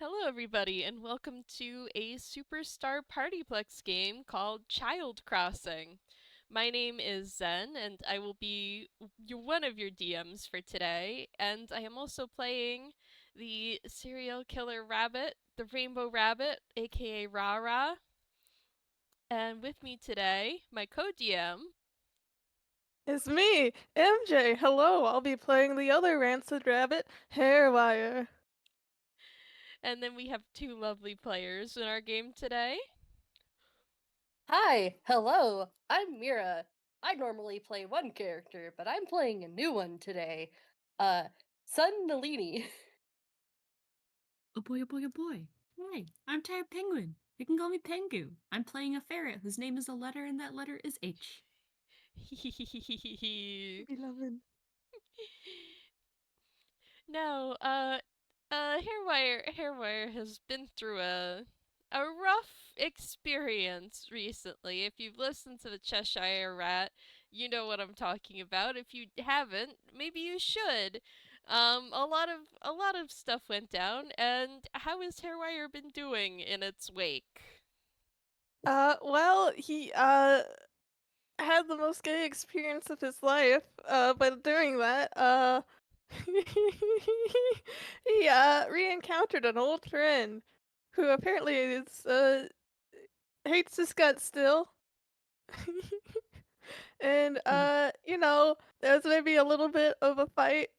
Hello, everybody, and welcome to a Superstar PartyPlex game called Child Crossing. My name is Zen, and I will be one of your DMs for today, and I am also playing the serial killer rabbit, the Rainbow Rabbit, aka RaRa. And with me today, my co-DM, It's me, MJ. Hello, I'll be playing the other rancid rabbit, HareWire. and then we have two lovely players in our game today. Hi, hello, I'm Mira. I normally play one character, but I'm playing a new one today. Uh, Son Nalini. Oh boy, oh boy, oh boy. Hi, I'm Tired Penguin. You can call me Pengu. I'm playing a ferret whose name is a letter and that letter is H. Beloved. No, HareWire has been through a rough experience recently. If you've listened to the Cheshire Rat, you know what I'm talking about. If you haven't, maybe you should. A lot of stuff went down, and how has HareWire been doing in its wake? He had the most gay experience of his life, but during that, he re-encountered an old friend who apparently hates his guts still. And, there was maybe a little bit of a fight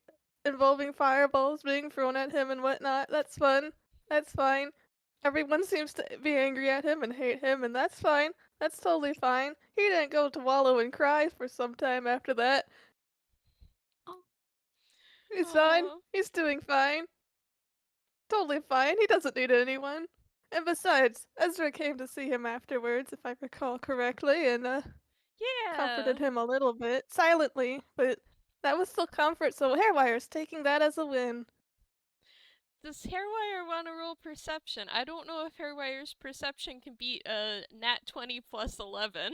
involving fireballs being thrown at him and whatnot. That's fun. That's fine. Everyone seems to be angry at him and hate him, and that's fine. That's totally fine. He didn't go to wallow and cry for some time after that. Oh, He's fine. Oh, He's doing fine. Totally fine. He doesn't need anyone. And besides, Ezra came to see him afterwards, if I recall correctly, and, yeah. comforted him a little bit, silently, but that was still comfort, so Hairwire's taking that as a win. Does HairWire want to roll perception? I don't know if HairWire's perception can beat a nat 20 plus 11.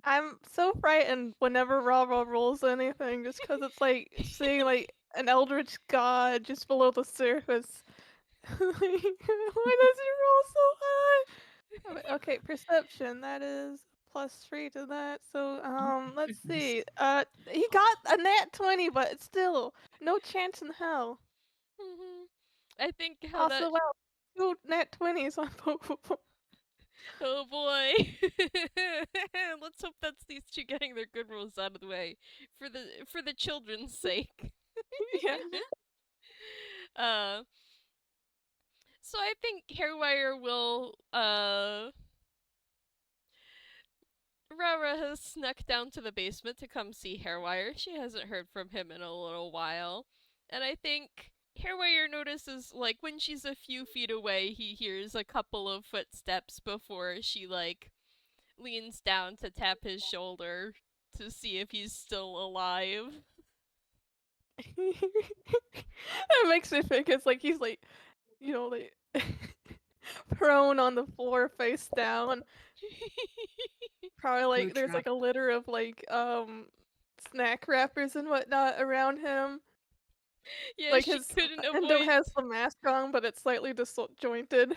I'm so frightened whenever RaRa rolls anything, just because it's like seeing like an eldritch god just below the surface. Like, why does he roll so high? Okay, perception, that is +3 to that. So, oh let's goodness. see. He got a nat 20, but it's still no chance in hell. I think how that. Also, wow, 2 nat 20s on both of them. Oh boy. Let's hope that's these two getting their good rolls out of the way for the children's sake. Yeah. uh so I think Hairwire will Rara has snuck down to the basement to come see Hairwire. She hasn't heard from him in a little while. And I think Hairwire notices, like, when she's a few feet away, he hears a couple of footsteps before she, like, leans down to tap his shoulder to see if he's still alive. That makes me think it's like he's like, like prone on the floor face down. Probably Blue like there's trap. like a litter of like snack wrappers and whatnot around him. Yeah, Like she his couldn't endo avoid has the mask on, but it's slightly disjointed.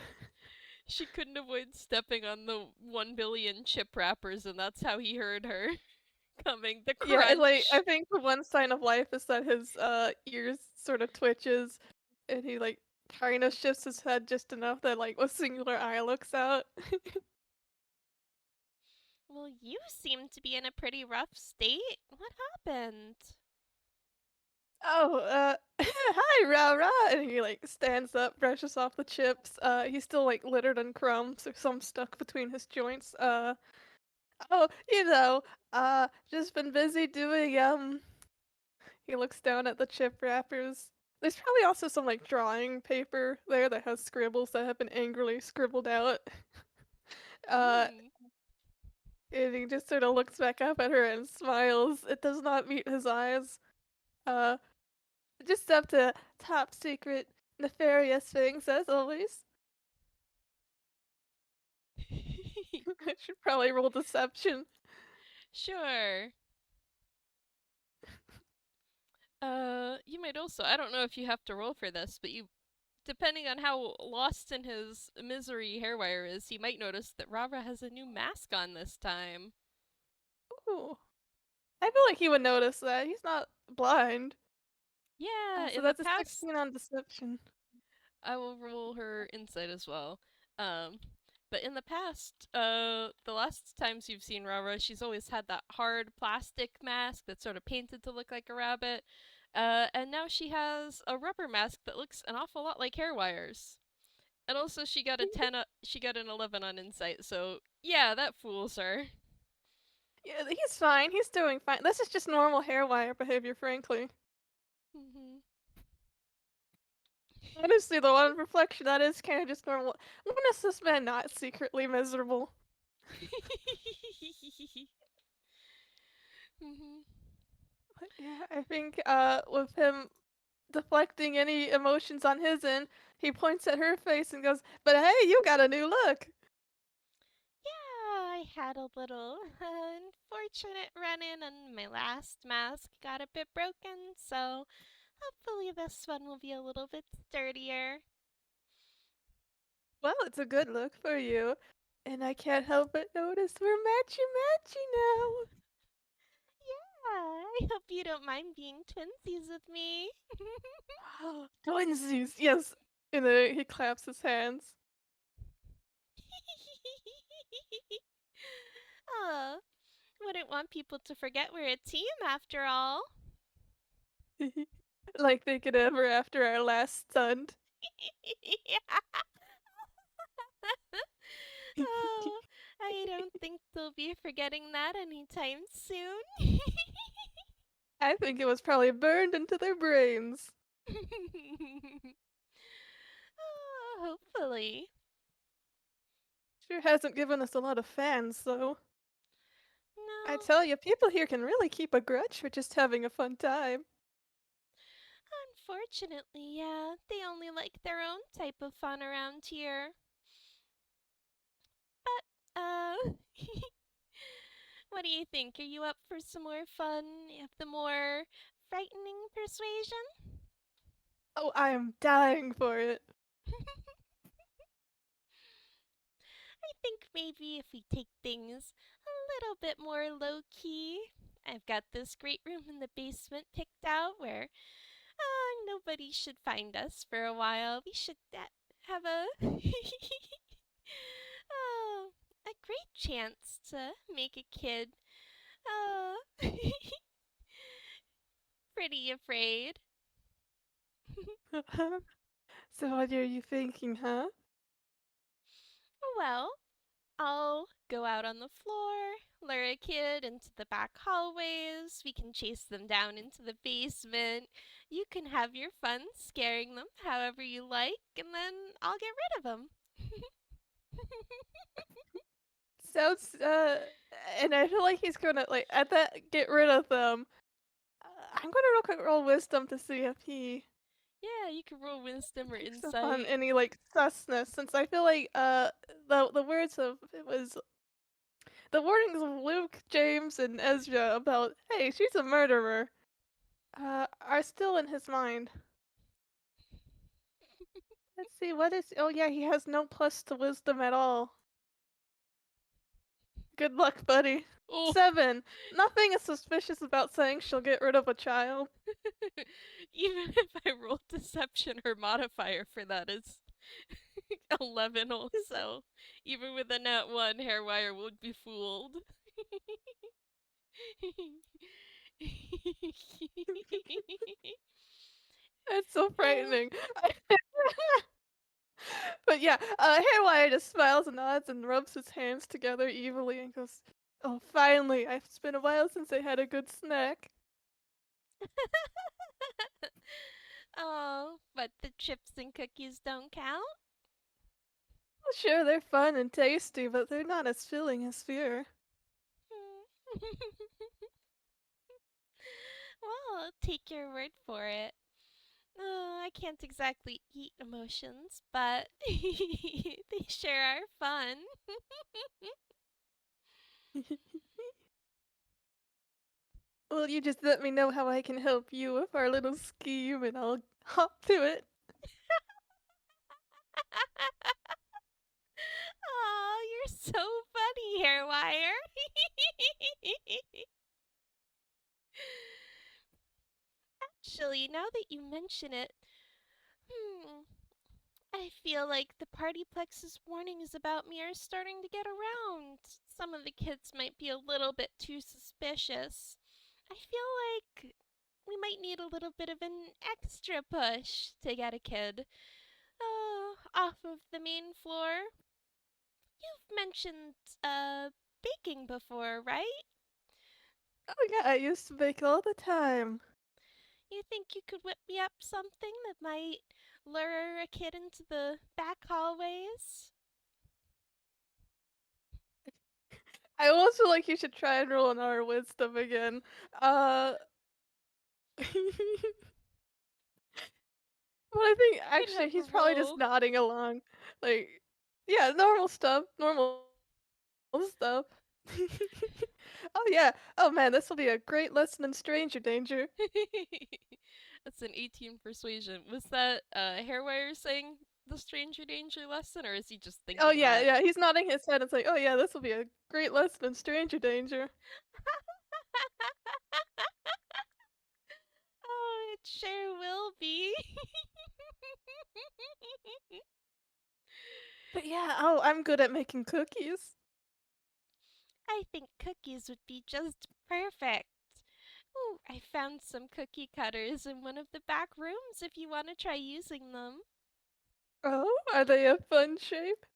she couldn't avoid stepping on the 1 billion chip wrappers, and that's how he heard her coming. The Yeah, and like I crunch. think the one sign of life is that his ears sort of twitches and he like kind of shifts his head just enough that like a singular eye looks out. Well, you seem to be in a pretty rough state. What happened? Oh, hi, RaRa! And he like stands up, brushes off the chips. He's still like littered in crumbs or some stuck between his joints. Oh, just been busy doing He looks down at the chip wrappers. There's probably also some like drawing paper there that has scribbles that have been angrily scribbled out. Uh, Hmm. and he just sort of looks back up at her and smiles. It does not meet his eyes. Uh, just up to top secret nefarious things as always. I should probably roll deception. Sure. You might also, I don't know if you have to roll for this, but you depending on how lost in his misery HareWire is, he might notice that RaRa has a new mask on this time. Ooh. I feel like he would notice that. He's not blind. Yeah, So in the that's a past, 16 on deception. I will roll her insight as well. Um, but in the past, the last times you've seen RaRa, she's always had that hard plastic mask that's sort of painted to look like a rabbit. And now she has a rubber mask that looks an awful lot like HareWire's. And also, she got a 10. She got an 11 on insight. So yeah, that fools her. Yeah, he's fine. He's doing fine. This is just normal HareWire behavior, frankly. Mhm. Honestly, the one reflection that is kind of just normal. When is this man not secretly miserable? Mhm. But yeah, I think with him deflecting any emotions on his end, he points at her face and goes, "But hey, you got a new look." Yeah, I had a little unfortunate run-in and my last mask got a bit broken, so hopefully this one will be a little bit sturdier. Well, it's a good look for you. And I can't help but notice we're matchy-matchy now. Yeah, I hope you don't mind being twinsies with me. Twinsies, yes. And he claps his hands. Oh, wouldn't want people to forget we're a team after all. Like they could ever after our last stunt. Yeah. Oh, I don't think they'll be forgetting that anytime soon. I think it was probably burned into their brains. Oh, hopefully. Sure hasn't given us a lot of fans, though. I No, tell you, people here can really keep a grudge for just having a fun time. unfortunately, yeah, they only like their own type of fun around here. But, what do you think? Are you up for some more fun of the more frightening persuasion? Oh, I am dying for it. I think maybe if we take things a little bit more low key. I've got this great room in the basement picked out where nobody should find us for a while. We should have a oh, a great chance to make a kid uh, pretty afraid. So what are you thinking, huh? Well, I'll go out on the floor, lure a kid into the back hallways. We can chase them down into the basement. You can have your fun scaring them however you like, and then I'll get rid of them. Sounds, and I feel like he's gonna, like, at that, get rid of them. I'm gonna real quick roll wisdom to see if he Yeah, you can roll wisdom or picks up on insight. any, like, susness, since I feel like, the words of, it was, the warnings of Luke, James, and Ezra about, hey, she's a murderer, are still in his mind. Let's see, what is, oh yeah, he has no plus to wisdom at all. Good luck, buddy. Oh, 7. Nothing is suspicious about saying she'll get rid of a child. even if I roll deception, her modifier for that is 11 also. Even with a nat 1, HareWire would be fooled. It's so frightening. But yeah, Hairwire just smiles and nods and rubs his hands together evilly and goes, "Oh, finally! It's been a while since I had a good snack." Oh, but the chips and cookies don't count? Well, sure, they're fun and tasty, but they're not as filling as fear. Hmm. Well, I'll take your word for it. I can't exactly eat emotions, but they sure are fun. Well, you just let me know how I can help you with our little scheme, and I'll hop to it. now that you mention it, I feel like the PartyPlex's warnings about me are starting to get around. Some of the kids might be a little bit too suspicious. I feel like we might need a little bit of an extra push to get a kid off of the main floor. You've mentioned baking before, right? Oh yeah, I used to bake all the time. You think you could whip me up something that might lure a kid into the back hallways? I also like you should try and roll an our wisdom again. But I think Could actually have a he's probably just roll. nodding along. Like, yeah, normal stuff. Normal stuff. Oh yeah. Oh man, this will be a great lesson in stranger danger. That's an 18 persuasion. Was that HareWire saying the stranger danger lesson, or is he just Oh thinking yeah, that? yeah. He's nodding his head and saying, "Oh yeah, this will be a great lesson in stranger danger." Oh, it sure will be. But yeah, oh, I'm good at making cookies. I think cookies would be just perfect. Oh, I found some cookie cutters in one of the back rooms if you want to try using them. Oh, are they a fun shape?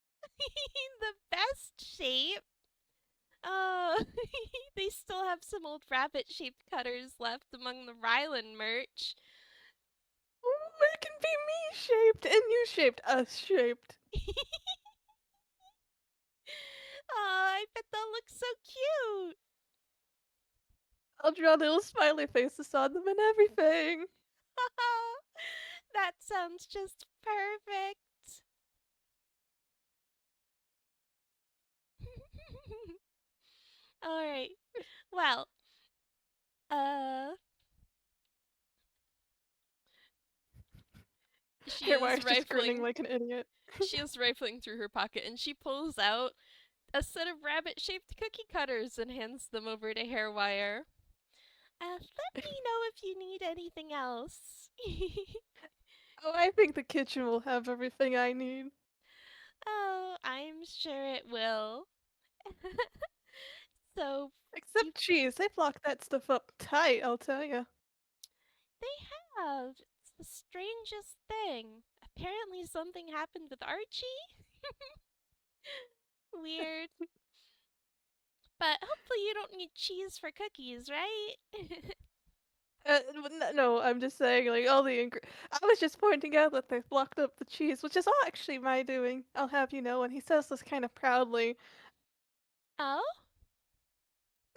The best shape. Oh, they still have some old rabbit shaped cutters left among the Ryland merch. Ooh, it can be me shaped and you shaped, us shaped. Oh, I bet they'll look so cute. I'll draw little smiley faces on them and everything. That sounds just perfect. All right. Well, uh, she is Hairwire's just grinning rifling. like an idiot. She is rifling through her pocket, and she pulls out a set of rabbit-shaped cookie cutters and hands them over to HareWire. Let me know if you need anything else. Oh, I think the kitchen will have everything I need. Oh, I'm sure it will. So, you Except cheese. They've locked that stuff up tight, I'll tell you. they have. It's the strangest thing. Apparently, something happened with Archie. Weird. But hopefully, you don't need cheese for cookies, right? No, I'm just saying, like, all the I was just pointing out that they've locked up the cheese, which is all actually my doing, I'll have you know, and he says this kind of proudly. Oh?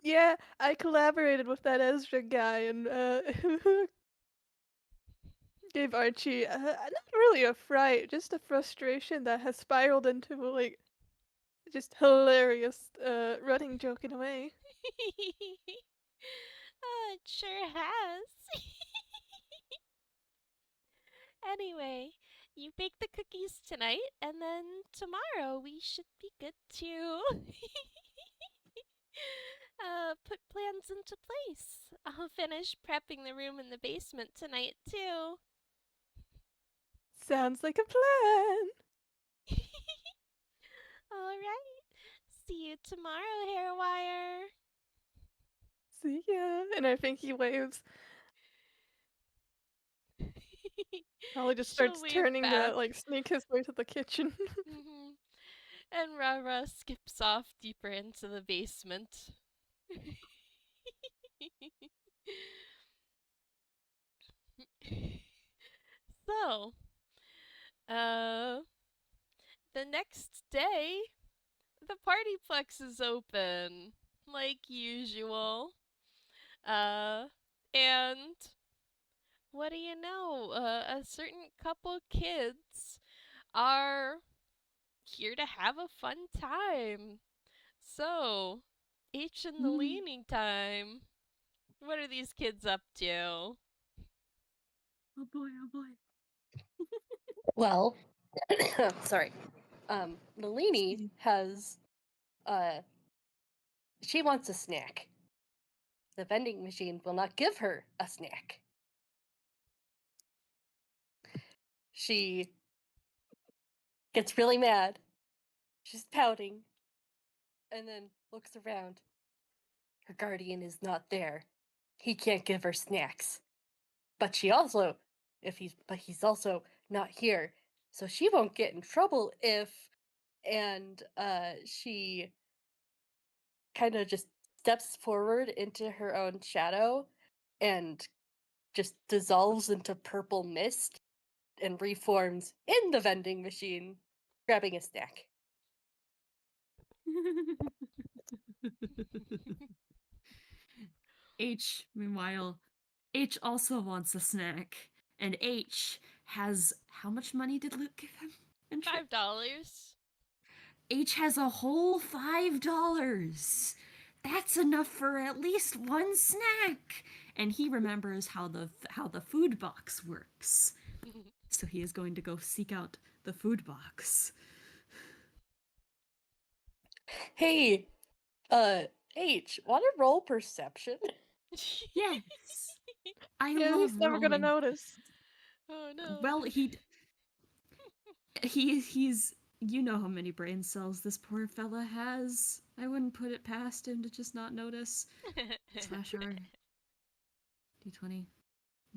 Yeah, I collaborated with that Ezra guy and, gave Archie, not really a fright, just a frustration that has spiraled into, like, just hilarious, running joke in a way. Oh, it sure has. Anyway, you bake the cookies tonight, and then tomorrow we should be good to put plans into place. I'll finish prepping the room in the basement tonight, too. Sounds like a plan! All right. See you tomorrow, HareWire. See ya! And I think he waves. Probably just She'll starts wave turning to, back. like, sneak his way to the kitchen. And RaRa skips off deeper into the basement. So, uh, the next day, the PartyPlex is open, like usual. Uh, and what do you know? A certain couple kids are here to have a fun time. So, H and Nalini time. What are these kids up to? Oh boy, oh boy. Well, sorry. Nalini has she wants a snack. The vending machine will not give her a snack. she gets really mad. She's pouting. And then looks around. Her guardian is not there. He can't give her snacks. But he's also not here. So she won't get in trouble if she kind of just steps forward into her own shadow and just dissolves into purple mist and reforms in the vending machine, grabbing a snack. H, meanwhile, H also wants a snack. And H has. How much money did Luke give him? $5. H has a whole $5. That's enough for at least one snack. And he remembers how the food box works. So he is going to go seek out the food box. Hey, H, want to roll perception? Yes. I Yeah, love he's never gonna rolling. notice. Oh no. Well, he's you know how many brain cells this poor fella has. I wouldn't put it past him to just not notice. /R D20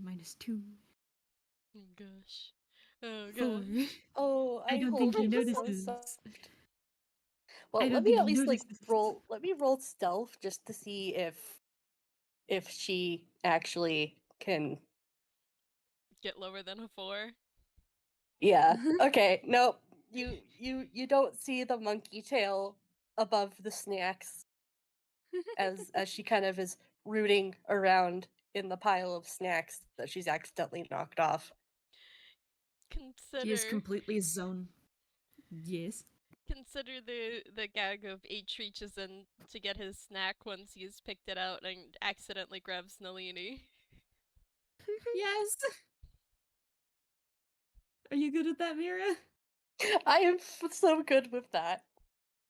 -2 Oh gosh. Oh 4. gosh. Oh, I I don't hope think he he's so notices. soft. I Well, don't let me think at he least notices. let me roll stealth just to see if she actually can. Get lower than a 4. Yeah. Okay. Nope. You don't see the monkey tail above the snacks as she kind of is rooting around in the pile of snacks that she's accidentally knocked off. He is Consider completely zoned. Yes. consider the gag of H reaches in to get his snack once he's picked it out and accidentally grabs Nalini. Yes. Are you good at that, Mira? I am so good with that.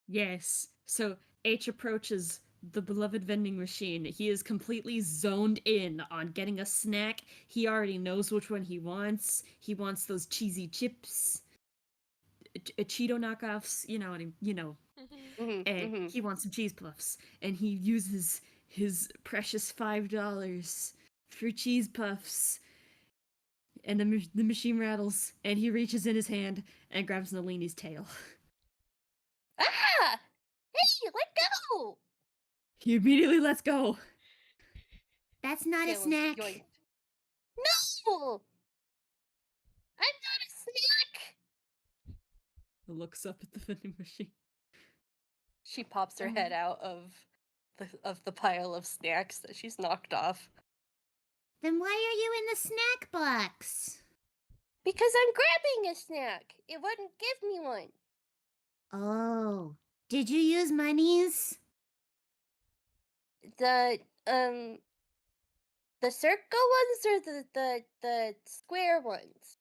Yes. So H approaches the beloved vending machine. He is completely zoned in on getting a snack. He already knows which one he wants. He wants those cheesy chips, Cheeto knockoffs. You know what you know. And he wants some cheese puffs, and he uses his precious $5 for cheese puffs. And the machine rattles, and he reaches in his hand and grabs Nalini's tail. Ah! Hey, let go! He immediately lets go. That's not a Tail is snack. yoinked. No! I'm not a snack! Looks up at the vending machine. She pops her head out of the pile of snacks that she's knocked off. Then why are you in the snack box? Because I'm grabbing a snack. It wouldn't give me one. Oh, did you use monies? The circle ones or the square ones?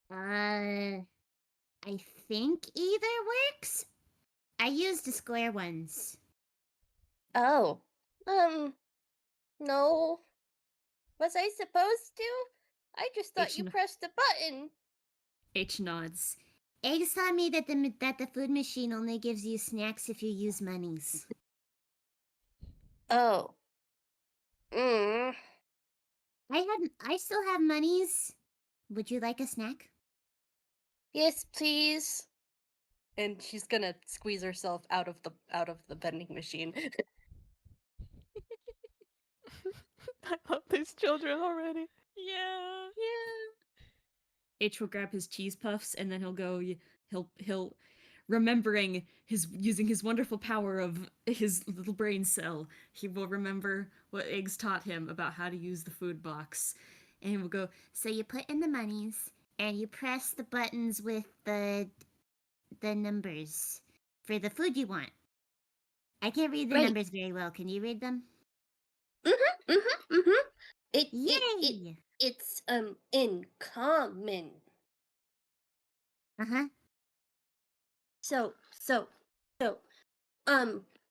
I think either works. I used the square ones. Oh. No. Was I supposed to? I just thought you pressed the button. H nods. Eggs taught me that the food machine only gives you snacks if you use monies. Oh. I still have monies. Would you like a snack? Yes, please. And she's gonna squeeze herself out of the vending machine. I love these children already. Yeah. H will grab his cheese puffs, and then he'll remembering using his wonderful power of his little brain cell. He will remember what Eggs taught him about how to use the food box, and he will go. So you put in the monies, and you press the buttons with the numbers for the food you want. I can't read the Right. numbers very well. Can you read them? Yay! It's in common. Uh-huh. So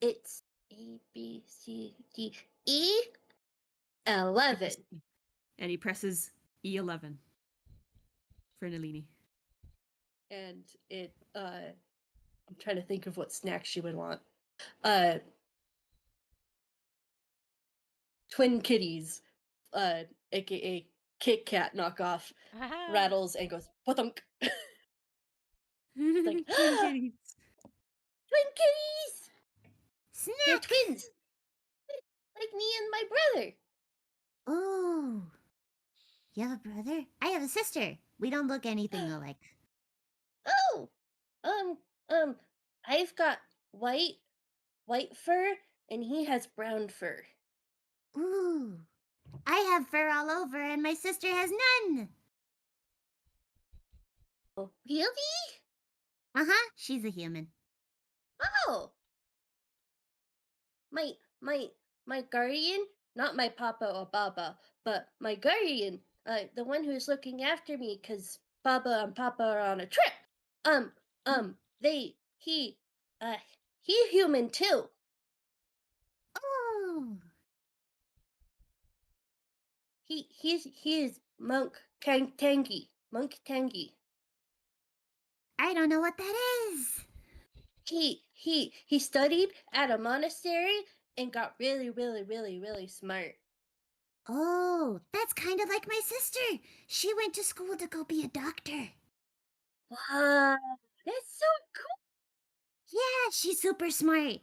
it's A B C D E 11. And he presses E11. for Nalini. And it I'm trying to think of what snack she would want. Twin kitties, aka Kit Kat knockoff, rattles and goes "Patunk." Like, Twin kitties. Twin kitties! They're Snack. twins! Like me and my brother. Ooh. You have a brother? I have a sister. We don't look anything alike. Oh! I've got white fur, and he has brown fur. Ooh. I have fur all over, and my sister has none. Oh, really? She's a human. Oh! My guardian, not my papa or baba, but my guardian, the one who's looking after me, 'cause baba and papa are on a trip. He human too. Ooh. He is Monk Tangy. I don't know what that is. He studied at a monastery and got really smart. Oh, that's kind of like my sister. She went to school to go be a doctor. Wow, that's so cool. Yeah, she's super smart.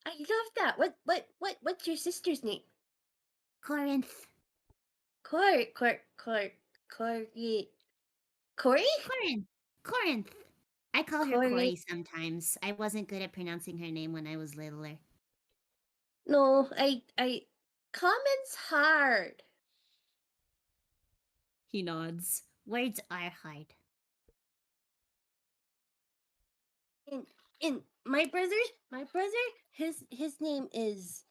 I love that. What's your sister's name? Corinth. Corey? Corinth. I call her Cory. Cory sometimes. I wasn't good at pronouncing her name when I was littler. No, I common's hard. He nods. Words are hard. And my brother, his name is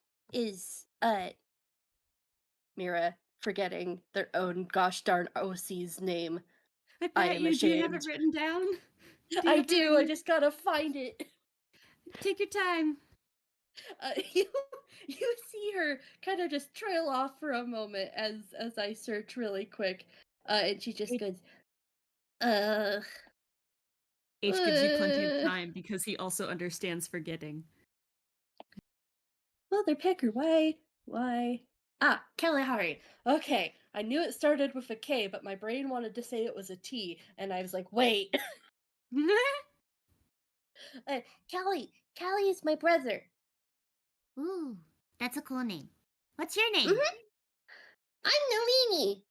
Mira, forgetting their own gosh darn OC's name. I bet I am you do have it ashamed. written down. I have it do. I written- just gotta find it. Take your time. You see her kind of just trail off for a moment as I search really quick, and she just goes, H gives you plenty of time because he also understands forgetting. Mother Pecker, why? Ah, Kalahari. Okay, I knew it started with a K, but my brain wanted to say it was a T, and I was like, wait. Callie is my brother. Ooh, that's a cool name. What's your name? Mhm. I'm Nalini.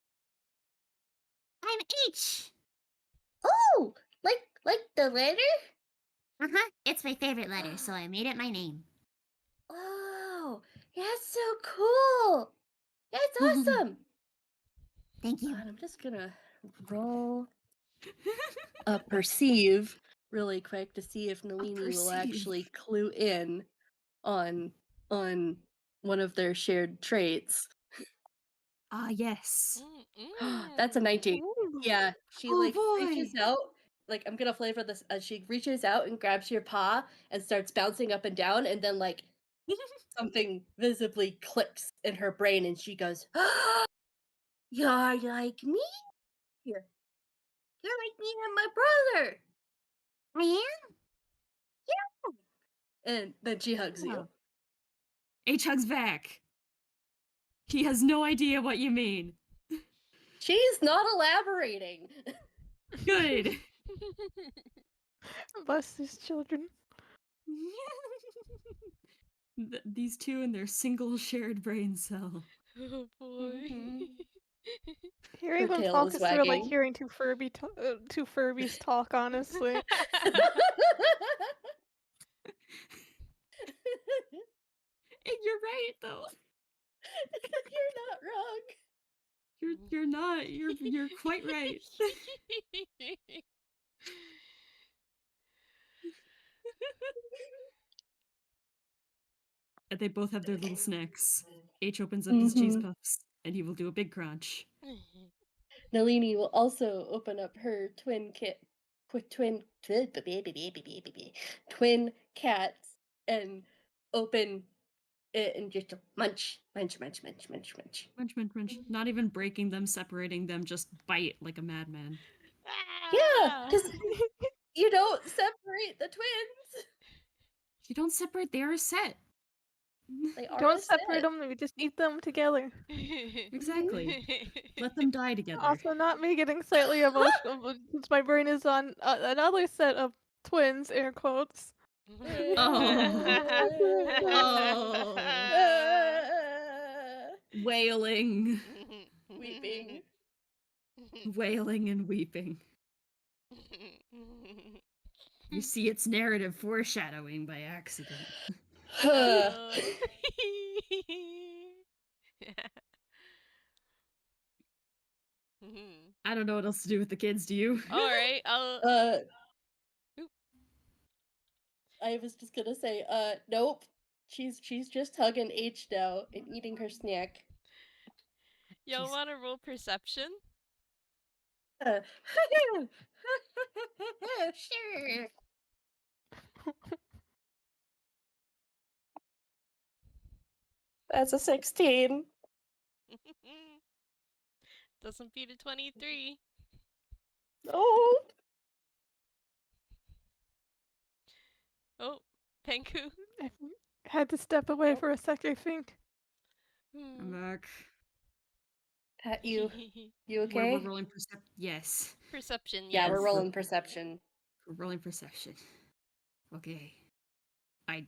I'm H. Oh, like the letter? It's my favorite letter, so I made it my name. Oh, that's so cool. That's awesome. Thank you. I'm just gonna roll a perceive really quick to see if Nalini will perceive. actually clue in on one of their shared traits. Ah, yes. That's a 19. Ooh. Yeah, she Oh, reaches boy. out. Like, I'm gonna flavor this. She reaches out and grabs your paw and starts bouncing up and down, and then something visibly clicks in her brain, and she goes, "You're like me. You're like me and my brother." I am? And then she hugs you. Oh. H hugs back. He has no idea what you mean. She's not elaborating. Good. Bless these children. These two and their single shared brain cell. Oh boy. Mhm. Hearing Her them tail talk is is sort of like wagging. hearing two Furbies talk, honestly. And you're right, though. You're not wrong. You're not. You're quite right. And they both have their little snacks. H opens up his cheese Mhm. puffs, and he will do a big crunch. Nalini will also open up her twin cats and open it and just munch, munch, munch, munch, munch, munch. Munch, munch, munch. Not even breaking them, separating them, just bite like a madman. Yeah, Ah! because you don't separate the twins. You don't separate, they are a set. They are Don't a separate set. them, we just eat them together. Exactly. Let them die together. Also, not me getting slightly emotional, but since my brain is on another set of twins, air quotes. Oh. Wailing. Weeping. Wailing and weeping. You see its narrative foreshadowing by accident. Oh. I don't know what else to do with the kids, do you? All right, I'll. Oop. I was just gonna say, nope. She's just hugging H now and eating her snack. Y'all Jeez. want to roll perception? Sure. That's a 16. Doesn't beat a 23. Oh. Oh, Pengu. I had to step away for a sec, I think. I'm back. Pat, you We're okay? rolling perception. Yes. Perception, Yeah, yes. we're rolling perception. We're rolling perception. Okay. I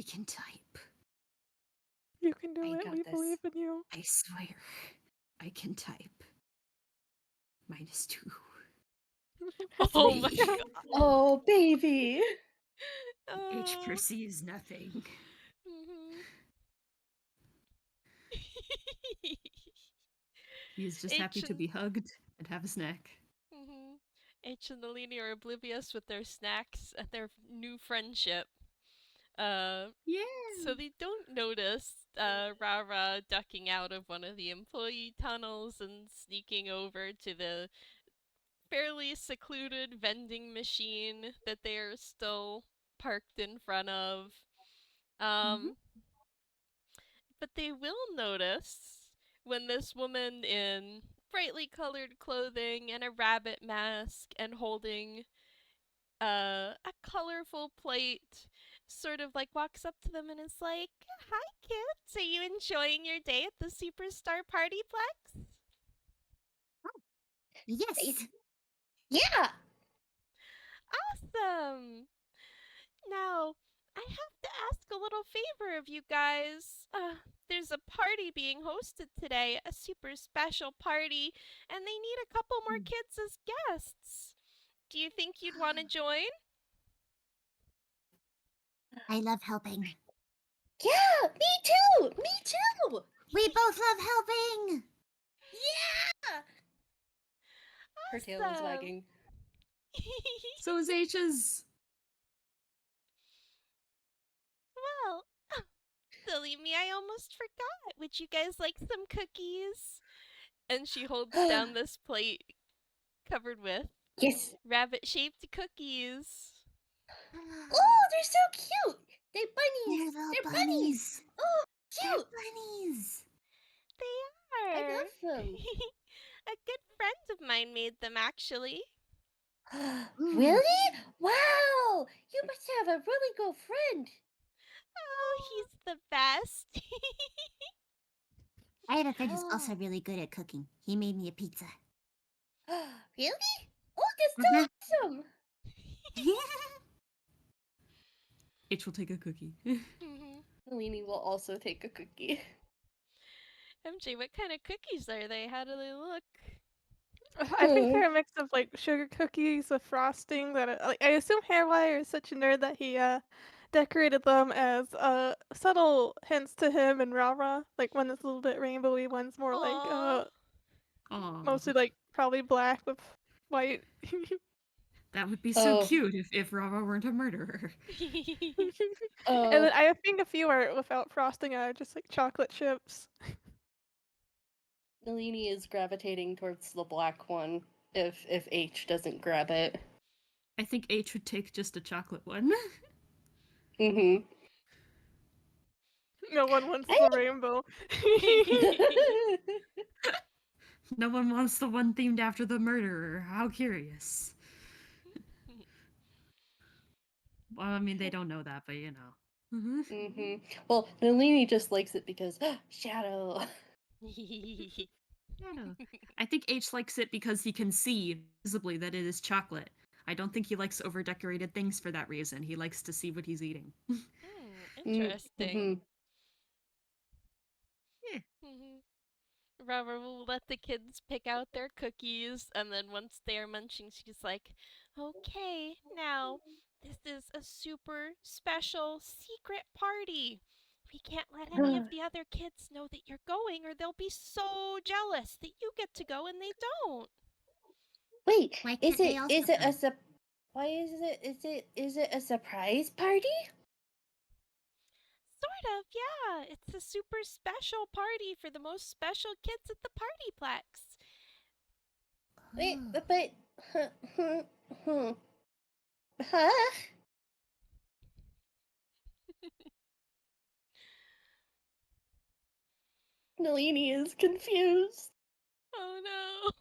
can type. You can do I it, got we this. believe in you. I swear. I can type. -2. Oh my Three. god. Oh, baby. H Oh. perceives nothing. Mhm. He is just H happy to and- be hugged and have a snack. H and Nalini are oblivious with their snacks and their new friendship. So Yeah. they don't notice RaRa ducking out of one of the employee tunnels and sneaking over to the fairly secluded vending machine that they are still parked in front of. But they will notice when this woman in brightly colored clothing and a rabbit mask and holding a colorful plate sort of like walks up to them and is like, "Hi kids, are you enjoying your day at the Superstar PartyPlex?" Yes. Yeah. Awesome! Now, I have to ask a little favor of you guys. There's a party being hosted today, a super special party, and they need a couple more kids as guests. Do you think you'd want to join? I love helping. Yeah, me too. Me too. We both love helping. Yeah. Her tail is Awesome. wagging. So is H's. Well, silly me, I almost forgot. Would you guys like some cookies? And she holds down this plate covered with Yes. rabbit-shaped cookies. Oh, they're so cute. They're They're bunnies. little They're bunnies. bunnies. Oh, They're cute. bunnies. They I are. love them. A good friend of mine made them, actually. Really? Wow. You must have a really good friend. Oh, he's the best. I have a friend who's also Oh. really good at cooking. He made me a pizza. Really? Oh, that's Mhm. so awesome. H will take a cookie. Nalini will also take a cookie. MJ, what kind of cookies are they? How do they look? I think they're a mix of like sugar cookies with frosting. I assume HareWire is such a nerd that he decorated them as subtle hints to him and RaRa. Like one is a little bit rainbowy, one's more like Aw. Aw. mostly like probably black with white. That would be so Oh. cute if RaRa weren't a murderer. Oh, And then I think a few are without frosting, are just like chocolate chips. Nalini is gravitating towards the black one if H doesn't grab it. I think H would take just a chocolate one. Mm-hmm. No one wants the rainbow. No one wants the one themed after the murderer. How curious. Well, I mean, they don't know that, but you know. Mm-hmm. Well, Nalini just likes it because shadow. Shadow. I think H likes it because he can see visibly that it is chocolate. I don't think he likes over decorated things for that reason. He likes to see what he's eating. Interesting. Mm-hmm. Yeah. RaRa will let the kids pick out their cookies, and then once they are munching, she's like, okay, now, this is a super special secret party. We can't let any of the other kids know that you're going, or they'll be so jealous that you get to go and they don't. Wait, Why is can't they it also is it go? a why is it a surprise party? Sort of, yeah. It's a super special party for the most special kids at the PartyPlex. Wait, Oh. but huh? Nalini is confused. Oh no.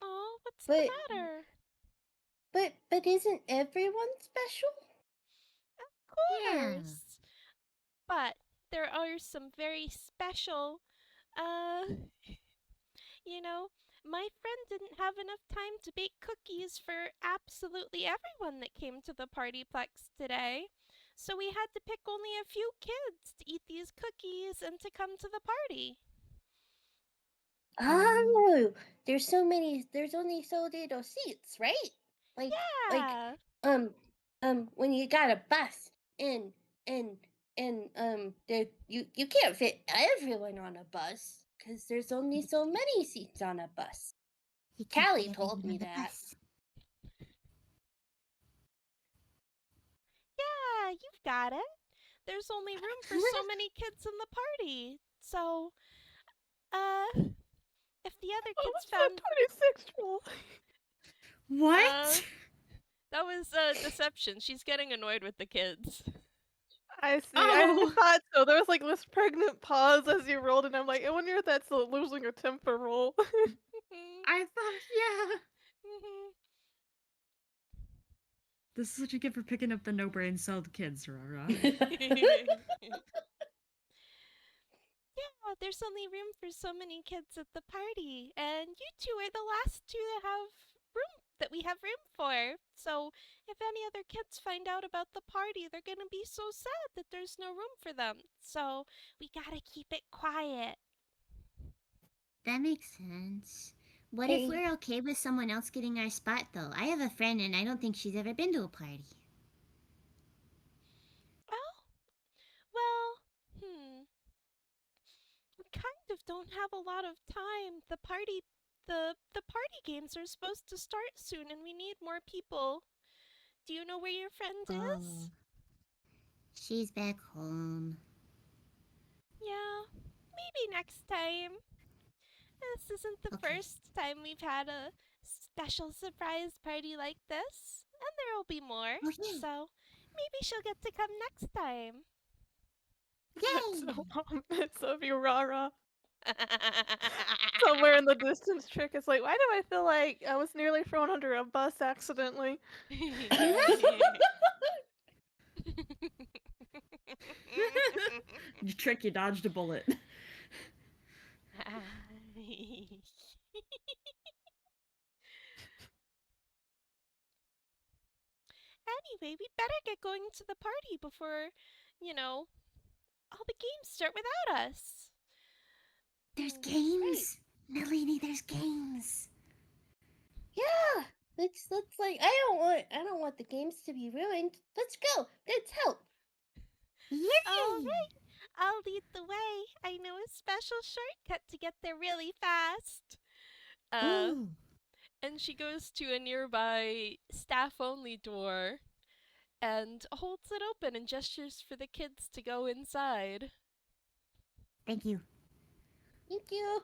Oh, what's the But matter? but isn't everyone special? Of Yeah. course. But there are some very special, uh, you know, my friend didn't have enough time to bake cookies for absolutely everyone that came to the Partyplex today. So we had to pick only a few kids to eat these cookies and to come to the party. Oh, there's only so little seats, right? Like Yeah. when you got a bus and and there you can't fit everyone on a bus because there's only so many seats on a bus. You can't Callie fit told everyone me on the that. bus. Yeah, you've got it. There's only room for so many kids in the party. So, if the other Oh, kids what's that found 26 roll? uh What? that was deception. She's getting annoyed with the kids. I see. I Oh! thought so. There was like this pregnant pause as you rolled, and I'm like, I wonder if that's a losing a temper roll. I thought, yeah. This is what you get for picking up the no brain celled kids, RaRa. Yeah, there's only room for so many kids at the party, and you two are the last two that we have room for. So, if any other kids find out about the party, they're gonna be so sad that there's no room for them. So, we gotta keep it quiet. That makes sense. What if Hey, we're okay with someone else getting our spot, though? I have a friend and I don't think she's ever been to a party. Oh, well, we kind of don't have a lot of time. The party games are supposed to start soon, and we need more people. Do you know where your friend is? She's back home. Yeah, maybe next time. This isn't the Okay. first time we've had a special surprise party like this, and there'll be more. Okay. So maybe she'll get to come next time. That's Yay! so ominous of you, Rara. Somewhere in the distance, Trick is like, why do I feel like I was nearly thrown under a bus accidentally? You trick, you dodged a bullet. Anyway, we better get going to the party before, you know, all the games start without us. There's right. games! Nalini, there's games! Yeah, let's like I don't want the games to be ruined. Let's go. Let's help. All Yay! right, I'll lead the way. I know a special shortcut to get there really fast. Uh, Ooh, and she goes to a nearby staff only door and holds it open and gestures for the kids to go inside. thank you. Thank you.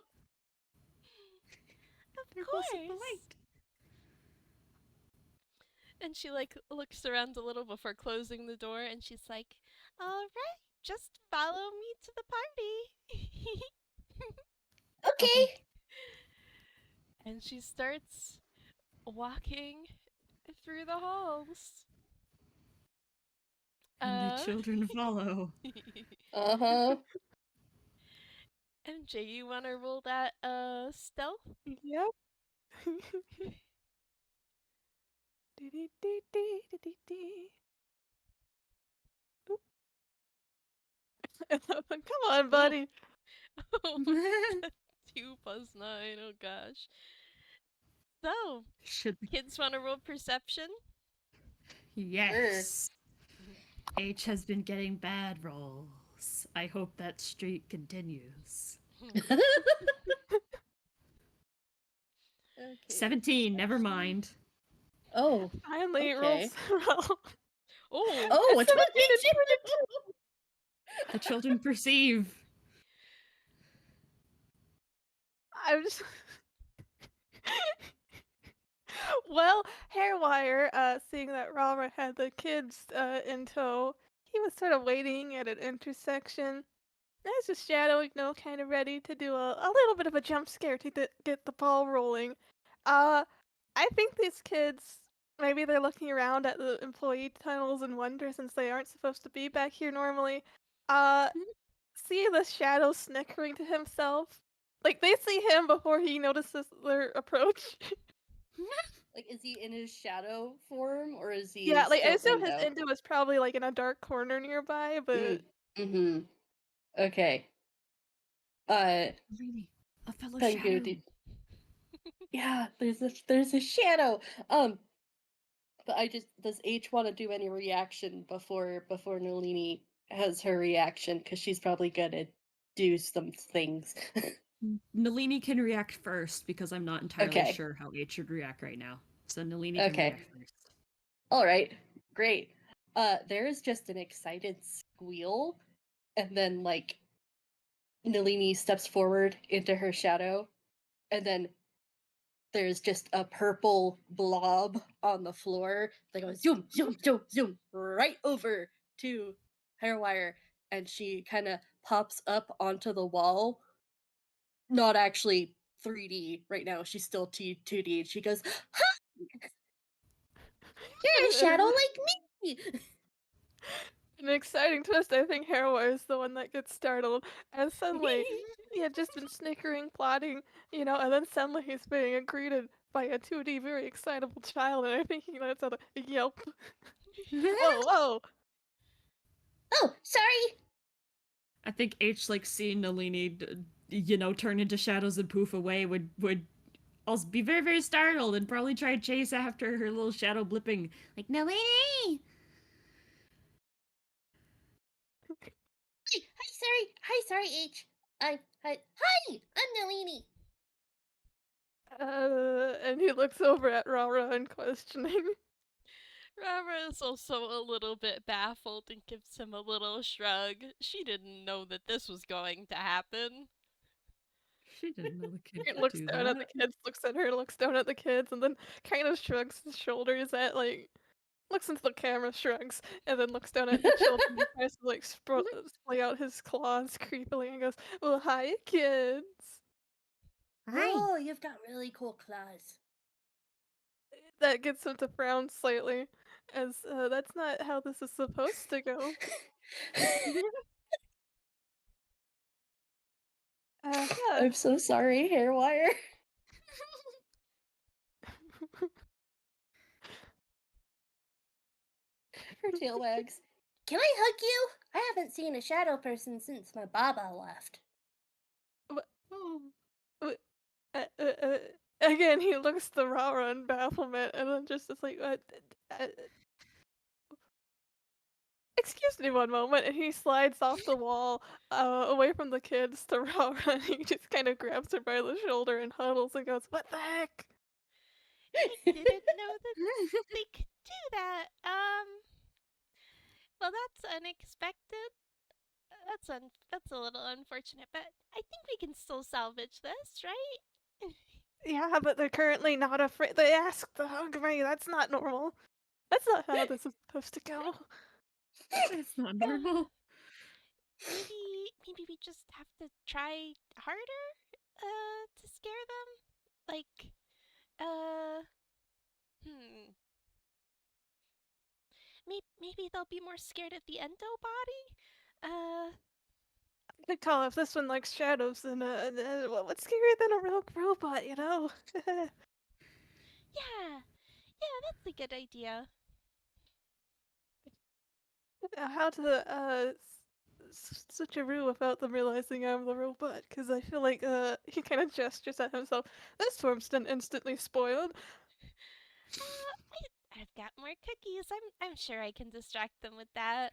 Of They're both so course. polite. And she like looks around a little before closing the door, and she's like, "All right, just follow me to the party." Okay. And she starts walking through the halls. And the children follow. Uh-huh. MJ, you want to roll that stealth? Yep. Dee-dee-dee-dee-dee-dee-dee. Oop. Come on, buddy. Oh, 2 plus 9. Oh gosh. So, Should kids want to roll perception? yes. H has been getting bad rolls. I hope that streak continues. Okay. 17, never mind. Oh. Finally, it Okay. rolls well. Oh, Oh, It's a 22! The children perceive. I'm just. Well, HareWire, seeing that RaRa had the kids in tow, he was sort of waiting at an intersection. As a shadow, kind of ready to do a little bit of a jump scare to get the ball rolling. I think these kids, maybe they're looking around at the employee tunnels and wonder since they aren't supposed to be back here normally. Uh, see the shadow snickering to himself. Like, they see him before he notices their approach. Like, is he in his shadow form, or is he Yeah, like, I still assume his Indo? Indo is probably, like, in a dark corner nearby, but... Mm-hmm. Okay. Really? A fellow Pengu, shadow. yeah, there's a shadow. But does H want to do any reaction before Nalini has her reaction, because she's probably gonna do some things. Nalini can react first because I'm not entirely Okay. sure how H should react right now. So Nalini can Okay. react first. All right, great. There is just an excited squeal, and then like Nalini steps forward into her shadow, and then there's just a purple blob on the floor that goes zoom, zoom, zoom, zoom right over to HareWire, and she kind of pops up onto the wall. Not actually 3D right now. She's still 2D. And she goes, "Ha! You're a shadow like me." An exciting twist, I think HareWire is the one that gets startled, and suddenly he had just been snickering, plotting, and then suddenly he's being greeted by a 2D very excitable child, and I think he lets out a yelp. Whoa, whoa! Oh, sorry. I think H, like, seeing Nalini, turn into shadows and poof away would also be very, very startled and probably try to chase after her little shadow blipping. Like, Nalini! Hi, sorry, H. Hi, I'm Nalini. And he looks over at RaRa in questioning. RaRa is also a little bit baffled and gives him a little shrug. She didn't know that this was going to happen. She didn't know the kid He could looks do down at the that. kids, looks at her, looks down at the kids, and then kind of shrugs his shoulders at, like, looks into the camera, shrugs, and then looks down at the children and tries to, like, splay out his claws creepily and goes, "Well, hi, kids." Hi. Oh, you've got really cool claws. That gets him to frown slightly, as that's not how this is supposed to go. Yeah. I'm so sorry, HareWire. Her tail wags. Can I hug you? I haven't seen a shadow person since my Baba left. Oh. Again, he looks the RaRa in bafflement, and then just is like, uh, excuse me one moment, and he slides off the wall, away from the kids to RaRa, and he just kind of grabs her by the shoulder and huddles and goes, "What the heck?" I didn't know that they could do that. Well, that's unexpected. That's a little unfortunate, but I think we can still salvage this, right? Yeah, but they're currently not afraid. They asked to hug me. That's not normal. That's not how this is supposed to go. That's not normal. Maybe we just have to try harder to scare them. Like hmm. Maybe they'll be more scared of the endo body. Good call. If this one likes shadows, then what's scarier than a rogue robot, you know? Yeah. Yeah, that's a good idea. How to switcheroo without them realizing I'm the robot? Because I feel like he kind of gestures at himself. This form's been instantly spoiled. I've got more cookies. I'm sure I can distract them with that.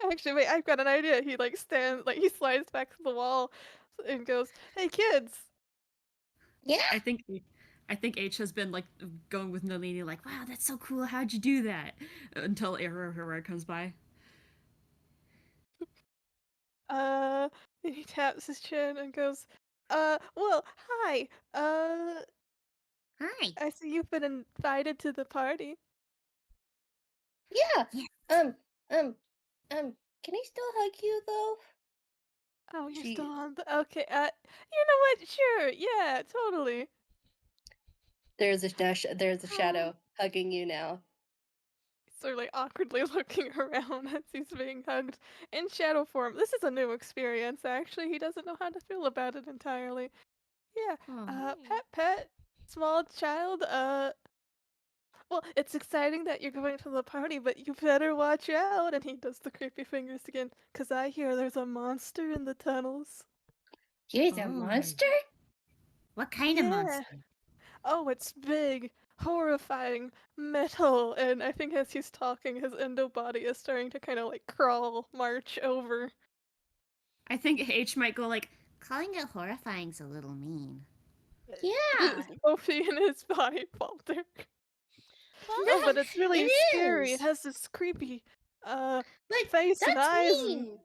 Actually, wait, I've got an idea. He like stands, like he slides back to the wall and goes, "Hey kids!" Yeah. I think H has been like going with Nalini, like, wow, that's so cool. How'd you do that? Until HareWire comes by. Uh, and he taps his chin and goes, well, hi. Hi. I see you've been invited to the party." Yeah. Yes. Can I still hug you though? Oh, you're She- still on the. Okay, you know what? Sure, yeah, totally. There's a Oh. shadow hugging you now. Sort of like awkwardly looking around as he's being hugged in shadow form. This is a new experience, actually. He doesn't know how to feel about it entirely. Yeah, Oh. pet, small child, well, it's exciting that you're going to the party, but you better watch out. And he does the creepy fingers again, 'cause I hear there's a monster in the tunnels. Here's a Oh. monster? What kind of Yeah. monster? Oh, it's big, horrifying, metal, and I think as he's talking, his endo body is starting to kind of like crawl, march over. I think H might go like, Calling it horrifying's a little mean. Yeah. Both he and his body falter. Well, No, but it's really It scary. It is. has this creepy, But face and that's eyes. mean.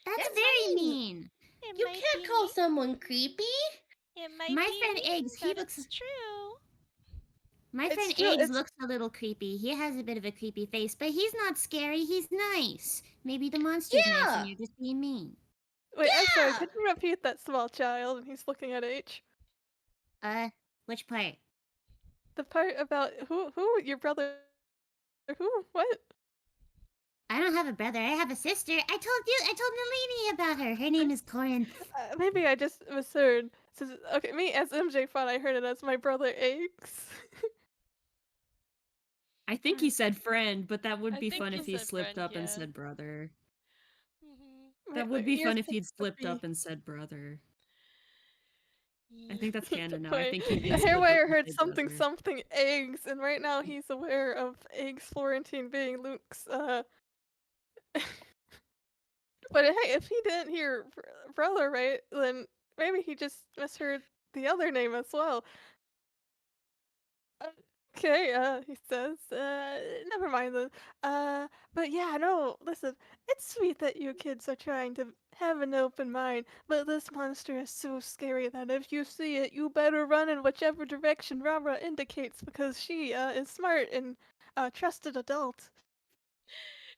That's That's very mean. mean. it You might can't be call mean. someone creepy. It might My be friend mean, Eggs, he but looks. it's true. My It's friend true. Eggs It's looks a little creepy. He has a bit of a creepy face, but he's not scary. He's nice. Maybe the monster's nice Yeah. and you're just being mean. wait. I'm sorry. Yeah. Could you repeat that, small child? And he's looking at H. Which part? The part about who your brother? Who? What? I don't have a brother. I have a sister. I told Nalini about her. Her name is Corinth. Maybe I just misheard. Says, okay, me as MJ thought I heard it as my brother Aches. I think he said friend, but that would I be think fun he if he said slipped friend, up and yeah. said brother. Mm-hmm. That would be fun if he'd slipped up and said brother. I think that's canon now. I Wait, think he did the slip up HareWire and heard say something brother. something eggs, and right now he's aware of eggs Florentine being Luke's But hey, if he didn't hear brother right, then maybe he just misheard the other name as well. Okay, he says, never mind then. But yeah, no, listen, it's sweet that you kids are trying to have an open mind, but this monster is so scary that if you see it, you better run in whichever direction RaRa indicates because she, is smart and a trusted adult.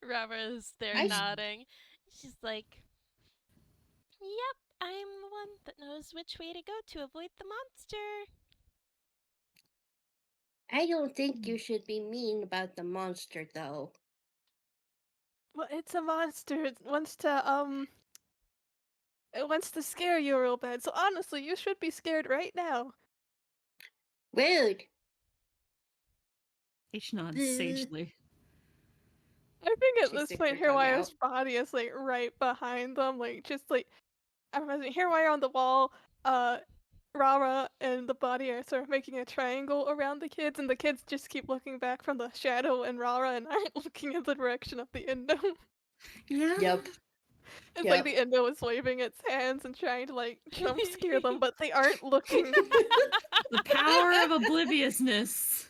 RaRa is there I- nodding. She's like, "Yep, I'm the one that knows which way to go to avoid the monster." I don't think you should be mean about the monster though. Well, it's a monster. It wants to scare you real bad. So honestly, you should be scared right now. Rude. H nods Ugh. sagely. I think at She this sticks point, her tongue HareWire's out. body is like right behind them, like just like I'm imagining HareWire on the wall, RaRa and the body are sort of making a triangle around the kids, and the kids just keep looking back from the shadow and RaRa and aren't looking in the direction of the Endo. Yeah. Yep. It's Yep. like the Endo is waving its hands and trying to like jump scare them, but they aren't looking. The power of obliviousness.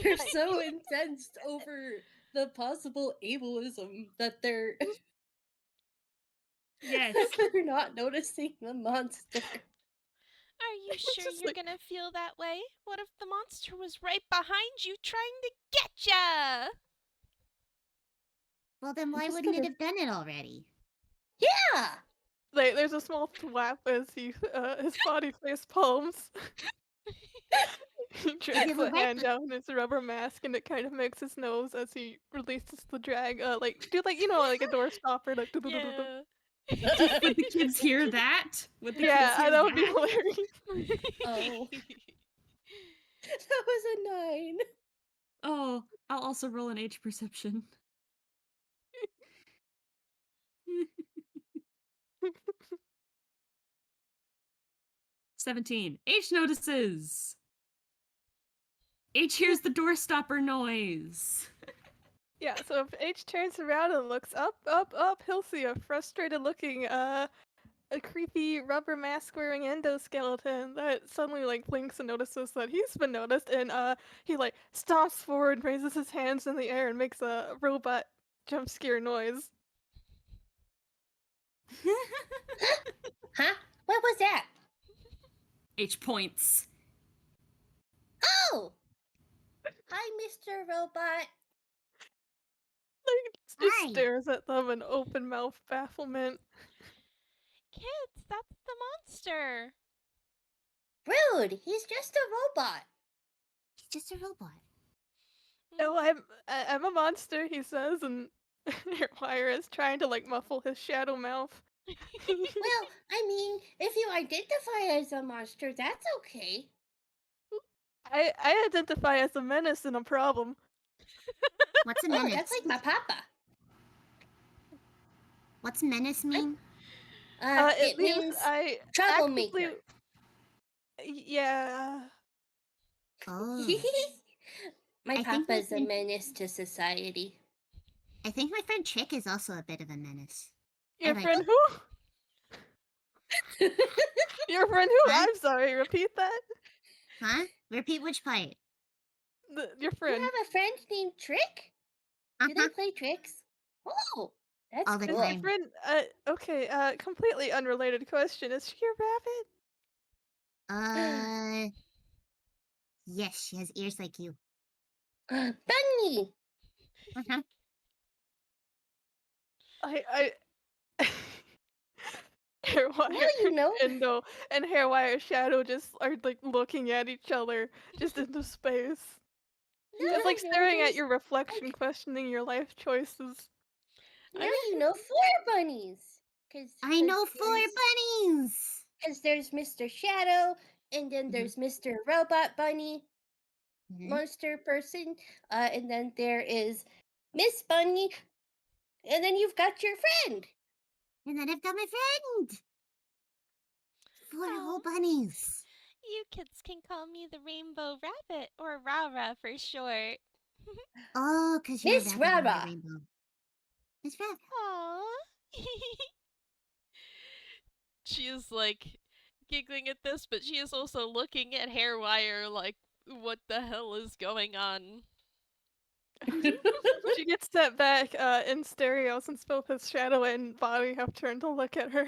They're so incensed over the possible ableism that they're Yes. they're not noticing the monster. Are you sure Just you're like- gonna feel that way? What if the monster was right behind you trying to get ya? Well, then why just wouldn't it gonna- have done it already? Yeah. Like, there's a small thwap as his body face palms. He drags well, a hand down his rubber mask, and it kind of makes his nose as he releases the drag. Like a door stopper. Like, Yeah. Would the kids hear that? Would the kids yeah, hear that would be that? hilarious. Oh. That was a 9. Oh, I'll also roll an H perception. 17. H notices. H hears the door stopper noise. Yeah, so if H turns around and looks up, he'll see a frustrated-looking, a creepy rubber mask-wearing endoskeleton that suddenly, like, blinks and notices that he's been noticed, and, he, like, stomps forward, raises his hands in the air, and makes a robot jump scare noise. Huh? What was that? H points. Oh! Hi, Mr. Robot. Like, just Hi. stares at them in open-mouthed bafflement. Kids, that's the monster. Rude. He's just a robot. He's just a robot. Oh, I'm a monster, he says, and HareWire is trying to, like, muffle his shadow mouth. Well, I mean, if you identify as a monster, that's okay. I identify as a menace and a problem. What's a Oh, menace? that's like my papa. What's menace mean? It means means I troublemaker. actively- Yeah. Oh. My I think papa's a we can- menace to society. I think my friend Chick is also a bit of a menace. Your like- friend who? Your friend who? Huh? I'm sorry, repeat that? Huh? Repeat which part? Your You friend. have a friend named Trick? Do they Uh-huh. play tricks? Oh, that's All the Is cool. your time. friend, okay, completely unrelated question. Is she a rabbit? Yes, she has ears like you. Bunny! Uh-huh. I HareWire Now you know. and HareWire Shadow just are like looking at each other, just into space. Now It's like you know staring at there's- your reflection, questioning your life choices. Now you know 4 bunnies. I know 4 bunnies! Because there's Mr. Shadow, and then Mhm. there's Mr. Robot Bunny, Mhm. monster person, and then there is Miss Bunny, and then you've got your friend. And then I've got my friend! 4 whole bunnies. You kids can call me the Rainbow Rabbit, or RaRa for short. Oh, because you're Miss a rabbit on RaRa. the rainbow. Miss RaRa. Aww. She is like giggling at this, but she is also looking at HareWire like, what the hell is going on? She gets that back in stereo since both his shadow and body have turned to look at her.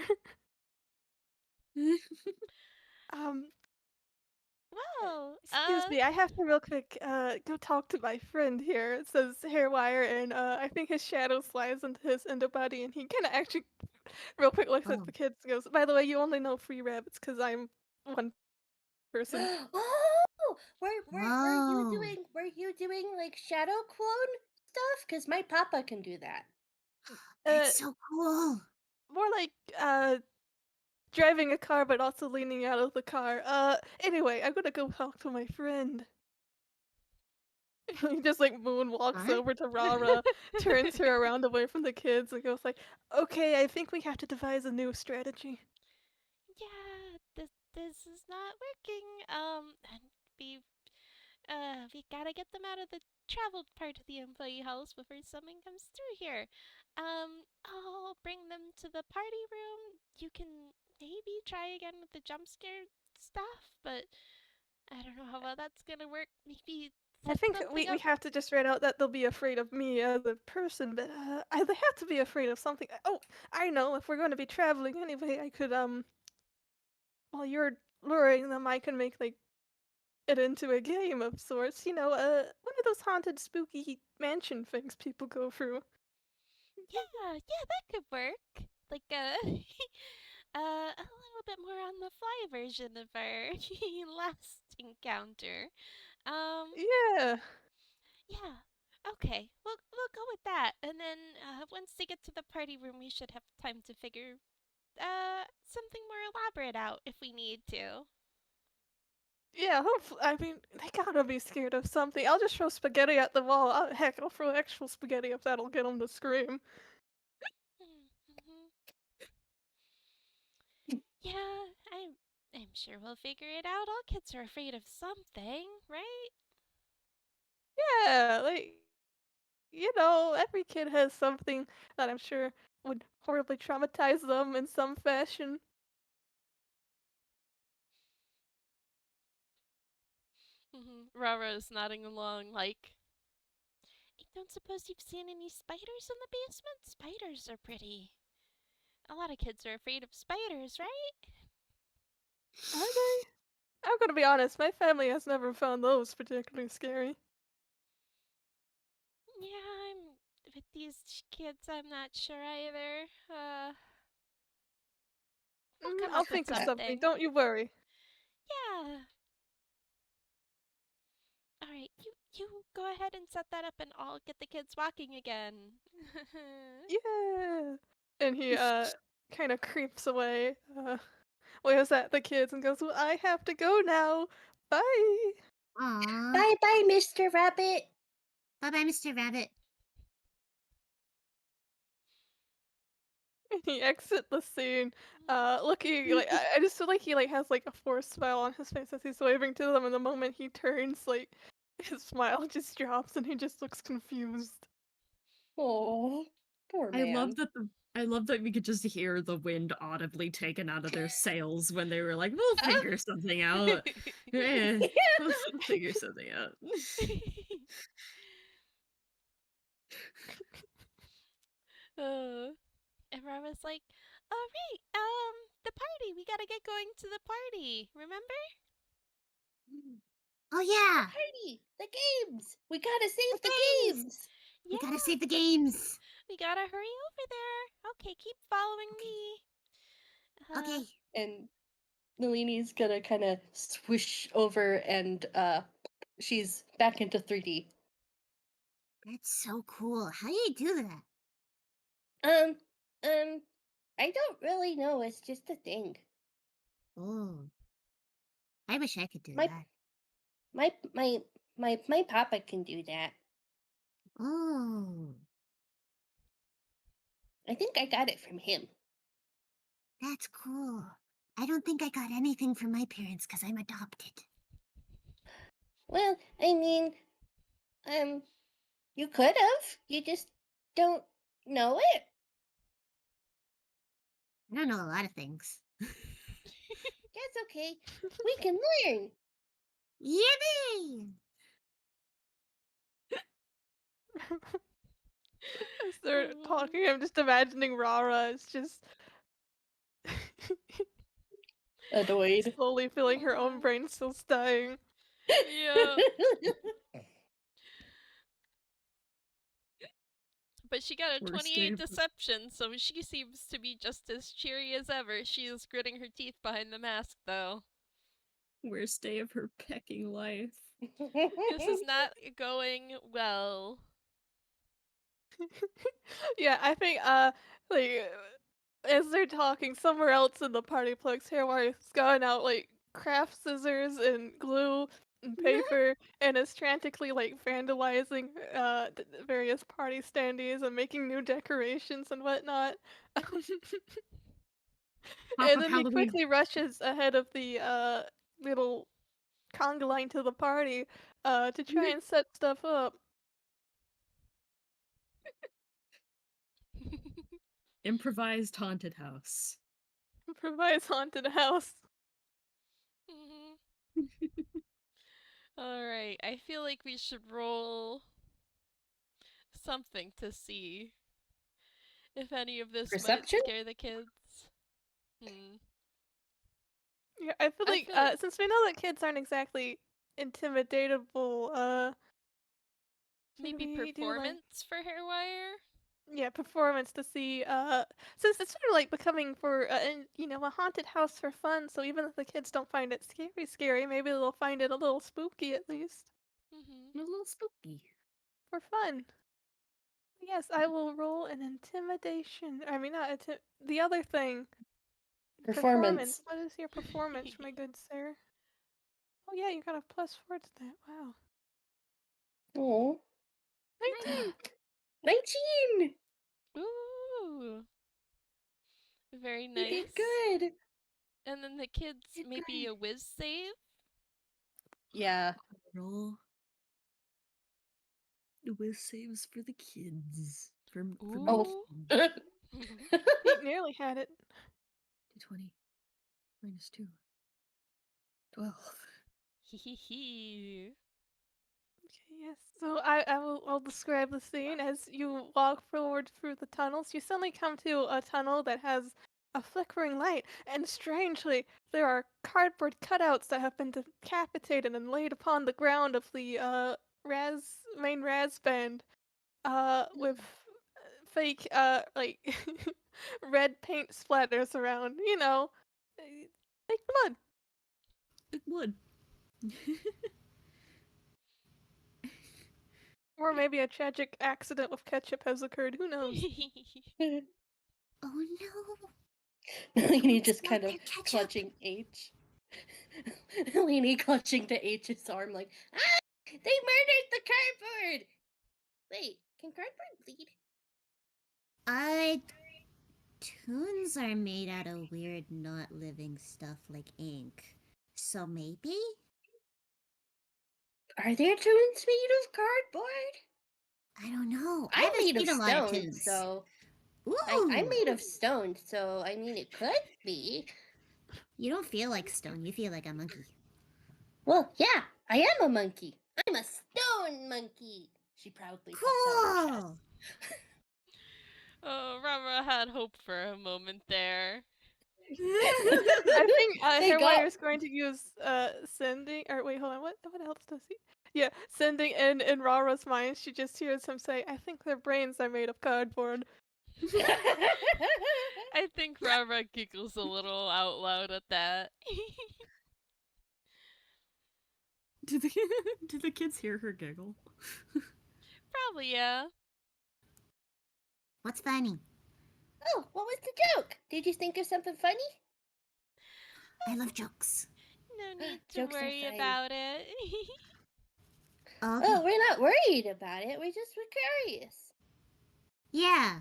um, Whoa. excuse me, I have to real quick go talk to my friend here. It says HareWire, and I think his shadow slides into his endo body, and he kind of actually real quick looks Oh. at the kids and goes, "By the way, you only know 3 rabbits because I'm one person." Oh, were Wow. you doing like shadow clone stuff? Because my papa can do that. That's so cool. More like driving a car but also leaning out of the car. Anyway, I'm gonna go talk to my friend. He just like moonwalks Huh? over to RaRa, turns her around away from the kids, and goes like, "Okay, I think we have to devise a new strategy." Yeah, this is not working. And we gotta get them out of the traveled part of the employee house before someone comes through here. I'll bring them to the party room. You can maybe try again with the jump scare stuff, but I don't know how well that's gonna work. Maybe I set think something we up. have to just write out that they'll be afraid of me as a person, but they have to be afraid of something. Oh, I know. If we're going to be traveling anyway, I could well, you're luring them, I can make like it into a game of sorts. You know, one of those haunted, spooky mansion things people go through. Yeah, that could work. Like a little bit more on the fly version of our last encounter. Um, Yeah. yeah. Okay, we'll go with that. And then once they get to the party room, we should have time to figure something more elaborate out if we need to. Yeah, hopefully. I mean, they gotta be scared of something. I'll just throw spaghetti at the wall. Heck, I'll throw actual spaghetti if that'll get them to scream. Mm-hmm. Yeah, I'm sure we'll figure it out. All kids are afraid of something, right? Yeah, like, every kid has something that I'm sure would horribly traumatize them in some fashion. RaRa is nodding along like, I don't suppose you've seen any spiders in the basement? Spiders are pretty. A lot of kids are afraid of spiders, right? Are they? I'm gonna be honest, my family has never found those particularly scary. Yeah, with these kids, I'm not sure either. We'll come I'll up with think of something, something. don't you worry. Yeah. All right, you go ahead and set that up, and I'll get the kids walking again. Yeah. And he, kind of creeps away, waves at the kids and goes, well, I have to go now. Bye. Aw. Bye bye, Mr. Rabbit. Bye bye, Mr. Rabbit. He exit the scene, looking like I just feel like he like has like a forced smile on his face as he's waving to them, and the moment he turns, like his smile just drops and he just looks confused. Oh, poor I man. love that we could just hear the wind audibly taken out of their sails when they were like, "We'll figure something out. We'll figure something out." And RaRa's like, all right, the party. We gotta get going to the party. Remember? Oh The yeah, party, the games. We gotta save the the games. games. We Yeah, gotta save the games. we gotta hurry over there. Okay, keep following me. Okay. And Nalini's gonna kind of swoosh over, and she's back into 3D. That's so cool. How do you do that? Um, I don't really know. It's just a thing. Oh, I wish I could do My that. my papa can do that. Oh, I think I got it from him. that's cool. I don't think I got anything from my parents because I'm adopted. Well, I mean, you could have. You just don't know it. I don't know a lot of things. That's okay. We can learn. Yippee! As they're talking, I'm just imagining Rara is just Annoyed. slowly feeling her own brain cells dying. Yeah. But she got a Worst 28 day of- deception, so she seems to be just as cheery as ever. She is gritting her teeth behind the mask, though. Worst day of her pecking life. This is not going well. Yeah, I think like as they're talking somewhere else in the PartyPlex, HareWire has gone out like craft scissors and glue and paper and is frantically like vandalizing various party standees and making new decorations and whatnot. Pop And up then he Halloween. quickly rushes ahead of the little conga line to the party to try and set stuff up. Improvised haunted house. Improvise haunted house. Alright, I feel like we should roll something to see if any of this might Perception? scare the kids. Yeah, I feel I like feel- since we know that kids aren't exactly intimidatable, should Maybe we do like performance for HareWire? yeah, performance to see since it's sort of like becoming for a haunted house for fun, so even if the kids don't find it scary, maybe they'll find it a little spooky at least Mm-hmm. A little spooky. for fun. Yes, I will roll an intimidation. I mean, not the other thing. Performance. Performance. What is your performance, my good sir? Oh yeah, you got a +4 to that. Wow. Oh. 19. 19! Ooh. Very You did nice. good. And then the kids, Did maybe good. a whiz save? Yeah. Roll. With saves for the kids. For Ooh. Oh. He nearly had it. 20 minus 2. 12. Hee hee hee. Okay, yes. So I'll describe the scene as you walk forward through the tunnels. You suddenly come to a tunnel that has a flickering light, and strangely, there are cardboard cutouts that have been decapitated and laid upon the ground of the main Raz band, with fake like red paint splatters around. Fake blood. Big blood. Or maybe a tragic accident with ketchup has occurred. Who knows? Oh no! Nalini Don't just spill kind of their ketchup. clutching H. Nalini clutching to H's arm like, ah! They murdered the cardboard! Wait, can cardboard bleed? Tunes are made out of weird, not living stuff like ink. So maybe? Are there tunes made of cardboard? I don't know. I I'm haven't made of seen a lot of stone, tunes. so Ooh! I'm made of stone, so I mean it could be. You don't feel like stone. You feel like a monkey. Well, yeah, I am a monkey. I'm a stone monkey. She proudly puffs out her chest. Cool! Oh, RaRa had hope for a moment there. I think They got- HareWire is going to use sending. Or wait, hold on. What else does he? Yeah, sending in RaRa's mind. She just hears him say, "I think their brains are made of cardboard." I think RaRa giggles a little out loud at that. Do the kids hear her giggle? Probably, yeah. What's funny? Oh, what was the joke? Did you think of something funny? I love jokes. No need to Jokes are worry fine. about it. Okay. Oh, we're not worried about it. We just were curious. Yeah.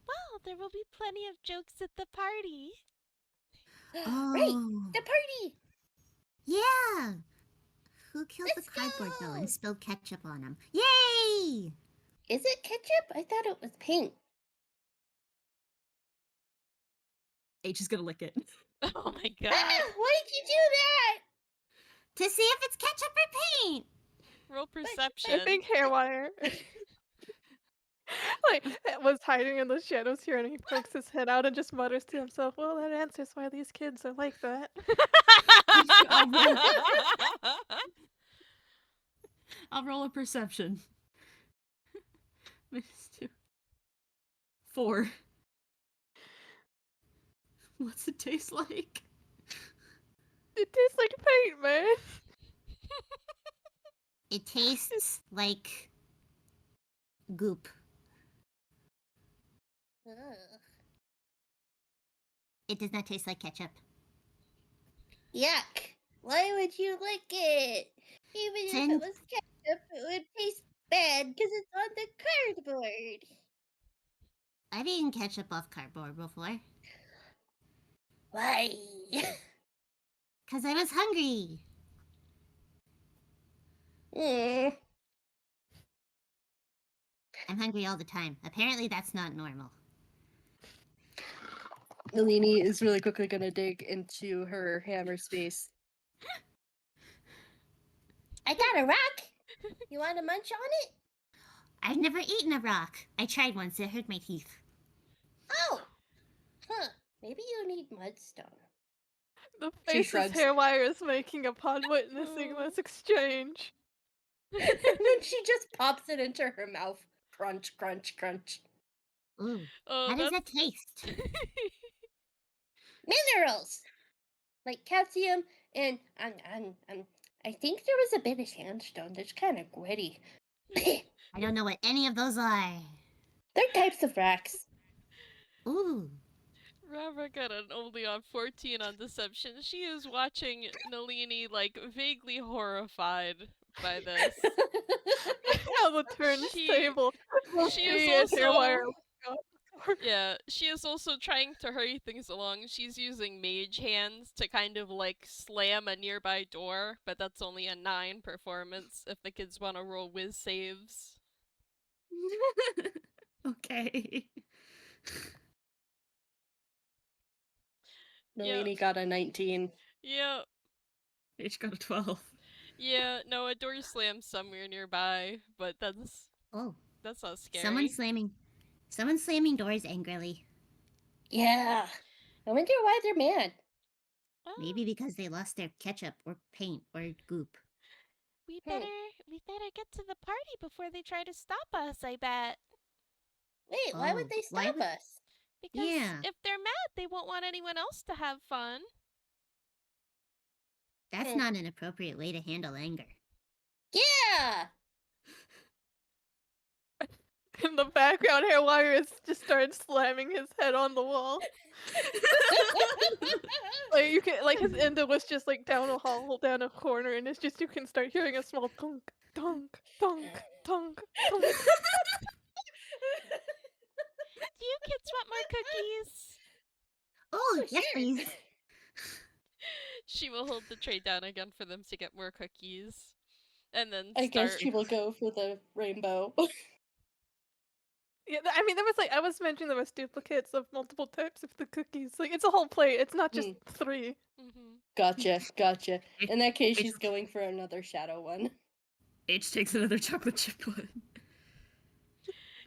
Well, there will be plenty of jokes at the party. Right, Oh. the party. Yeah. Who killed Let's the cardboard though go. and spilled ketchup on him? Yay! Is it ketchup? I thought it was paint. H is gonna lick it. Oh my god. Ah, why did you do that? To see if it's ketchup or paint. Roll I perception. think HareWire was hiding in the shadows here, and he pokes his head out and just mutters to himself, "Well, that answers why these kids are like that." I'll roll a perception. Minus 2. 4. What's it taste like? It tastes like paint, man. It tastes like goop. Ugh. It does not taste like ketchup. Yuck. Why would you lick it? Even if Tin- it was ketchup, it would taste bad because it's on the cardboard. I've eaten ketchup off cardboard before. Why? 'Cause I was hungry. Mm. I'm hungry all the time. Apparently that's not normal. Nalini is really quickly gonna dig into her hammer space. I got a rock. You want to munch on it? I've never eaten a rock. I tried once. It hurt my teeth. Oh. Huh. Maybe you need mudstone. The She faces shrugs. HareWire is making upon witnessing Oh. this exchange. And then she just pops it into her mouth. Crunch, crunch, crunch. Ooh, Oh, how does that's... that taste? Minerals! Like calcium and I think there was a bit of sandstone. That's kind of gritty. I don't know what any of those are. They're types of rocks. Ooh. RaRa got an only on 14 on deception. She is watching Nalini, like, vaguely horrified by this. How the turntable. She is She and HareWire. also... Yeah, she is also trying to hurry things along. She's using mage hands to kind of like slam a nearby door, but that's only a 9 performance if the kids want to roll whiz saves. Okay. Nalini got a 19. Yeah, H got a 12. yeah, no, a door slams somewhere nearby, but that's Oh, not scary. someone's slamming doors angrily. Yeah. I wonder why they're mad. Well, Maybe because they lost their ketchup or paint or goop. we better get to the party before they try to stop us, I bet. Wait, why would Oh, they why stop would- us? Because Yeah. if they're mad, they won't want anyone else to have fun. That's not an appropriate way to handle anger. Yeah! In the background, HareWire is just started slamming his head on the wall. Like you can, like his endo was just like down a hall, down a corner, and it's just you can start hearing a small thunk, thunk, thunk, thunk, thunk. Do you kids want more cookies? Oh, yes, sure. please. She will hold the tray down again for them to get more cookies. And then I guess start... she will go for the rainbow. Yeah, I mean, there was like I was mentioning there was duplicates of multiple types of the cookies. Like it's a whole plate. It's not just 3. Mhm. Gotcha, gotcha. In that case, H- she's going for another shadow one. H takes another chocolate chip one.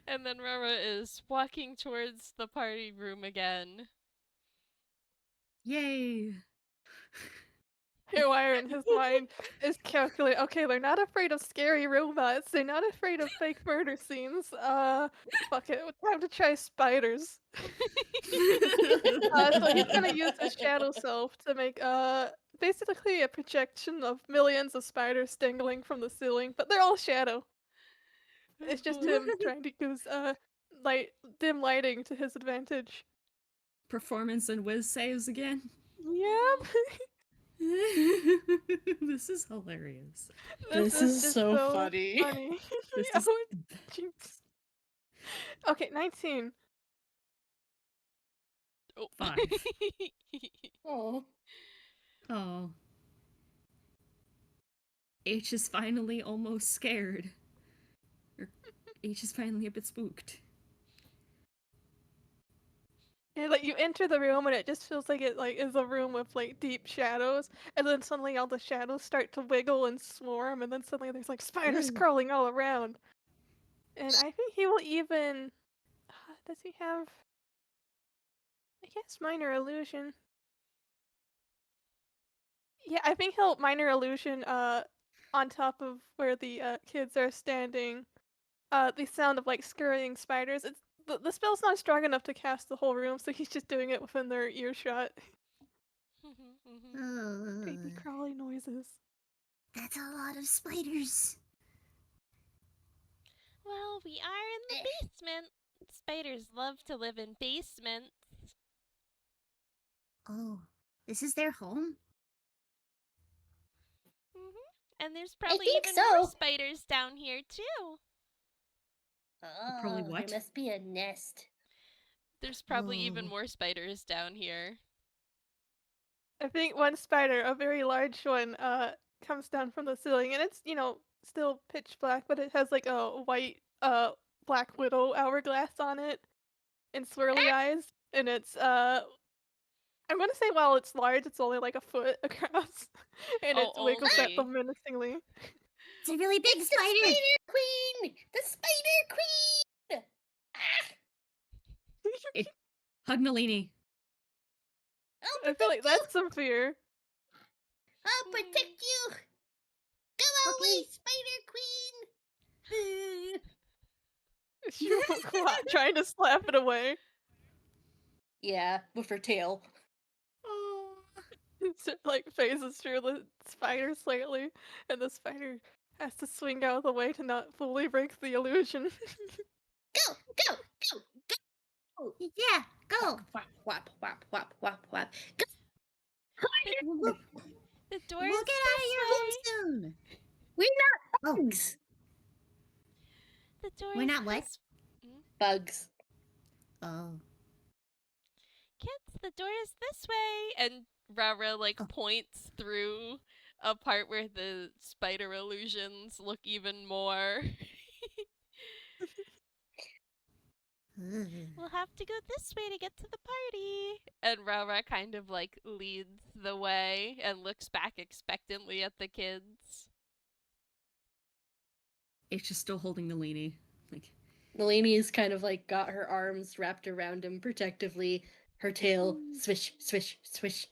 And then RaRa is walking towards the party room again. Yay! HareWire in his mind is calculating. Okay, they're not afraid of scary robots. They're not afraid of fake murder scenes. Fuck it. Time to try spiders. So he's gonna use his shadow self to make basically a projection of millions of spiders dangling from the ceiling, but they're all shadow. It's just him trying to use dim lighting to his advantage. Performance and whiz saves again. Yeah. This is hilarious. This is just so funny. This Oh, is jeez. Okay, 19. Oh. 5. Oh. Oh. H is finally almost scared. Or H is finally a bit spooked. Yeah, like you enter the room and it just feels like it like is a room with like deep shadows, and then suddenly all the shadows start to wiggle and swarm, and then suddenly there's like spiders Ooh. crawling all around. And I think he will even. Does he have? I guess minor illusion. Yeah, I think he'll minor illusion on top of where the kids are standing. The sound of like scurrying spiders. It's the spell's not strong enough to cast the whole room, so he's just doing it within their earshot. Creepy Ugh, crawly noises. that's a lot of spiders. Well, we are in the basement. Spiders love to live in basements. Oh, this is their home? And there's probably think even more so. spiders down here, too. Probably Oh, what? there must be a nest. There's probably even Oh. more spiders down here. I think one spider, a very large one, comes down from the ceiling, and it's, still pitch black, but it has like a white, black widow hourglass on it, and swirly eyes, and it's, I'm gonna say while it's large, it's only like a foot across, and Oh, it wiggles at only. them menacingly. It's a really big It's spider! the Spider Queen! The Spider Queen! Ah! Hug Nalini. I feel like that's some fear. I'll protect you. Go away, Spider Queen. She trying to slap it away. Yeah, with her tail. Oh. So, like phases through the spider slightly, and the spider has to swing out of the way to not fully break the illusion. Go, go, go, go. Yeah, go. Whap, whap, whap, whap, whap, whap. Go. We'll, The door we'll is get out of this your way. home soon. We're not Oh, bugs. The door We're is not what? this. Bugs. oh. Kids, the door is this way. And RaRa like Oh. points through a part where the spider illusions look even more. Ugh. We'll have to go this way to get to the party. And RaRa kind of like leads the way and looks back expectantly at the kids. It's just still holding Nalini. Like, Nalini's kind of like got her arms wrapped around him protectively, her tail swish, swish, swish.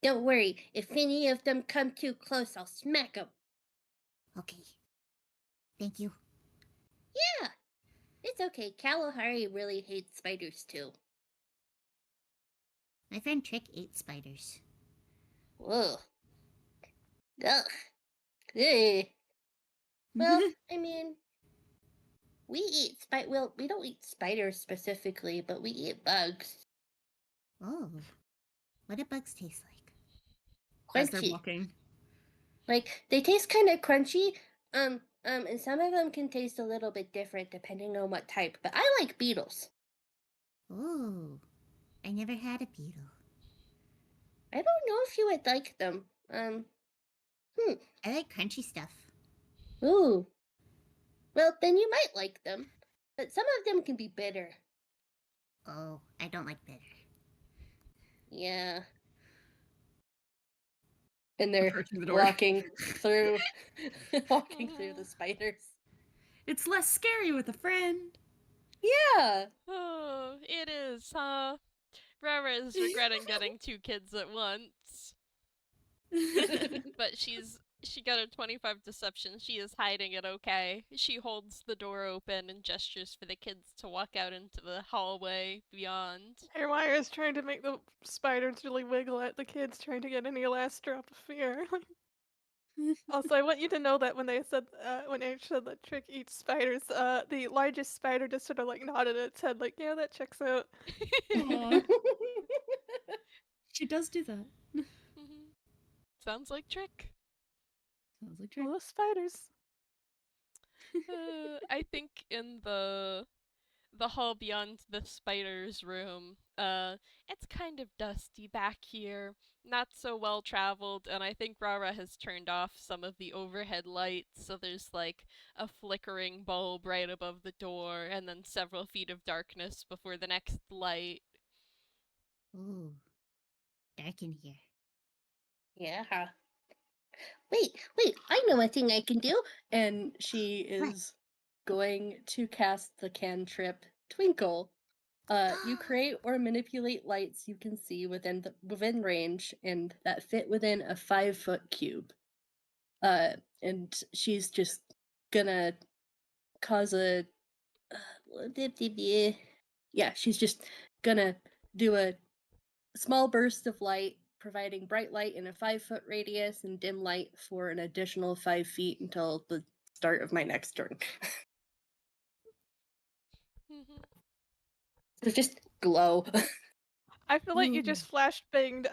Don't worry. If any of them come too close, I'll smack them. Okay. Thank you. Yeah. It's okay. Kalahari really hates spiders too. My friend Trick ate spiders. Whoa. Ugh. Ugh. Well, I mean, we eat well, we don't eat spiders specifically, but we eat bugs. Oh. What do bugs taste like? as they're Crunchy. walking. Like, they taste kind of crunchy, and some of them can taste a little bit different depending on what type, but I like beetles. Oh. I never had a beetle. I don't know if you would like them. I like crunchy stuff. Ooh. Well, then you might like them, but some of them can be bitter. Oh, I don't like bitter. Yeah. And they're Approaching the door. walking through the spiders. It's less scary with a friend. Yeah. Oh, it is, huh? RaRa is regretting getting two kids at once. But she got a 25 deception. She is hiding it okay. She holds the door open and gestures for the kids to walk out into the hallway beyond. HareWire is trying to make the spiders really wiggle at the kids, trying to get any last drop of fear. Also, I want you to know that when H said that Trick eats spiders, the largest spider just sort of like nodded its head, like, yeah, that checks out. Aw. She does do that. Sounds like Trick. Sounds like Trick. All those spiders. I think in the hall beyond the spider's room, it's kind of dusty back here, not so well traveled, and I think RaRa has turned off some of the overhead lights, so there's like a flickering bulb right above the door, and then several feet of darkness before the next light. Ooh. Dark in here. Yeah. Wait, I know a thing I can do. And she is going to cast the cantrip Twinkle. You create or manipulate lights you can see within range and that fit within a 5-foot cube. And she's just gonna cause she's just gonna do a small burst of light, providing bright light in a 5-foot radius and dim light for an additional 5 feet until the start of my next turn. So just glow. I feel like you just flashbanged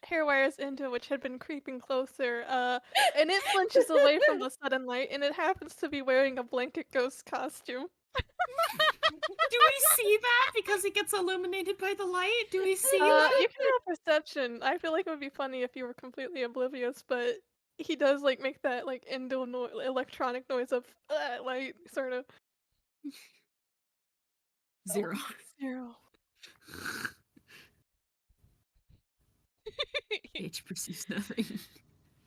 HareWire's into which had been creeping closer, and it flinches away from the sudden light, and it happens to be wearing a blanket ghost costume. Do we see that because it gets illuminated by the light? Do we see that? You can have perception. I feel like it would be funny if you were completely oblivious, but he does like make that like electronic noise of light, sort of. 0. 0. H perceives nothing.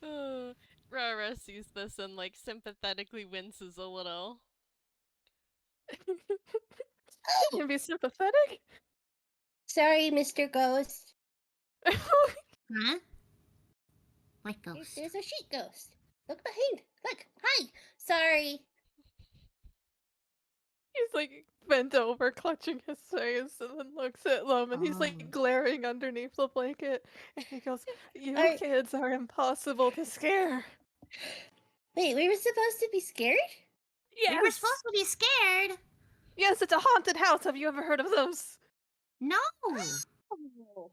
RaRa sees this and like sympathetically winces a little. You can be sympathetic. Sorry, Mr. Ghost. Huh? What ghost? There's a sheet ghost. Look behind. Look. Hi. Sorry. He's like bent over, clutching his face, and then looks at them, and he's like Oh. glaring underneath the blanket. And he goes, "You Are- kids are impossible to scare." Wait, we were supposed to be scared? Yes. We were supposed to be scared. Yes, it's a haunted house. Have you ever heard of those? No. Oh.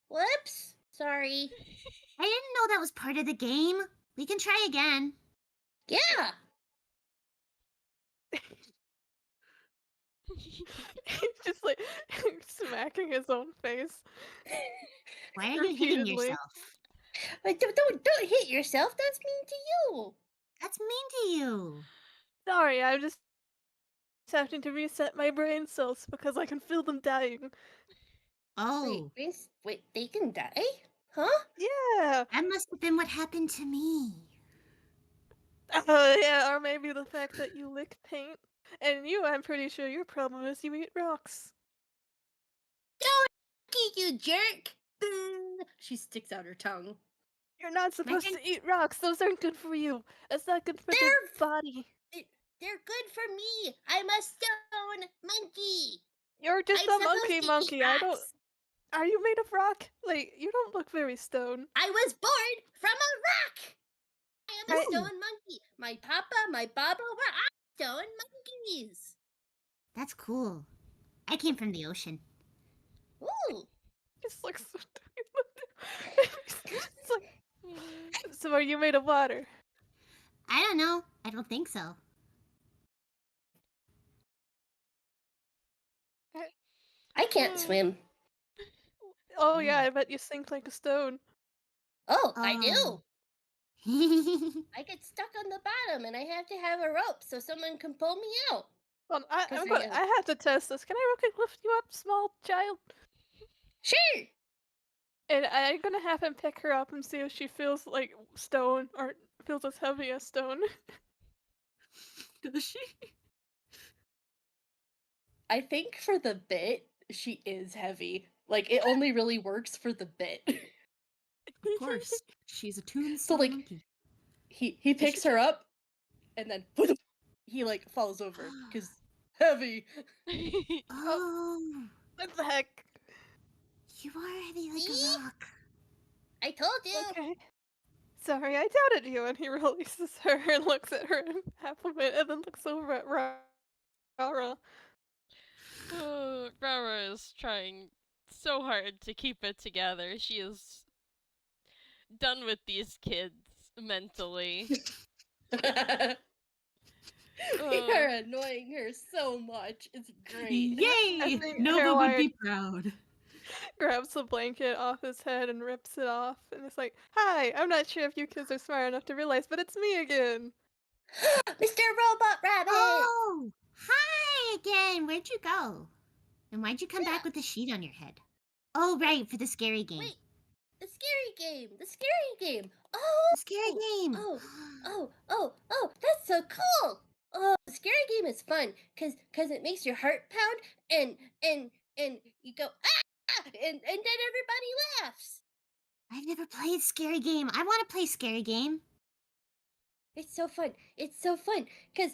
Whoops. Sorry. I didn't know that was part of the game. We can try again. Yeah. He's just like smacking his own face. Why are you hitting Repeatedly. yourself? Wait, don't hit yourself. That's mean to you. That's mean to you. Sorry, I'm just having to reset my brain cells because I can feel them dying. Oh, Wait, they can die? Huh? Yeah. that must have been what happened to me. Yeah, or maybe the fact that you lick paint. And you, I'm pretty sure your problem is you eat rocks. You jerk. She sticks out her tongue. You're not supposed to eat rocks. Those aren't good for you. That's not good for the They're body. They're good for me. I'm a stone monkey. You're just I'm a monkey supposed to monkey. eat I don't. rocks. Are you made of rock? Like, you don't look very stone. I was born from a rock. I am a I- stone monkey. My papa, my baba were all stone monkeys. That's cool. I came from the ocean. Ooh. Just looks so it's like, so are you made of water? I don't know. I don't think so. I can't swim. Oh yeah, I bet you sink like a stone. Oh, I do. Oh. I get stuck on the bottom and I have to have a rope so someone can pull me out. Hold on, 'Cause I'm they're gonna, young. I have to test this. Can I real quick lift you up, small child? Sure. And I'm gonna have him pick her up and see if she feels like stone or feels as heavy as stone. Does she? I think for the bit, she is heavy. Like, it only really works for the bit. Of course. She's a tombstone So, like, monkey. he picks her up, and then he, like, falls over, because heavy. Oh, What the heck? you are heavy like See? a rock. I told you. Okay. Sorry, I doubted you. And he releases her and looks at her in half a minute and then looks over at RaRa. RaRa is trying so hard to keep it together. She is done with these kids mentally. We are annoying her so much. It's great. I Yay! think Nova would HareWire be proud. grabs the blanket off his head and rips it off. And it's like, "Hi, I'm not sure if you kids are smart enough to realize, but it's me again." Mr. Robot Rabbit. Oh, hi again. Where'd you go? And why'd you come back with the sheet on your head? Oh, right, for the scary game. Wait. The scary game. The scary game. Oh. The scary game. Oh, that's so cool. Oh, the scary game is fun cuz it makes your heart pound and you go and then everybody laughs. I've never played scary game. I want to play scary game. It's so fun. It's so fun cuz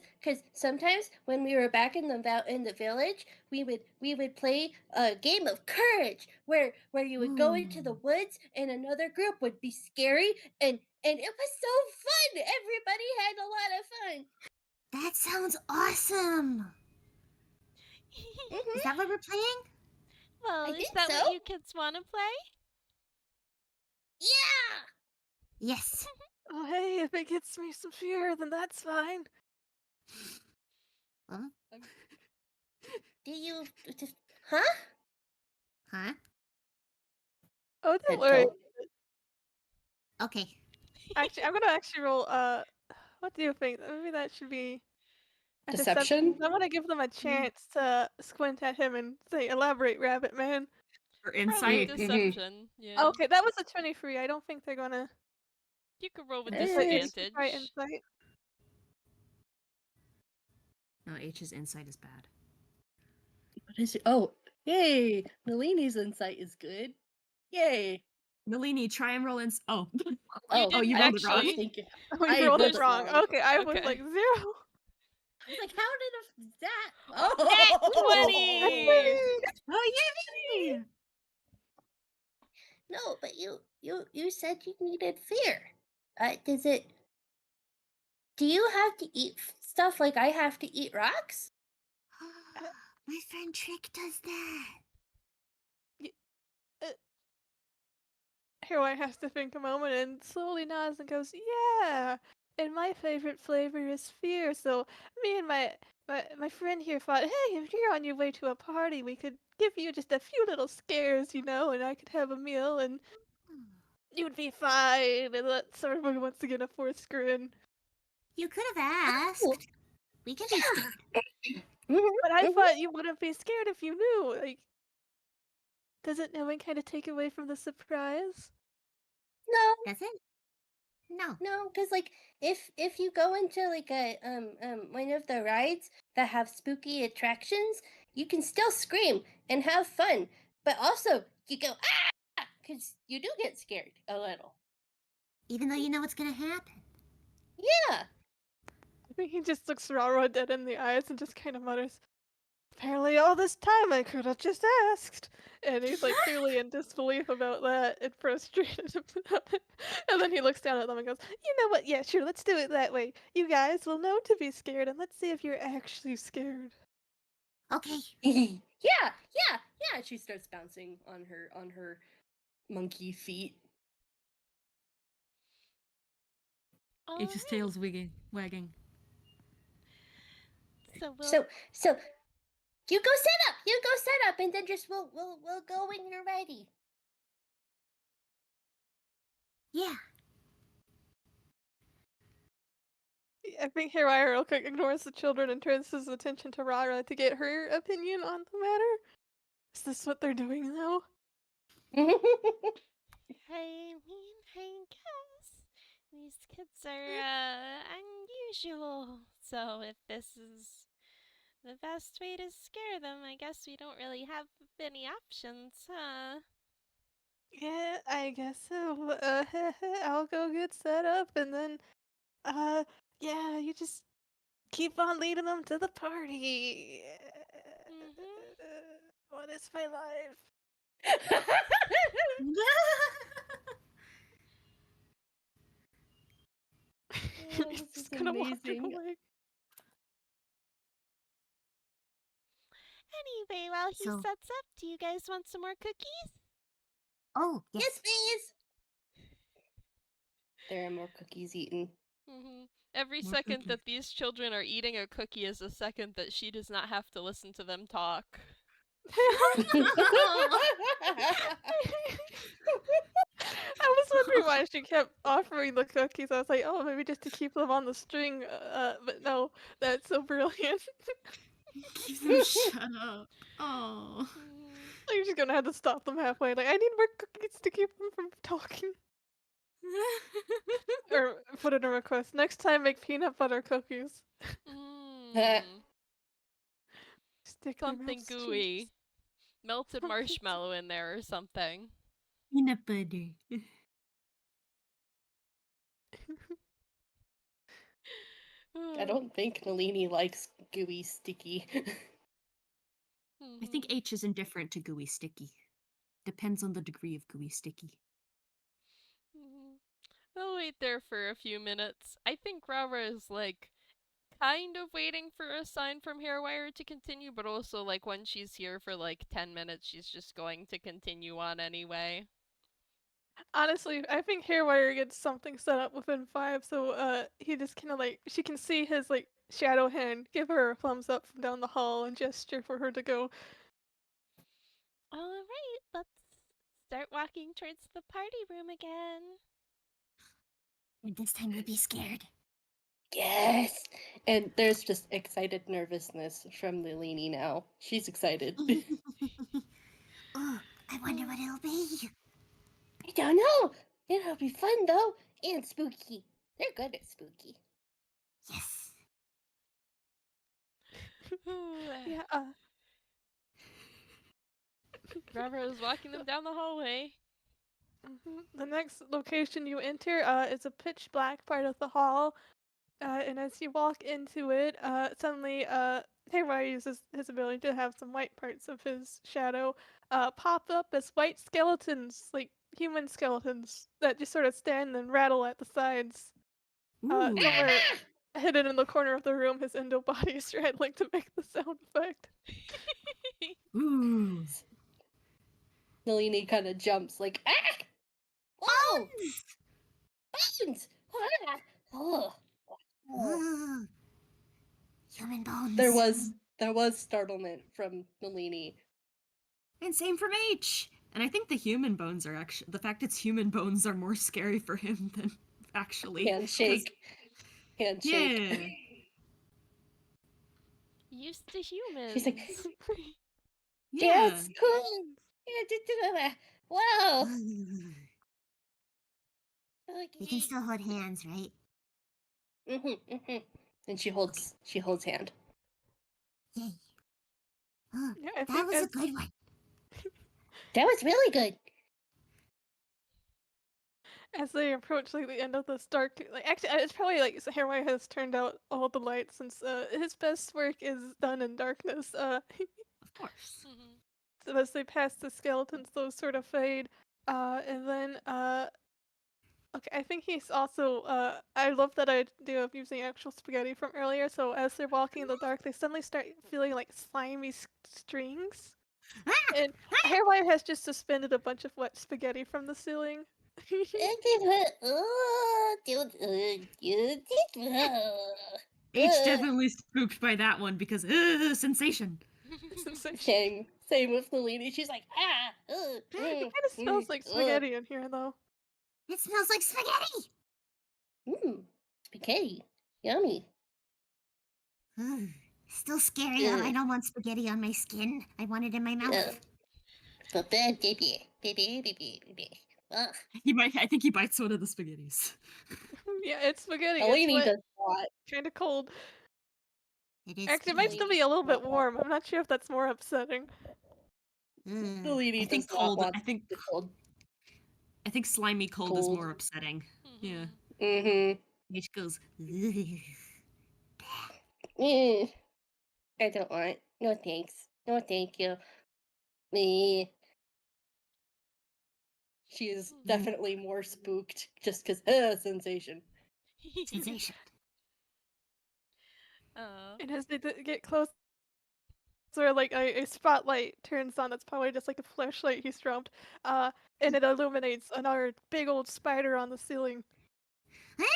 sometimes when we were back in the village, we would play a game of courage where you would go into the woods and another group would be scary and it was so fun. Everybody had a lot of fun. That sounds awesome. Mhm. Is that what we're playing? Well, I is think that so. what you kids want to play? Yeah. Yes. Oh, hey, if it gets me some fear, then that's fine. Huh? Do you huh? Huh? Oh, Head don't worry. tilt. Okay. Actually, I'm gonna actually roll. What do you think? Maybe that should be a Deception? I want to give them a chance to squint at him and say, "Elaborate, Rabbit Man." Or Probably insight. deception. Yeah. Okay, that was a 23. I don't think they're gonna. You could roll with Insight is- disadvantage. Try insight. No, H's insight is bad. What is it? Oh, yay! Nalini's insight is good. Yay! Nalini, try and roll in. Oh, Oh, didn't you I rolled it was wrong. actually. thinking. We I rolled it rolled it wrong. wrong. Okay, I was Okay. like 0. I was like, how did that? Nat Oh, 20! Oh, yay! No, but you said you needed fear. Does it? Do you have to eat stuff like I have to eat rocks? My friend Trick does that. HareWire has to think a moment and slowly nods and goes, "Yeah." And my favorite flavor is fear. So me and my friend here thought, hey, if you're on your way to a party, we could give you just a few little scares, and I could have a meal and you'd be fine. And that sort of once again a forced grin. You could have asked. We can be scared. But I thought you wouldn't be scared if you knew. Like, doesn't knowing kind of take away from the surprise? No, Does it? No. no, because like if you go into like a one of the rides that have spooky attractions, you can still scream and have fun, but also you go because you do get scared a little. Even though you know what's gonna happen. Yeah. I think he just looks RaRa dead in the eyes and just kind of mutters, apparently all this time I could have just asked. And he's like clearly in disbelief about that and frustrated about it. And then he looks down at them and goes, you know what? Yeah, sure, let's do it that way. You guys will know to be scared and let's see if you're actually scared. Okay. yeah. She starts bouncing on her monkey feet. H's Alright, tail's wagging. so we'll So you go set up, and then just we'll go when you're ready. Yeah. I think HareWire real quick ignores the children and turns his attention to RaRa to get her opinion on the matter. Is this what they're doing now? I guess these kids are unusual. So if this is the best way to scare them, I guess we don't really have many options, huh? Yeah, I guess so. I'll go get set up and then, yeah, you just keep on leading them to the party. What is my life? Oh, He's this is just gonna wander amazing. away. Anyway, while he So- sets up, do you guys want some more cookies? Oh, yes. Yes, please. There are more cookies eaten. Every More second cookies. that these children are eating a cookie is a second that she does not have to listen to them talk. I was wondering why she kept offering the cookies. I was like, oh, maybe just to keep them on the string. But no, that's so brilliant. Keep them shut up. Oh. You're just gonna have to stop them halfway. Like, I need more cookies to keep them from talking. Or put in a request. Next time, make peanut butter cookies. Stick their Something mouths to gooey. Melted Something marshmallow in there or something. Peanut butter. I don't think Nalini likes gooey sticky. I think H is indifferent to gooey sticky. Depends on the degree of gooey sticky. We'll wait there for a few minutes. I think RaRa is like kind of waiting for a sign from HareWire to continue, but also like when she's here for like 10 minutes, she's just going to continue on anyway. Honestly, I think HareWire gets something set up within 5, so he just kind of like she can see his like shadow hand give her a thumbs up from down the hall and gesture for her to go. Alright, let's start walking towards the party room again. And this time we'll be scared. Yes! And there's just excited nervousness from Nalini now. She's excited. Oh, I wonder what it'll be. I don't know. It'll be fun though, and spooky. They're good at spooky. Yes. Yeah, RaRa is walking them down the hallway. The next location you enter is a pitch black part of the hall, and as you walk into it, suddenly HareWire uses his ability to have some white parts of his shadow pop up as white skeletons, like human skeletons, that just sort of stand and rattle at the sides. Ooh. Somewhere hidden in the corner of the room, his endo body is rattling to make the sound effect. Ooh. Nalini kind of jumps like, ah! Whoa! Bones! Ah! Oh. Ooh. Human bones. There was startlement from Nalini. And same from H. And I think the human bones are actually the fact it's human bones are more scary for him than actually. 'cause- Handshake. Handshake. Yeah. Used to humans. She's like, Yeah. yes, cool. Wow. You can still hold hands, right? And she holds hand. Yay. Oh, Yeah, I that think was a as- good one. That was really good. As they approach like the end of this dark, like actually, it's probably like HareWire has turned out all the lights since his best work is done in darkness. Of course. Mhm. So as they pass the skeletons, those sort of fade. And then okay, I think he's also I love that idea of using actual spaghetti from earlier. So as they're walking in the dark, they suddenly start feeling like slimy strings. And HareWire has just suspended a bunch of wet spaghetti from the ceiling. H definitely spooked by that one because sensation. Sensation. Same with Nalini. She's like, ah. It kind of smells like spaghetti in here, though. It smells like spaghetti. Spaghetti. Yummy. Ugh. Still scary though. I don't want spaghetti on my skin. I want it in my mouth. Baby. I think he bites one of the spaghettis. Yeah, it's spaghetti. Nalini It's does not. kind of cold. It is Actually, it might spaghetti. still be a little bit Not warm. I'm not sure if that's more upsetting. Ugh. Nalini I does think not cold. want I think the cold. I think slimy cold is Cold. more upsetting. Yeah. Mm-hmm. H goes. "Ugh." I don't want. No thanks. No thank you. Me. She is definitely more spooked just because sensation. Sensation. And as they get closer, like a spotlight turns on. That's probably just like a flashlight he strobed. And it illuminates another big old spider on the ceiling. Big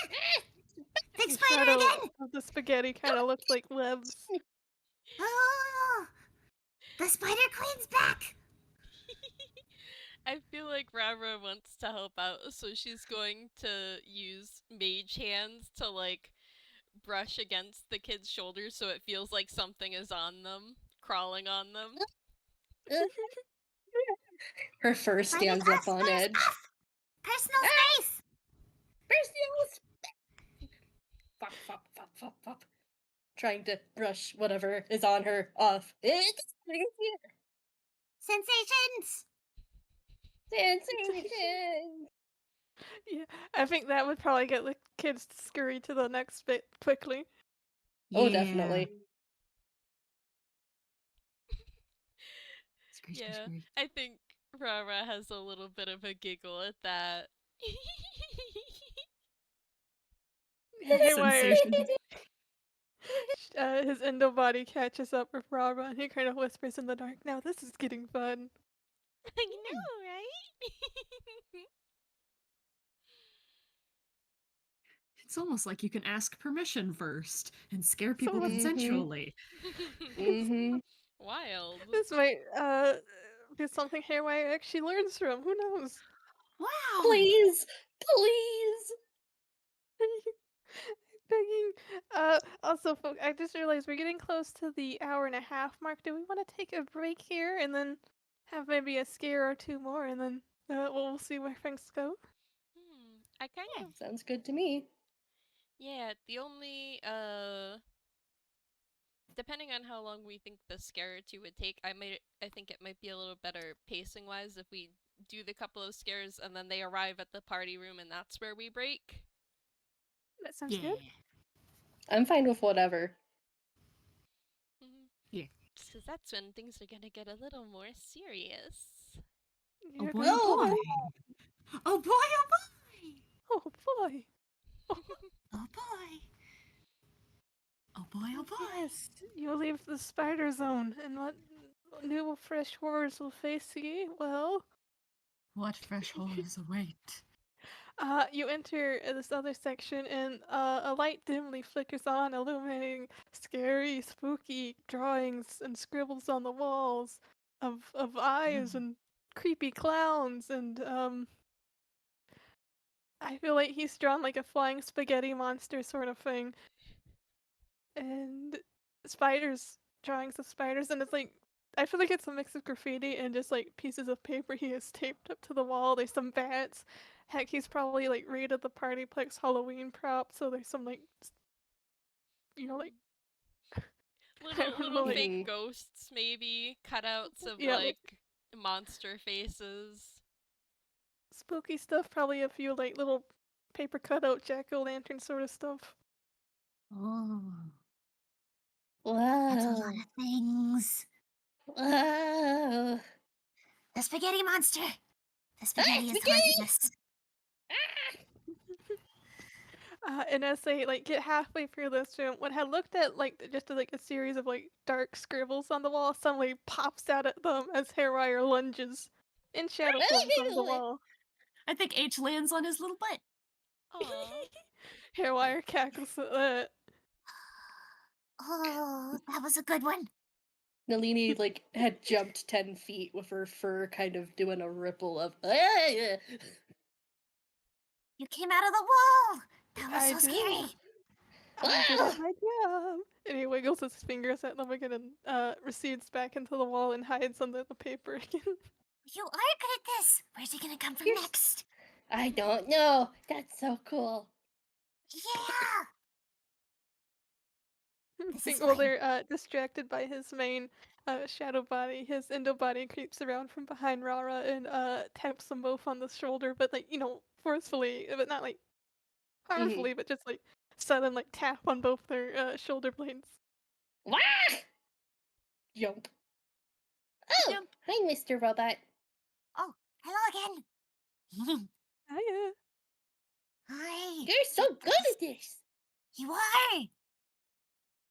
The spider shadow again. of the spaghetti kind of looks like webs. Oh, the Spider Queen's back. I feel like RaRa wants to help out, so she's going to use mage hands to like brush against the kid's shoulders so it feels like something is on them, crawling on them. Her fur stands up on edge. Personal space. Fop, fop, fop, fop, fop. Trying to brush whatever is on her off. It's Sensations. sensation. Yeah, I think that would probably get the kids to scurry to the next bit quickly. Oh, definitely. Yeah, I think RaRa has a little bit of a giggle at that. HareWire, Sensation. his endo body catches up with RaRa, and he kind of whispers in the dark, "Now this is getting fun." I know, right? It's almost like you can ask permission first and scare people Someone- consensually. Mm-hmm. Wild. This might be something HareWire actually learns from. Who knows? Wow. Please, please. Begging. Also, folks, I just realized we're getting close to the hour and a half mark. Do we want to take a break here and then have maybe a scare or two more, and then we'll see where things go? I kind of Sounds good to me. yeah. The only depending on how long we think the scare or two would take, I think it might be a little better pacing wise if we do the couple of scares, and then they arrive at the party room, and that's where we break? That sounds Yeah. good. I'm fine with whatever. Yeah. Because that's when things are gonna get a little more serious. Oh You're boy, gonna- oh boy. Oh! Oh boy, oh boy. Oh boy. Oh boy. Oh boy, oh boy. Yes, you'll leave the spider zone, and what new fresh horrors will face ye? Well, What fresh horrors await? you enter this other section, and a light dimly flickers on, illuminating scary, spooky drawings and scribbles on the walls of eyes and creepy clowns, and I feel like he's drawn like a flying spaghetti monster sort of thing, and spiders, drawings of spiders, and it's like I feel like it's a mix of graffiti and just like pieces of paper he has taped up to the wall. There's some bats. Heck, he's probably like raided the PartyPlex Halloween prop, so there's some like, like don't Little know, like- fake ghosts, maybe cutouts of Yeah, like monster faces. spooky stuff. Probably a few like little paper cutout jack-o'-lantern sort of stuff. Oh, Wow. that's a lot of things. Wow. The spaghetti monster. The spaghetti is spaghetti! causing us. And as they like get halfway through this room, what had looked at like just like a series of like dark scribbles on the wall suddenly pops out at them as HareWire lunges in shadow form from the wall. I think H lands on his little butt. Aww. HareWire cackles at that. Oh, that was a good one. Nalini like had jumped 10 feet with her fur kind of doing a ripple of You came out of the wall. That was I so did. scary. I did my job. And he wiggles his fingers at them again and recedes back into the wall and hides under the paper again. You are good at this. Where's he gonna come from Here's- next? I don't know. That's so cool. Yeah. This is Well, fine. they're distracted by his main shadow body. His endo body creeps around from behind RaRa and taps them both on the shoulder, but like, forcefully, but not like harmfully, but just like sudden like tap on both their shoulder blades. Wah! Jump. Oh, Jump. hi, Mr. Robot. Oh, hello again. Hiya. Hi. You're so good at this. You are.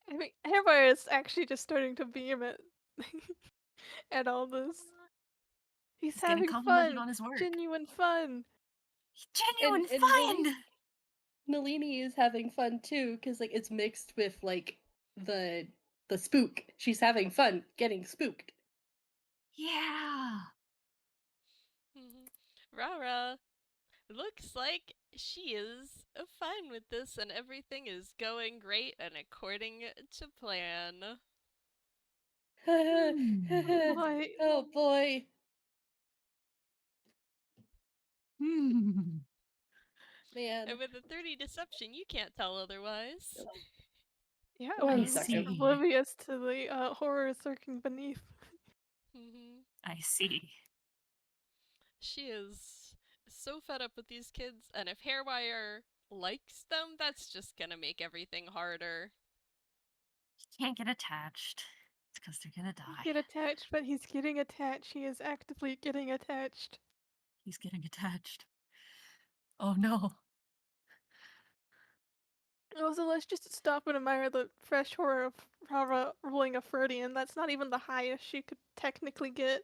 I mean, HareWire is actually just starting to beam at all this. He's He's getting having complimented fun, on his work. genuine fun. Genuine And fun. Nalini is having fun too, because like it's mixed with like the spook. She's having fun getting spooked. Yeah. RaRa, looks like she is fine with this, and everything is going great and according to plan. Boy. Oh boy. Hmm. Man. And with a 30 deception, you can't tell otherwise. Yeah, Oh, we're I see. oblivious to the horrors lurking beneath. I see. She is so fed up with these kids, and if HareWire likes them, that's just gonna make everything harder. He can't get attached. It's because they're gonna die. Get attached, but he's getting attached. He is actively getting attached. He's getting attached. Oh no. Also, let's just stop and admire the fresh horror of RaRa rolling a 30, and that's not even the highest she could technically get.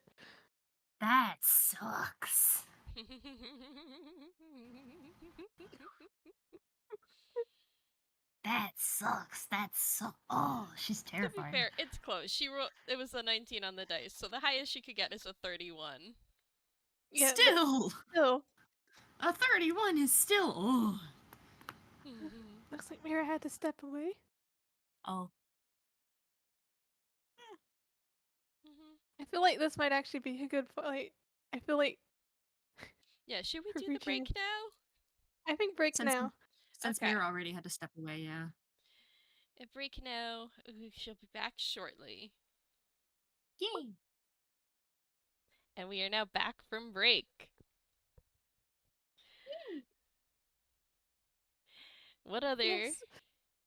That sucks. That sucks. That's so. Oh, she's To be terrifying. fair, it's close. It was a 19 on the dice, so the highest she could get is a 31. Yeah, but Still, still, a 31 is still. Oh. looks like Mira had to step away. Oh. I feel like this might actually be a good fight. I feel like Yeah, should we Her do the reaching- break now? I think break Since- now. Since Okay. Mira already had to step away, yeah. A break now. She'll be back shortly. Yay. And we are now back from break. What other... Yes.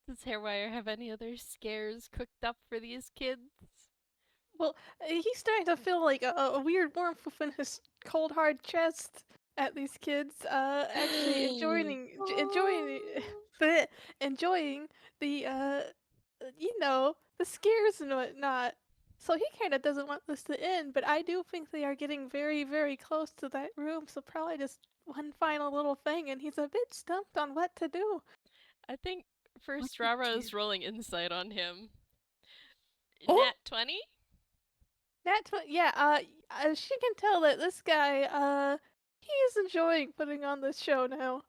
Does HareWire have any other scares cooked up for these kids? Well, he's starting to feel like a weird warmth within his cold, hard chest at these kids. Actually enjoying the enjoying the the scares and whatnot. So he kind of doesn't want this to end, but I do think they are getting very, very close to that room. So probably just one final little thing, and he's a bit stumped on what to do. I think first to RaRa do? is rolling insight on him. Oh. Nat 20? As she can tell that this guy, he is enjoying putting on this show now.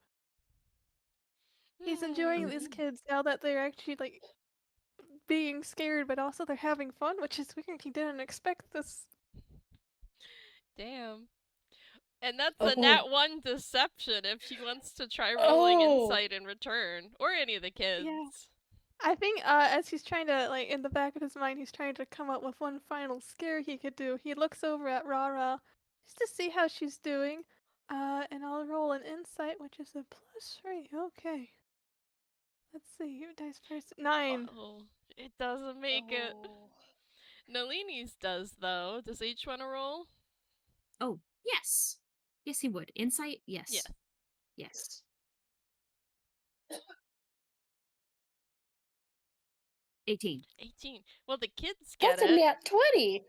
He's enjoying these kids now that they're actually like being scared, but also they're having fun, which is weird. He didn't expect this. Damn. And that's Oh. a Nat 1 deception if she wants to try rolling Oh. insight in return. Or any of the kids. Yeah. I think as he's trying to, like, in the back of his mind, he's trying to come up with one final scare he could do. He looks over at RaRa just to see how she's doing. And I'll roll an insight, which is a +3. Okay. Let's see, who dies first? 9. Oh, it doesn't make it. Oh. Nalini's does, though. Does each want to roll? Oh, yes. Yes, he would. Insight? Yes. Yeah. Yes. $18. 18. Well, the kids get That's a it. nat 20.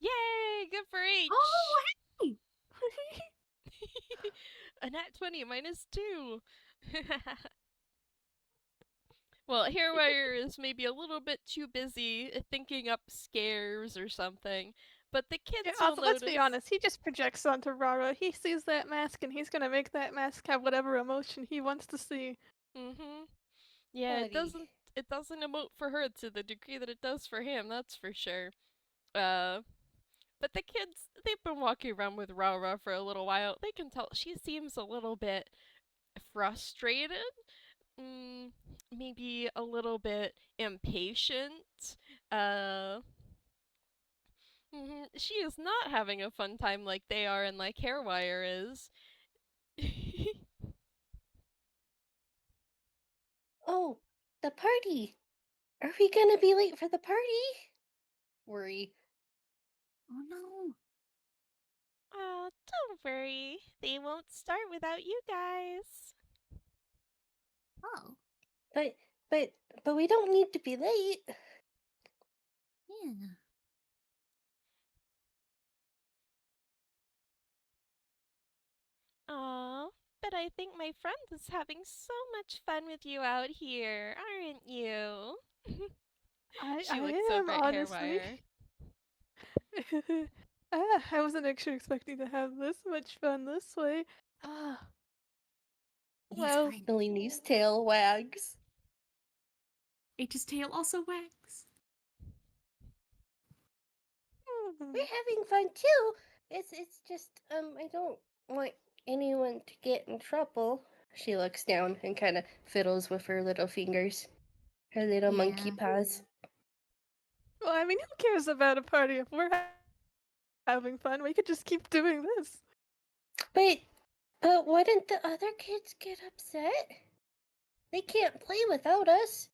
Yay! Good for H! Oh, hey! A nat 20 -2. Well, HareWire is maybe a little bit too busy thinking up scares or something, but the kids Yeah, will also, let's be notice- honest, he just projects onto RaRa. He sees that mask and he's gonna make that mask have whatever emotion he wants to see. Mm-hmm. Yeah, it doesn't emote for her to the degree that it does for him, that's for sure. But the kids, they've been walking around with RaRa for a little while. They can tell she seems a little bit frustrated. Maybe a little bit impatient. She is not having a fun time like they are and like HareWire is. Oh, the party. Are we gonna be late for the party? Worry. Oh, no. Don't worry. They won't start without you guys. Oh, But we don't need to be late. yeah. Aw, but I think my friend is having so much fun with you out here, aren't you? She I looks am, over at honestly. HareWire. I wasn't actually expecting to have this much fun this way. He's Well, fine. Nalini's tail wags. H's tail also wags. We're having fun too. It's just I don't want anyone to get in trouble. She looks down and kind of fiddles with her little fingers, her little monkey Yeah. paws. well, I mean, who cares about a party if we're having fun? We could just keep doing this. But wouldn't the other kids get upset? They can't play without us.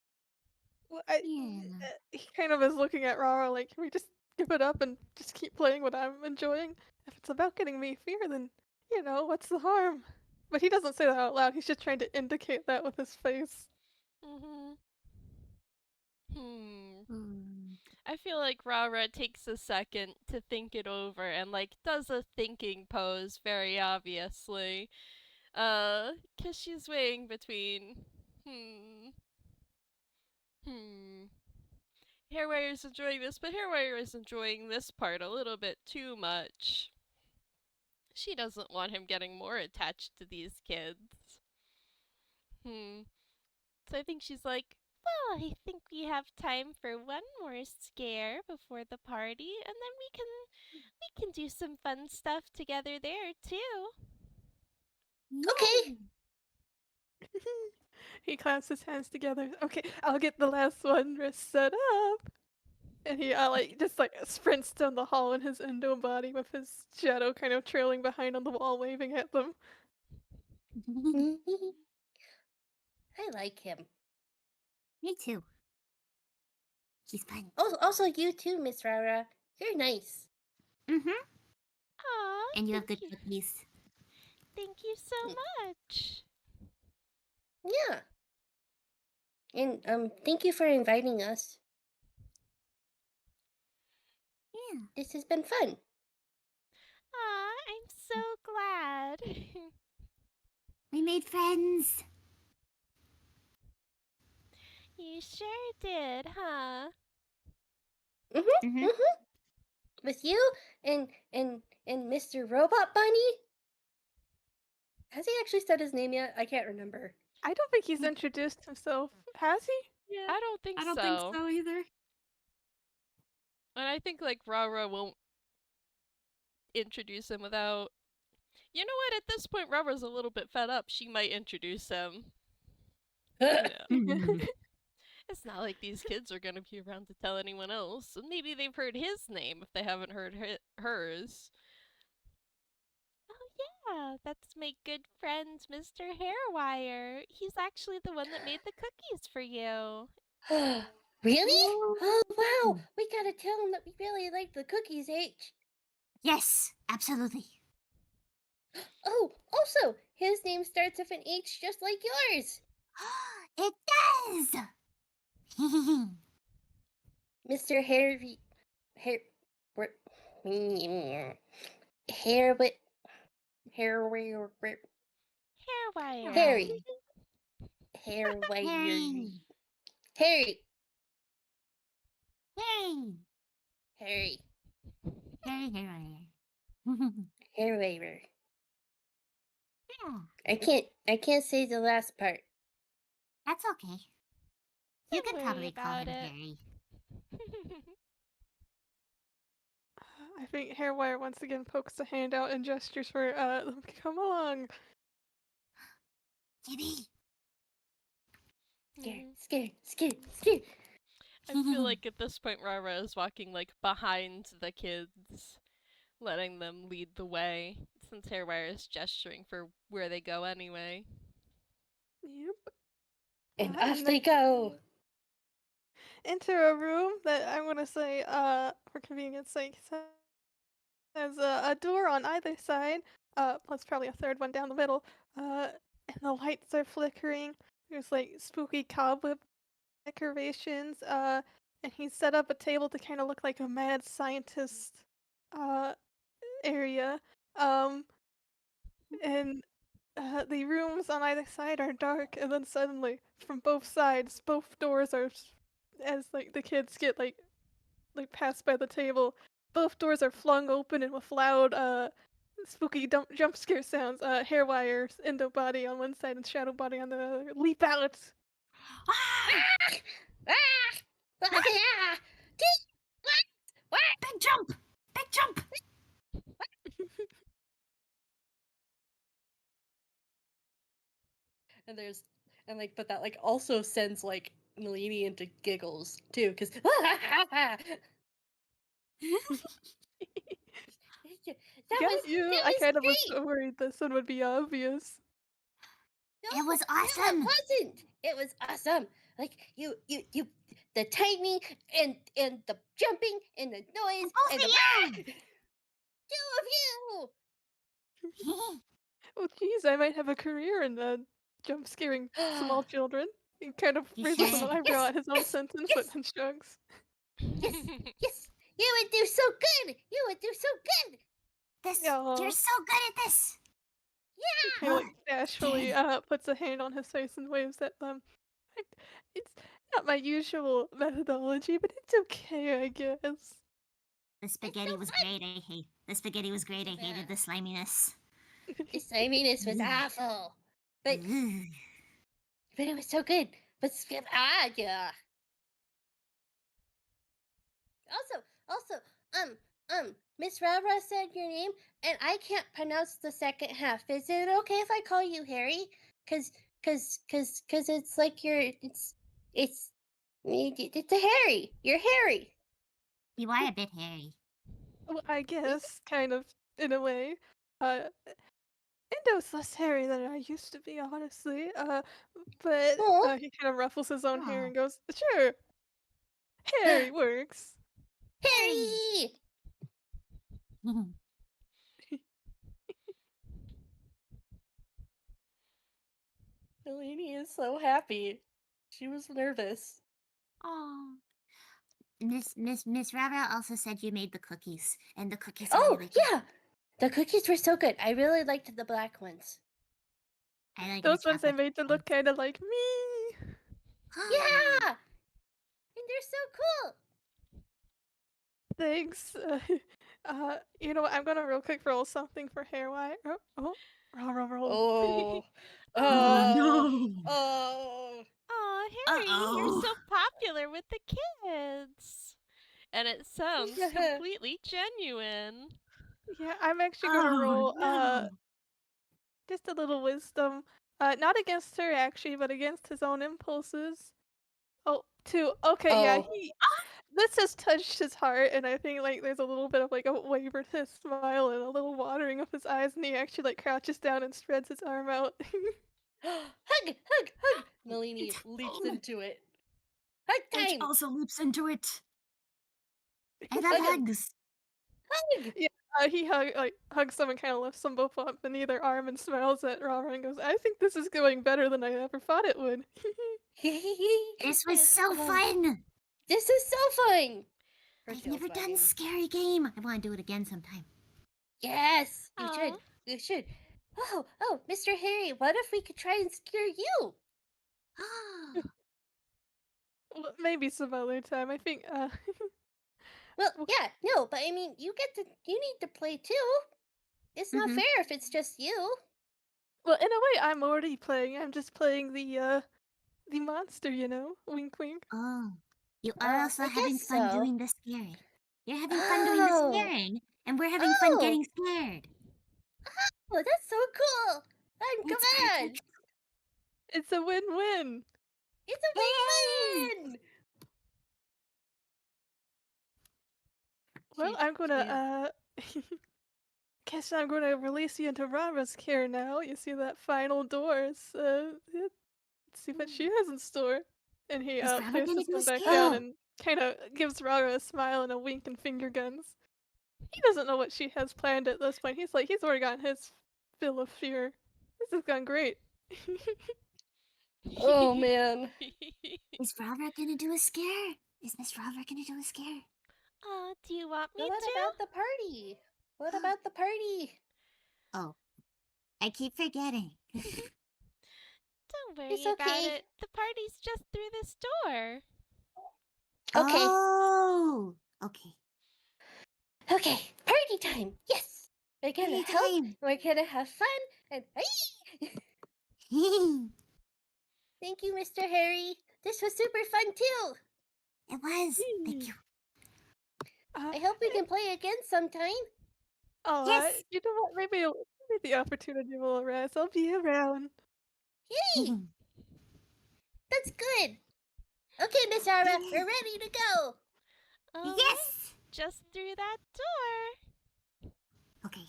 Well, Yeah. he kind of is looking at RaRa like, can we just give it up and just keep playing what I'm enjoying? If it's about getting me fear, then, what's the harm? But he doesn't say that out loud. He's just trying to indicate that with his face. I feel like RaRa takes a second to think it over and does a thinking pose very obviously. 'Cause she's weighing between HareWire's enjoying this, but HareWire is enjoying this part a little bit too much. She doesn't want him getting more attached to these kids. So I think she's like, well, I think we have time for one more scare before the party, and then we can do some fun stuff together there too. Okay. He clasps his hands together. Okay, I'll get the last one set up. And he just sprints down the hall in his endo body with his shadow kind of trailing behind on the wall, waving at them. I like him. Me too. He's fun. Oh, also you too, Miss RaRa. You're nice. Mm-hmm. Aw, And you have thank good you. cookies. Thank you so much. Yeah. And thank you for inviting us. Yeah. This has been fun. Aw, I'm so glad. We made friends. You sure did, huh? Mm-hmm. With you and Mr. Robot Bunny. Has he actually said his name yet? I can't remember. I don't think he's introduced himself. Has he? Yeah. I don't think I don't so. think so either. And I think RaRa won't introduce him without. You know what? At this point, RaRa's a little bit fed up. She might introduce him. It's not like these kids are gonna be around to tell anyone else. Maybe they've heard his name if they haven't heard hers. Oh yeah, that's my good friend, Mr. HareWire. He's actually the one that made the cookies for you. Really? Oh, wow. We gotta tell him that we really like the cookies, H. Yes, absolutely. Oh, also, his name starts with an H just like yours. It does. Mr. Harry... Hair... Hair... Hair... HareWire. Harry. Hair... Harry. Harry. Harry. Harry. Harry. Harry. Hair waver. Yeah, I can't say the last part. that's okay. You Don't can worry probably call about him it. Harry. I think HareWire once again pokes a hand out and gestures for them to come along. Gibby. Scared. I feel like at this point RaRa is walking behind the kids, letting them lead the way, since HareWire is gesturing for where they go anyway. Yep. And And off they go. enter a room that I want to say, for convenience sake, has a door on either side, plus probably a third one down the middle, and the lights are flickering. There's spooky cobweb decorations, and he set up a table to kind of look like a mad scientist, area. And the rooms on either side are dark, and then suddenly, from both sides, both doors are, as the kids get passed by the table, both doors are flung open, and with loud spooky jump scare sounds, HareWire's endo body on one side and shadow body on the other leap out. Big jump! Big jump! But that also sends Nalini into giggles too, because I kind of was so worried this one would be obvious. No, It was No, awesome. it wasn't. It was awesome. You, the timing and the jumping and the noise Both and of the you! two of you. Oh jeez, I might have a career in jump scaring small children. He kind of You raises an should. eyebrow at his own sentence, but then shrugs. Yes, you would do so good. You would do so good. Aw. You're so good at this. He bashfully puts a hand on his face and waves at them. It's not my usual methodology, but it's okay, I guess. The spaghetti was great. The spaghetti was great. I hated the sliminess. The sliminess was awful, but it was so good. But yeah. Also, Miss RaRa said your name, and I can't pronounce the second half. Is it okay if I call you Harry? Cause it's like it's a Harry. You're Harry. You are a bit hairy. Well, I guess, kind of, in a way. Indo's less hairy than I used to be, honestly. But Aw. he kind of ruffles his own hair Aw. and goes, "Sure, hairy works." Harry! Nalini is so happy. She was nervous. Oh. Miss RaRa also said you made the cookies, and the cookies are Oh, really good. yeah! The cookies were so good. I really liked the black ones. I like Those the ones I chocolate made to chip look kind of like me. ones. Yeah! And they're so cool! Thanks. You know what? I'm gonna real quick roll something for HareWire. Roll. Oh. Oh Oh. no! Oh. Aw, Harry, you're Uh-oh. so popular with the kids. And it sounds Yeah. completely genuine. Yeah, I'm actually gonna roll no! just a little wisdom. Not against her actually, but against his own impulses. Oh, two. Okay, yeah, Oh. this has touched his heart, and I think like there's a little bit of like a waver to his smile and a little watering of his eyes, and he actually like crouches down and spreads his arm out. Hug! Hug! Hug! Nalini It's leaps full. into it. Hug H time! also leaps into it. I love Hug him! hugs. Hug! Yeah, he hugs them and kind of lifts them both up beneath their arm and smiles at RaRa and goes, "I think this is going better than I ever thought it would." This was Yes, so fun. This is so fun! I've never done scary game. I want to do it again sometime. Yes! You Aw. should. You should. Oh, Mr. Harry, what if we could try and scare you? Well, maybe some other time. I think. Well, Well- yeah, no, but I mean, you need to play too. It's not Mhm. fair if it's just you. Well, in a way, I'm already playing. I'm just playing the monster. Wink, wink. Oh, you are also I having guess fun so. doing the scaring. You're having fun doing the Oh. scaring, and we're having fun Oh. getting scared. Oh, that's so cool! I'm It's glad! perfect. It's a win-win. It's a win-win! Well, She- I'm gonna guess I'm gonna release you into RaRa's care now. You see that final door. Let's see what she has in store. And he Is RaRa places gonna do a them back scare? down and kind of gives RaRa a smile and a wink and finger guns. He doesn't know what she has planned at this point. He's already gotten his fill of fear. This has gone great. Oh man. Is RaRa gonna do a scare? Is Miss RaRa gonna do a scare? Aw, do you want me What to? about the party? What about the party? Oh, I keep forgetting. Don't worry It's about okay. it. The party's just through this door. Okay. Oh, okay. Okay, party time! Yes! We're gonna Party help, time. we're gonna have fun, and thank you, Mr. Harry. This was super fun too. It was. Thank you. I hope we can play again sometime. Oh, Yes. you know what? Maybe the opportunity will arise. I'll be around. Yay! That's good. Okay, Miss RaRa, we're ready to go. All Yes. right, just through that door. Okay.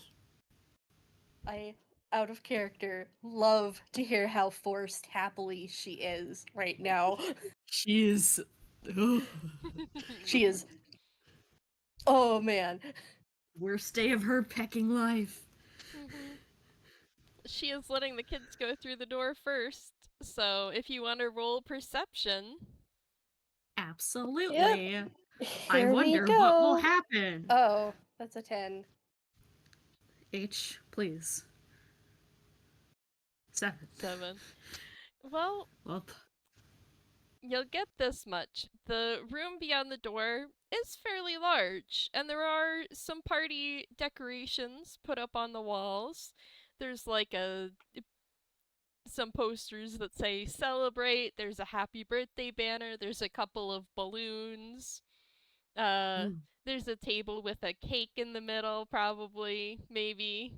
I, out of character, love to hear how forced happily she is right now. She is. Ugh. She is. Oh man. Worst day of her pecking life. She is letting the kids go through the door first. So if you want to roll perception. Absolutely. I Here we wonder go. what will happen. Oh, that's a 10. H, please. 7. 7. Well, Well, you'll get this much. The room beyond the door is fairly large, and there are some party decorations put up on the walls. There's like some posters that say celebrate, there's a happy birthday banner, there's a couple of balloons. ooh. There's a table with a cake in the middle, probably, maybe.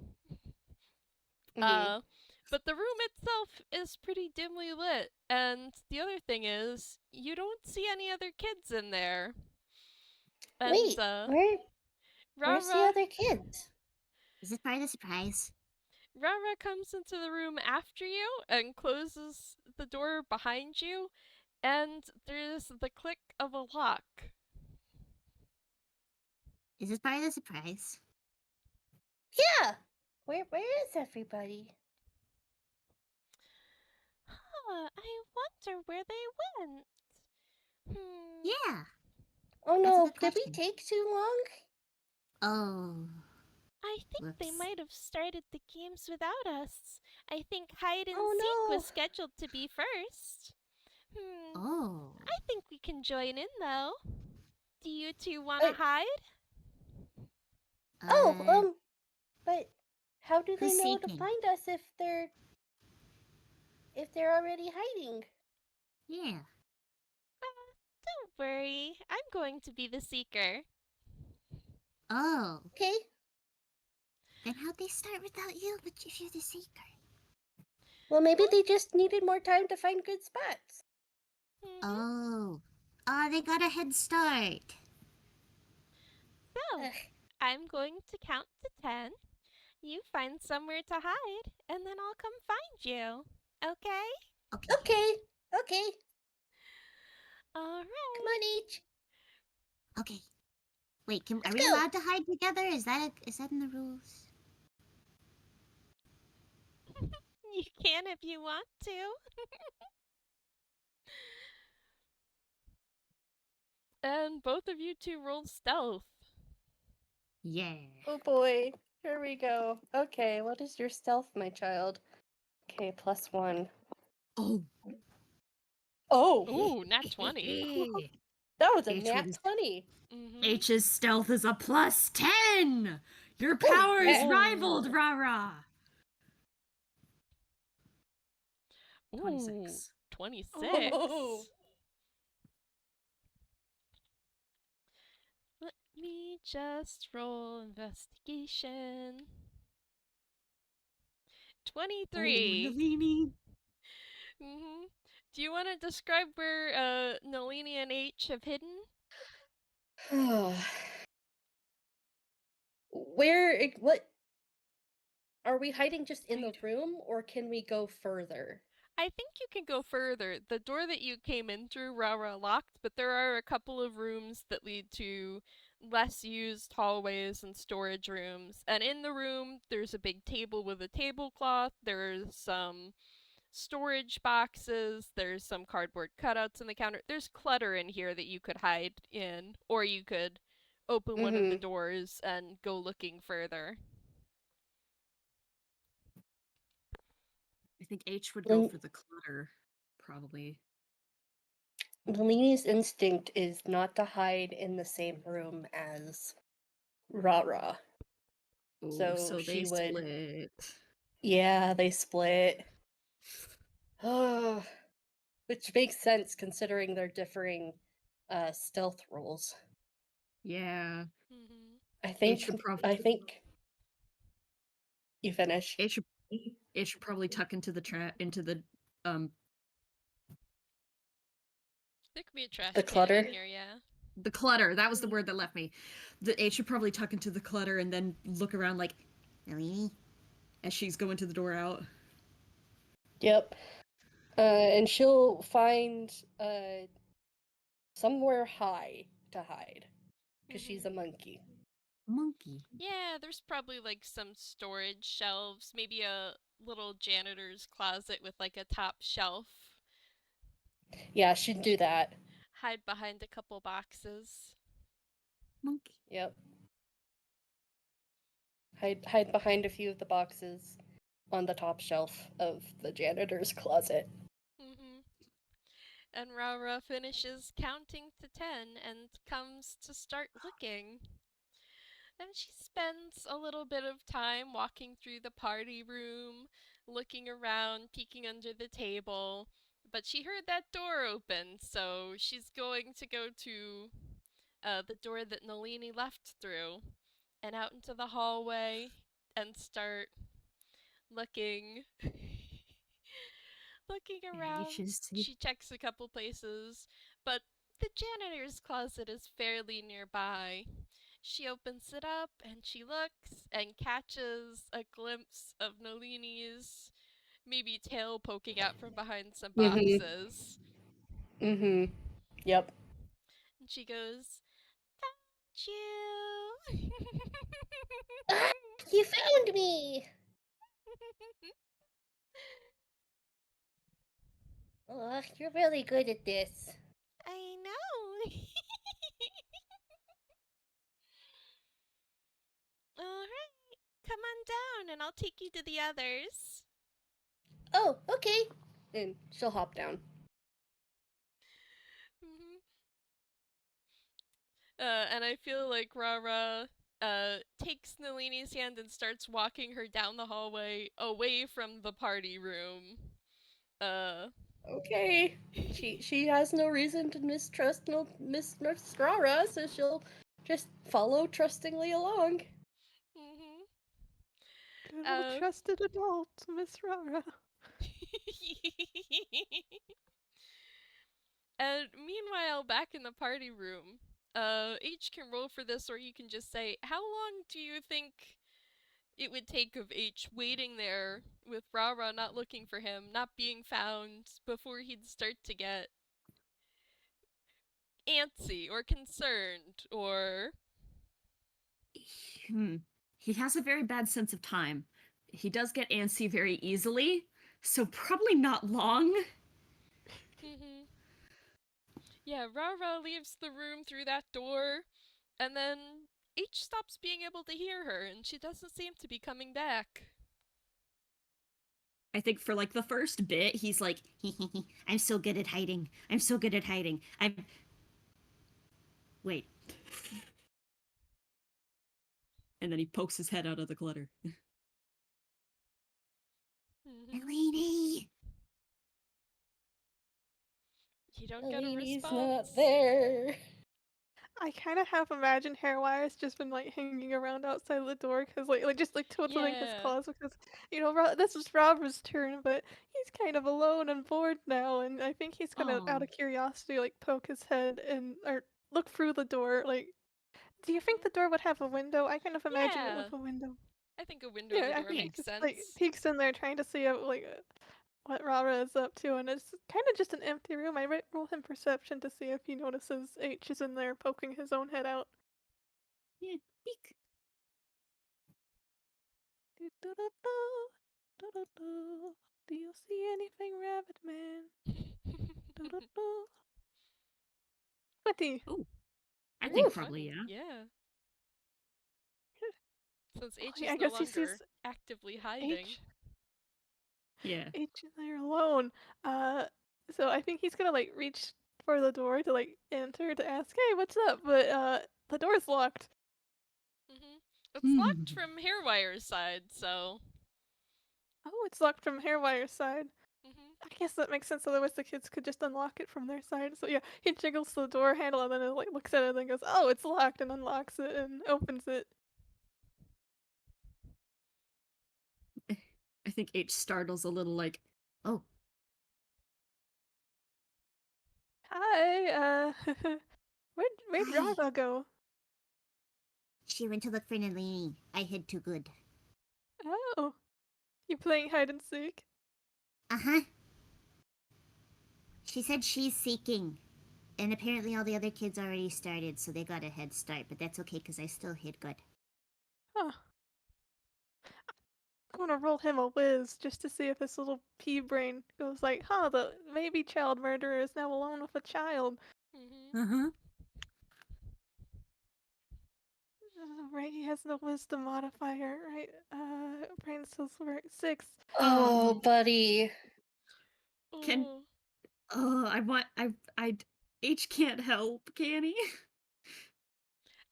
Mhm. But the room itself is pretty dimly lit, and the other thing is, you don't see any other kids in there. And Wait, where's the RaRa other kids? Is this part of the surprise? RaRa comes into the room after you and closes the door behind you, and there's the click of a lock. Is this part of the surprise? Yeah. Where is everybody? I wonder where they went. Yeah. Oh That's a no, good did we question. take too long? Oh. I think they Whoops. might have started the games without us. I think hide and Oh seek no. was scheduled to be first. Oh. I think we can join in though. Do you two want to But- hide? But how do they Who's know to seeking? find us if they're already hiding? Yeah. Don't worry, I'm going to be the seeker. Oh. Okay. Then how'd they start without you, but if you're the seeker? Well, maybe they just needed more time to find good spots. Oh. They got a head start. So, Ugh. I'm going to count to 10. You find somewhere to hide, and then I'll come find you. Okay? Okay. Okay. Alright. Come on, H. Okay. Wait, are Let's we go. allowed to hide together? Is that in the rules? You can if you want to. And both of you two roll stealth. Yeah. Oh boy. Here we go. Okay, what is your stealth, my child? Okay, +1. Oh. Oh, Ooh, nat 20. that was a H nat was- 20. H's stealth is a +10. Your power is yeah. rivaled, RaRa. Ooh, 26. 26. Oh. Let me just roll investigation. 23. Oh, Nalini. Do you want to describe where Nalini and H have hidden? What? Are we hiding just in the room, or can we go further? I think you can go further. The door that you came in through, RaRa locked, but there are a couple of rooms that lead to less used hallways and storage rooms. And in the room, there's a big table with a tablecloth. There's some storage boxes. There's some cardboard cutouts on the counter. There's clutter in here that you could hide in, or you could open one of the doors and go looking further. I think H would go for the clutter, probably. Nalini's instinct is not to hide in the same room as RaRa. Oh, so she they would. split. Yeah, they split. Oh, which makes sense considering their differing stealth rules. Yeah. I think. should I think. You finish. It should probably tuck into the There could be a trash The can clutter? in here, yeah. the clutter. That was the word that left me. It should probably tuck into the clutter and then look around like Nalini? as she's going to the door out. Yep. And she'll find somewhere high to hide because she's a monkey. Monkey. Yeah, there's probably like some storage shelves, maybe a little janitor's closet with like a top shelf. Yeah, she'd do that. Hide behind a couple boxes. Monkey. Yep. Hide behind a few of the boxes on the top shelf of the janitor's closet. And RaRa finishes counting to 10 and comes to start looking. And she spends a little bit of time walking through the party room, looking around, peeking under the table. But she heard that door open, so she's going to go to the door that Nalini left through and out into the hallway and start looking. Looking around. She checks a couple places, but the janitor's closet is fairly nearby. She opens it up and she looks and catches a glimpse of Nalini's maybe tail poking out from behind some Mhm. boxes. Mhm. Yep. And she goes, "Found you!" Ah, you found me! Oh, you're really good at this. I know. Alright, come on down and I'll take you to the others. Oh, okay. And she'll hop down. Mhm. And I feel like RaRa takes Nalini's hand and starts walking her down the hallway away from the party room. Okay. She has no reason to mistrust Miss RaRa, so she'll just follow trustingly along. Mhm. Good old Uh, trusted adult, Miss RaRa. And meanwhile, back in the party room, H can roll for this, or you can just say, how long do you think it would take of H waiting there with RaRa not looking for him, not being found, before he'd start to get antsy or concerned or. He has a very bad sense of time. He does get antsy very easily, so probably not long. Mhm. Yeah, RaRa leaves the room through that door, and then H stops being able to hear her, and she doesn't seem to be coming back. I think for like the first bit, he's like, I'm so good at hiding. I'm so good at hiding. wait. And then he pokes his head out of the clutter. Mhm. Nalini! You don't get a Nalini's not response. there. I kind of have imagined HareWire's just been like hanging around outside the door because like just like twiddling his Yeah. claws because this was Robert's turn, but he's kind of alone and bored now, and I think he's gonna out Oh. of curiosity like poke his head and or look through the door. Like, do you think the door would have a window? I kind of imagine it Yeah. with a window. I think a window in Yeah, the I door think he makes just like sense. peeks in there trying to see what Rara is up to, and it's kind of just an empty room. I roll him perception to see if he notices H is in there poking his own head out. Yeah, peek. Do you see anything, Rabbit Man? 20. Oh, I think Ooh, probably, yeah. Yeah. Since Oh, H yeah, is I no guess he longer sees actively hiding. H. Yeah. H and I are alone. So I think he's gonna like reach for the door to like enter to ask, "Hey, what's up?" But the door's locked. Mhm. It's locked Hmm. from HareWire's side, so. Oh, it's locked from HareWire's side. Mhm. I guess that makes sense. Otherwise, the kids could just unlock it from their side. So yeah, he jiggles the door handle and then it, like looks at it and goes, "Oh, it's locked," and unlocks it and opens it. I think H startles a little like, oh, Hi. Where'd Hi. Rava go? She went to look for Nalini. I hid too good. Oh, you playing hide and seek? Uh-huh. She said she's seeking. And apparently all the other kids already started, so they got a head start. But that's okay, because I still hid good. Huh. I'm gonna roll him a whiz just to see if his little pea brain goes like, "Huh, the maybe child murderer is now alone with a child." Mhm. uh-huh. Right, he has no wisdom modifier, right? Brain cells work 6. Oh, buddy. Can, Oh. I H can't help, can he?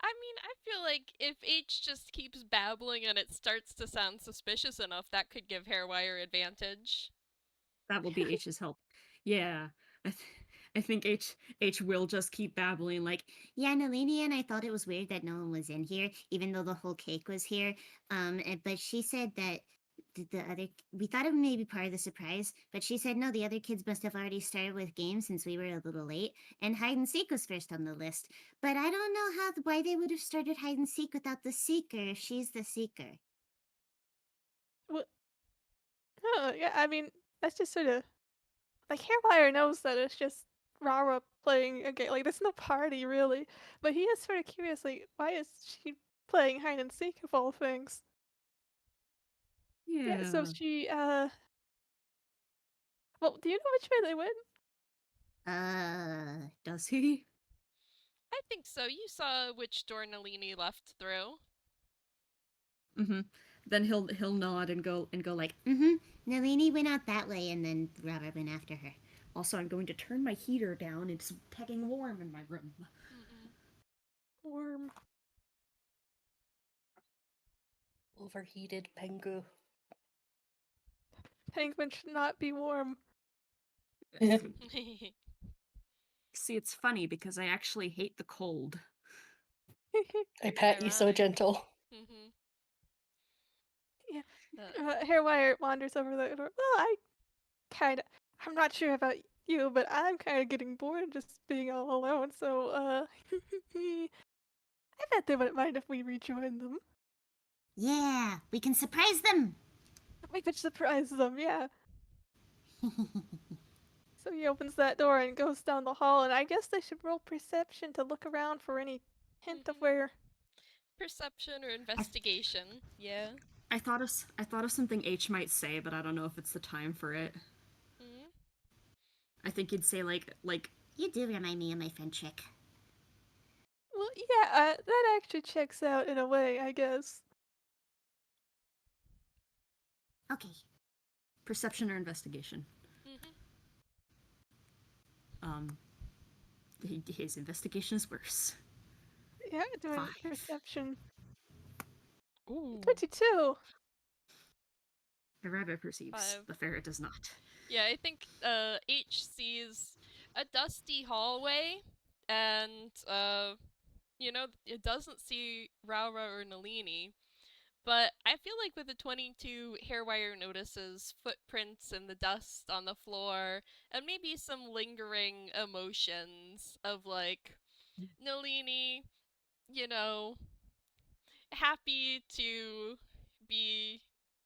I mean, I feel like if H just keeps babbling and it starts to sound suspicious enough, that could give HareWire advantage. That will be H's help. Yeah. I think H will just keep babbling like, Yeah, Nalini and I thought it was weird that no one was in here, even though the whole cake was here. But she said that the other. We thought it may be part of the surprise, but she said no. The other kids must have already started with games since we were a little late, and hide and seek was first on the list. But I don't know why they would have started hide and seek without the seeker if she's the seeker. Oh, yeah, I mean, that's just sort of like HareWire knows that it's just RaRa playing a game. Like, there's no party really, but he is sort of curious. Like, why is she playing hide and seek of all things? Yeah. So she Well, do you know which way they went? Does he? I think so. You saw which door Nalini left through. Mm-hmm. Then he'll nod and go like. Nalini went out that way, and then Robert went after her. Also, I'm going to turn my heater down. It's pegging warm in my room. Warm. Overheated Pengu. Penguin should not be warm. See, it's funny because I actually hate the cold. I pat you so Ironic. gentle. Yeah. Uh, HareWire wanders over the door. Well, I'm not sure about you, but I'm kind of getting bored just being all alone. So, I bet they wouldn't mind if we rejoin them. Yeah, we can surprise them. We could surprise them, yeah. So he opens that door and goes down the hall, and I guess they should roll perception to look around for any hint of where. Perception or investigation. Yeah. I thought of something H might say, but I don't know if it's the time for it. I think he'd say like You do remind me of my friend Chick. Well, yeah, that actually checks out in a way, I guess. Okay. perception or investigation. His investigation is worse. Yeah, doing 5. perception. Ooh. 22. The rabbit perceives. 5. The ferret does not. Yeah, I think H sees a dusty hallway, and it doesn't see RaRa or Nalini. But I feel like with the 22, HareWire notices footprints in the dust on the floor, and maybe some lingering emotions of like Nalini, happy to be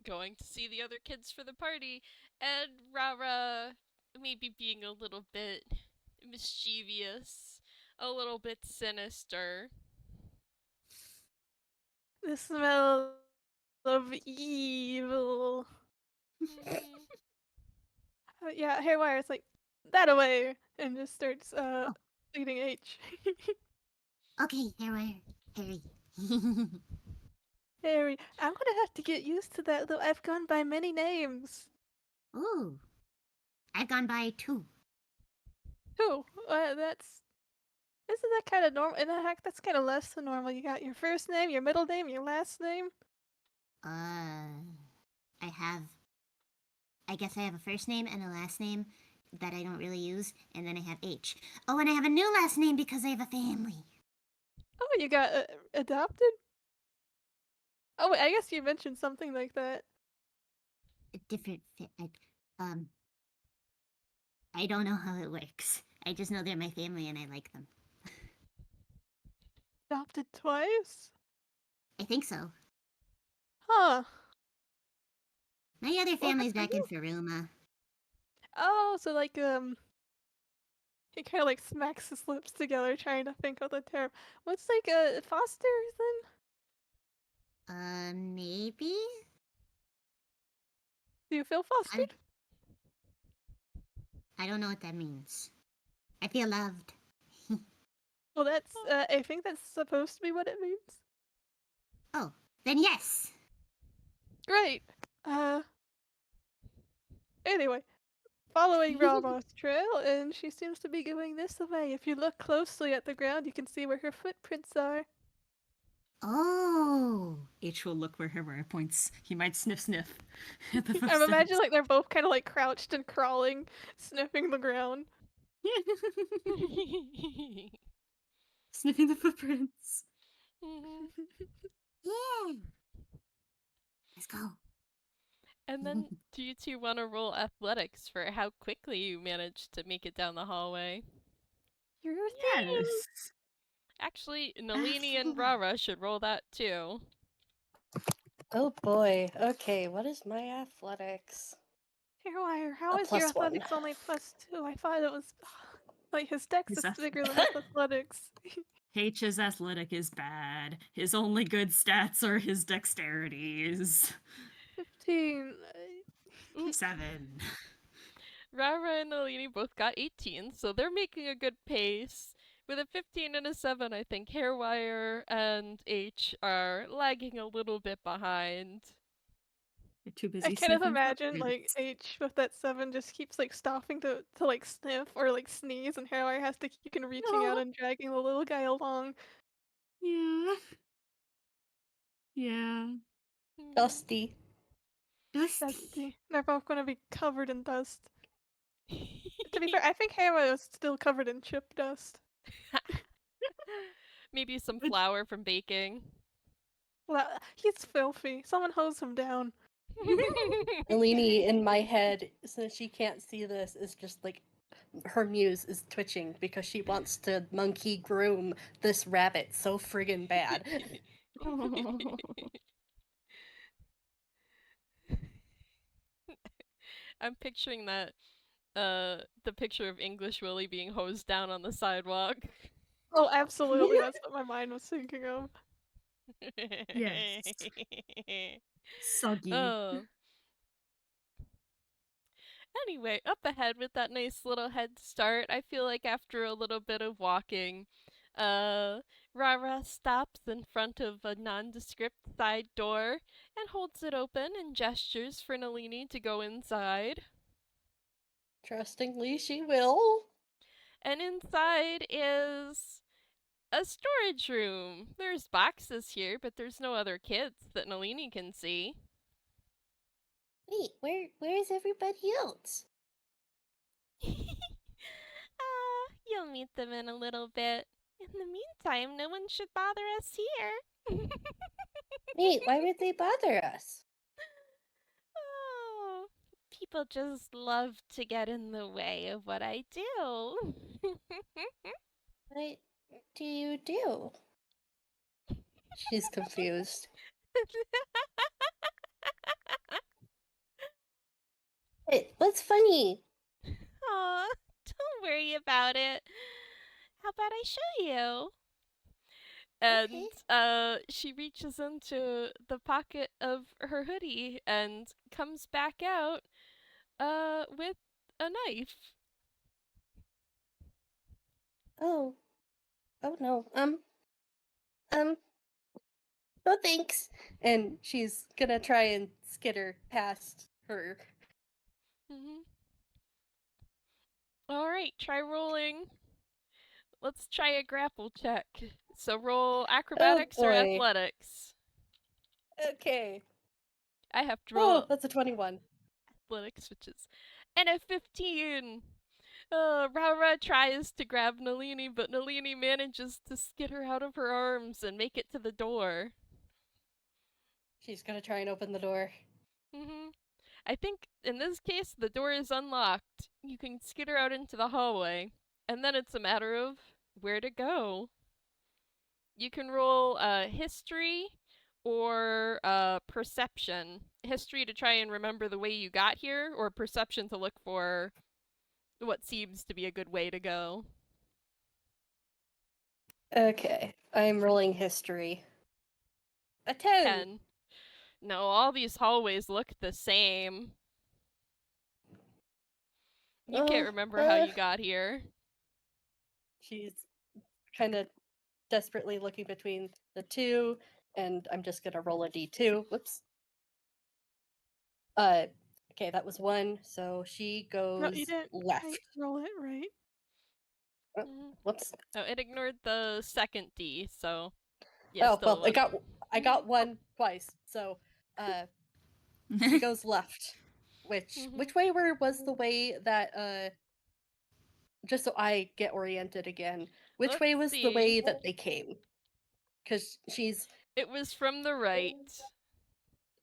going to see the other kids for the party, and RaRa maybe being a little bit mischievous, a little bit sinister. The smell of evil. Yeah, HareWire's like, that away, and just starts leading H. Okay, Harry. Harry, I'm gonna have to get used to that, though. I've gone by many names. Ooh. I've gone by 2. Oh, isn't that kind of normal? In fact, that's kind of less than normal. You got your first name, your middle name, your last name. I guess I have a first name and a last name that I don't really use, and then I have H. Oh, and I have a new last name because I have a family. Oh, you got adopted? Oh, wait, I guess you mentioned something like that. A different I don't know how it works. I just know they're my family and I like them. Adopted twice? I think so. Huh. My other Well, family's that's back in Faruma. Oh, so like, he kind of like smacks his lips together trying to think of the term. What's like a foster then? Maybe? Do you feel fostered? I don't know what that means. I feel loved. Well, I think that's supposed to be what it means. Oh, then yes! Great. Anyway, following RaRa's trail, and she seems to be going this way. If you look closely at the ground, you can see where her footprints are. Oh! H will look where HareWire points. He might sniff at the I'm footsteps. imagining like they're both kind of like crouched and crawling, sniffing the ground. Sniffing the footprints. Yeah! Let's go. And then, do you two want to roll athletics for how quickly you managed to make it down the hallway? Your thing. Yes. Actually, Nalini and RaRa should roll that too. Oh boy. Okay, what is my athletics? HareWire, how A is your +1. athletics only +2? I thought it was like his dex His is bigger than his athletics. H's athletic is bad. His only good stats are his dexterities. 15. 7. RaRa and Nalini both got 18, so they're making a good pace. With a 15 and a 7, I think HareWire and H are lagging a little bit behind. You're too busy I kind of sniffing imagine food. like H with that 7 just keeps like stopping to like sniff or like sneeze, and HareWire has to keep reaching out No. and dragging the little guy along. Yeah. Yeah. Dusty. Dusty. Dusty. They're both gonna be covered in dust. To be fair, I think HareWire is still covered in chip dust. Maybe some Which- flour from baking. Well, he's filthy. Someone hose him down. Nalini in my head, since she can't see this, is just like her muse is twitching because she wants to monkey groom this rabbit so friggin' bad. I'm picturing that the picture of English Willie being hosed down on the sidewalk. Oh, absolutely. That's what my mind was thinking of. Yes. Soggy. Oh. Anyway, up ahead with that nice little head start, I feel like after a little bit of walking, RaRa stops in front of a nondescript side door and holds it open and gestures for Nalini to go inside. Trustingly, she will. And inside is a storage room. There's boxes here, but there's no other kids that Nalini can see. Wait, where's everybody else? You'll meet them in a little bit. In the meantime, no one should bother us here. Wait, why would they bother us? Oh, people just love to get in the way of what I do. What do you do? She's confused. What's funny? Aw, don't worry about it. How about I show you? And she reaches into the pocket of her hoodie and comes back out with a knife. Oh. Oh no. No thanks. And she's gonna try and skitter past her. Mm-hmm. Alright, try rolling. Let's try a grapple check. So roll acrobatics or boy. athletics. Okay. I have to Oh, roll that's a 21. athletics, which is. And a 15! RaRa tries to grab Nalini, but Nalini manages to skid her out of her arms and make it to the door. She's gonna try and open the door. I think in this case, the door is unlocked. You can skid her out into the hallway, and then it's a matter of where to go. You can roll history or perception. History to try and remember the way you got here, or perception to look for what seems to be a good way to go. Okay, I'm rolling history. A 10! 10. No, all these hallways look the same. You can't remember how you got here. She's kind of desperately looking between the two, and I'm just gonna roll a d2. Whoops. Okay, that was 1, so she goes No, you didn't left. quite roll it right. Whoops. Oh, it ignored the second D, so yeah, Oh, still well, one. I got 1 twice, so she goes left. Which way was the way that just so I get oriented again, which way Let's was the way see. that they came? Because she's It was from the right.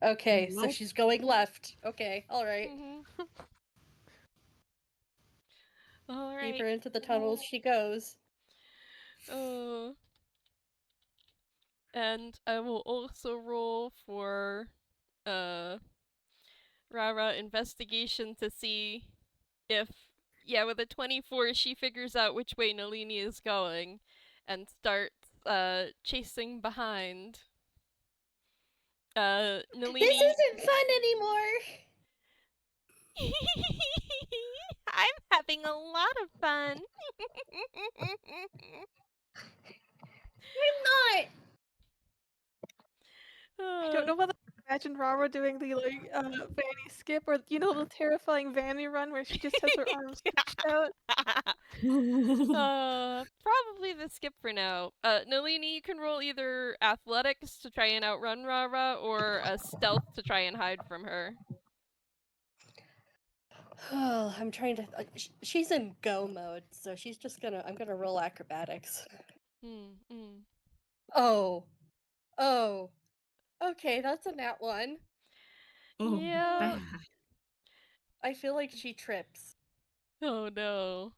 Okay, so Nope. she's going left. Okay, alright. Mm-hmm. All Deeper right. into the tunnels she goes. Oh. And I will also roll for RaRa investigation to see if, yeah, with a 24 she figures out which way Nalini is going and starts chasing behind. This Nalini isn't fun anymore. I'm having a lot of fun. I'm not. I don't know whether to imagine Rara doing the Vanny skip or the terrifying Vanny run where she just has her arms stretched out. Probably the skip for now. Nalini, you can roll either athletics to try and outrun RaRa or a stealth to try and hide from her. Oh, I'm trying to. She's in go mode, so she's just gonna. I'm gonna roll acrobatics. Mm. Oh. Oh. Okay, that's a nat 1. Oh, Yeah. bad. I feel like she trips. Oh no.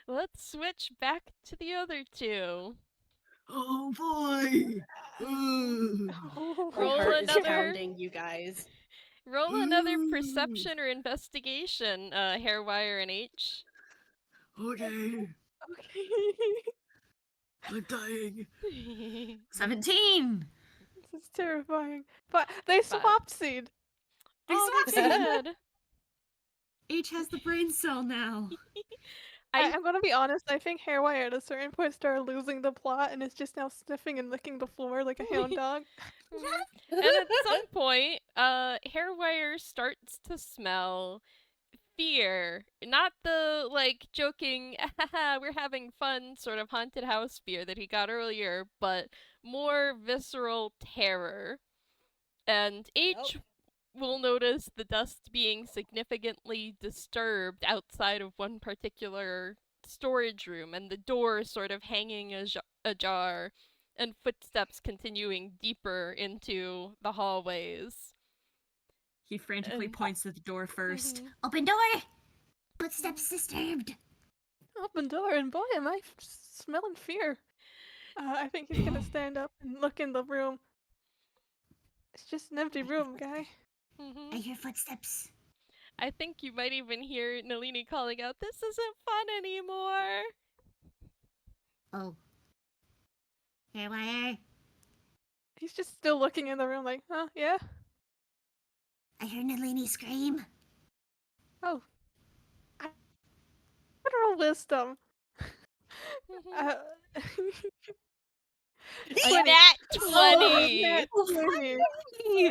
Let's switch back to the other two. Oh boy. Ooh. My Roll heart is another- pounding, you guys. Roll another perception or investigation, HareWire and H. Okay, Okay. I'm dying. 17. This is terrifying. But they Five. swapped seed. Oh, that's good. H has the brain cell now. I'm gonna be honest, I think HareWire at a certain point started losing the plot and is just now sniffing and licking the floor like a hound dog. And at some point, HareWire starts to smell fear. Not the, like, joking, we're having fun sort of haunted house fear that he got earlier, but more visceral terror. And H will notice the dust being significantly disturbed outside of one particular storage room, and the door sort of hanging ajar, and footsteps continuing deeper into the hallways. He frantically And- points at the door first. Mhm. Open door! Footsteps disturbed. Open door, and boy, am I smelling fear. I think he's gonna stand up and look in the room. It's just an empty room, guy. I Mhm. hear footsteps. I think you might even hear Nalini calling out, "This isn't fun anymore!" Oh. HareWire, He's just still looking in the room like, huh, yeah? I heard Nalini scream. Oh. Federal wisdom. Mhm. Uh, A 20. nat Oh, 20! nat 20.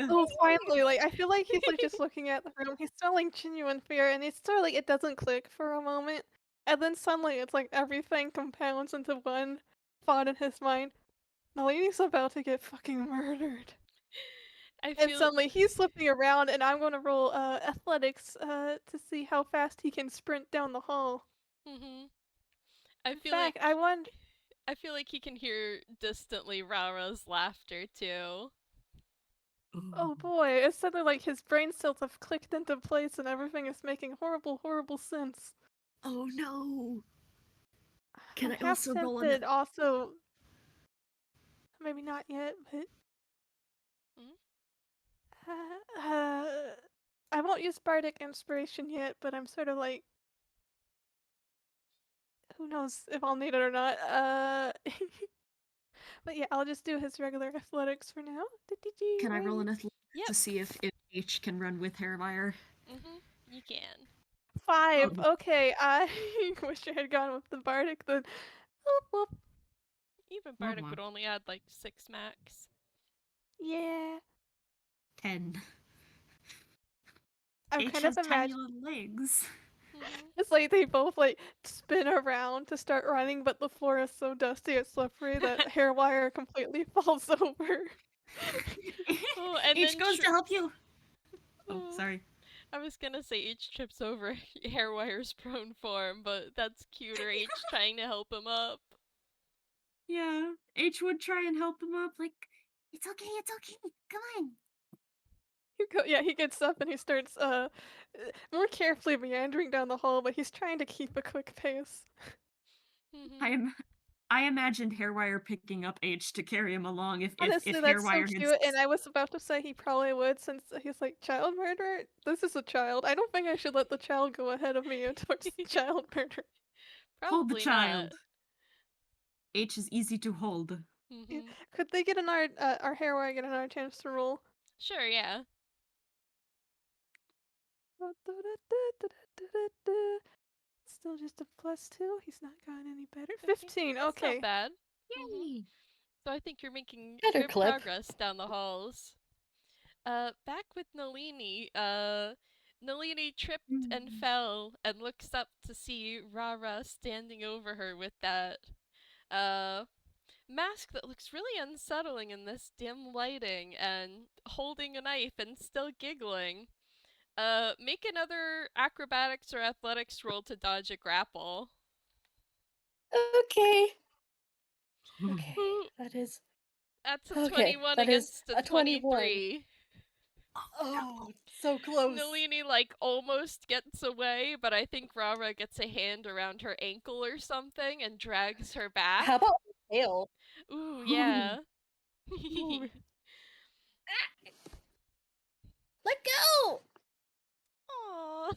Oh, finally, like, I feel like he's, like, just looking at the room. He's smelling genuine fear, and it's sort of like it doesn't click for a moment. And then suddenly, it's like everything compounds into one thought in his mind. Nalini's about to get fucking murdered. I And feel suddenly, he's slipping around, and I'm gonna roll athletics to see how fast he can sprint down the hall. Mhm. I In feel like fact, I feel like he can hear distantly RaRa's laughter too. oh boy, it's suddenly like his brain cells have clicked into place and everything is making horrible, horrible sense. Oh no. Can I'm I also roll on half-tempted also... Maybe not yet, but... I won't use Bardic Inspiration yet, but I'm sort of like... Who knows if I'll need it or not. But yeah, I'll just do his regular athletics for now. Can I roll an athletics Yep. to see if H can run with HareWire? Mhm. You can. 5. Oh. Okay, I wish I had gone with the Bardic then. Whoop, whoop. Even Bardic wow. would only add like 6 max. Yeah. 10. I'm H kind has of tiny imagining... little legs. Mhm. It's like they both like spin around to start running, but the floor is so dusty and slippery that HareWire completely falls over. Oh, and H then goes to help you. Oh, Oh. sorry. I was gonna say H trips over HareWire's prone form, but that's cuter. H trying to help him up. Yeah, H would try and help him up, like, It's okay, come on. He gets up and he starts more carefully meandering down the hall, but he's trying to keep a quick pace. I imagined HareWire picking up H to carry him along if Honestly, that's so HareWire had cute, and I was about to say he probably would since he's like, child murderer? This is a child. I don't think I should let the child go ahead of me towards child murder. hold the Probably child. not. H is easy to hold. Yeah. Could they get our HareWire get another chance to roll? Sure, yeah. Still just a +2. He's not gotten any better. Okay, 15. That's Okay. not bad. Yay. So I think you're making Better good clip. progress down the halls. Back with Nalini. Nalini tripped and fell and looks up to see RaRa standing over her with that mask that looks really unsettling in this dim lighting and holding a knife and still giggling. Make another acrobatics or athletics roll to dodge a grapple. Okay. Okay. That is That's a okay. 21 That is against a a 21. 23. Oh, so close. Nalini like almost gets away, but I think RaRa gets a hand around her ankle or something and drags her back. How about tail? Ooh, yeah. Let go! Aww.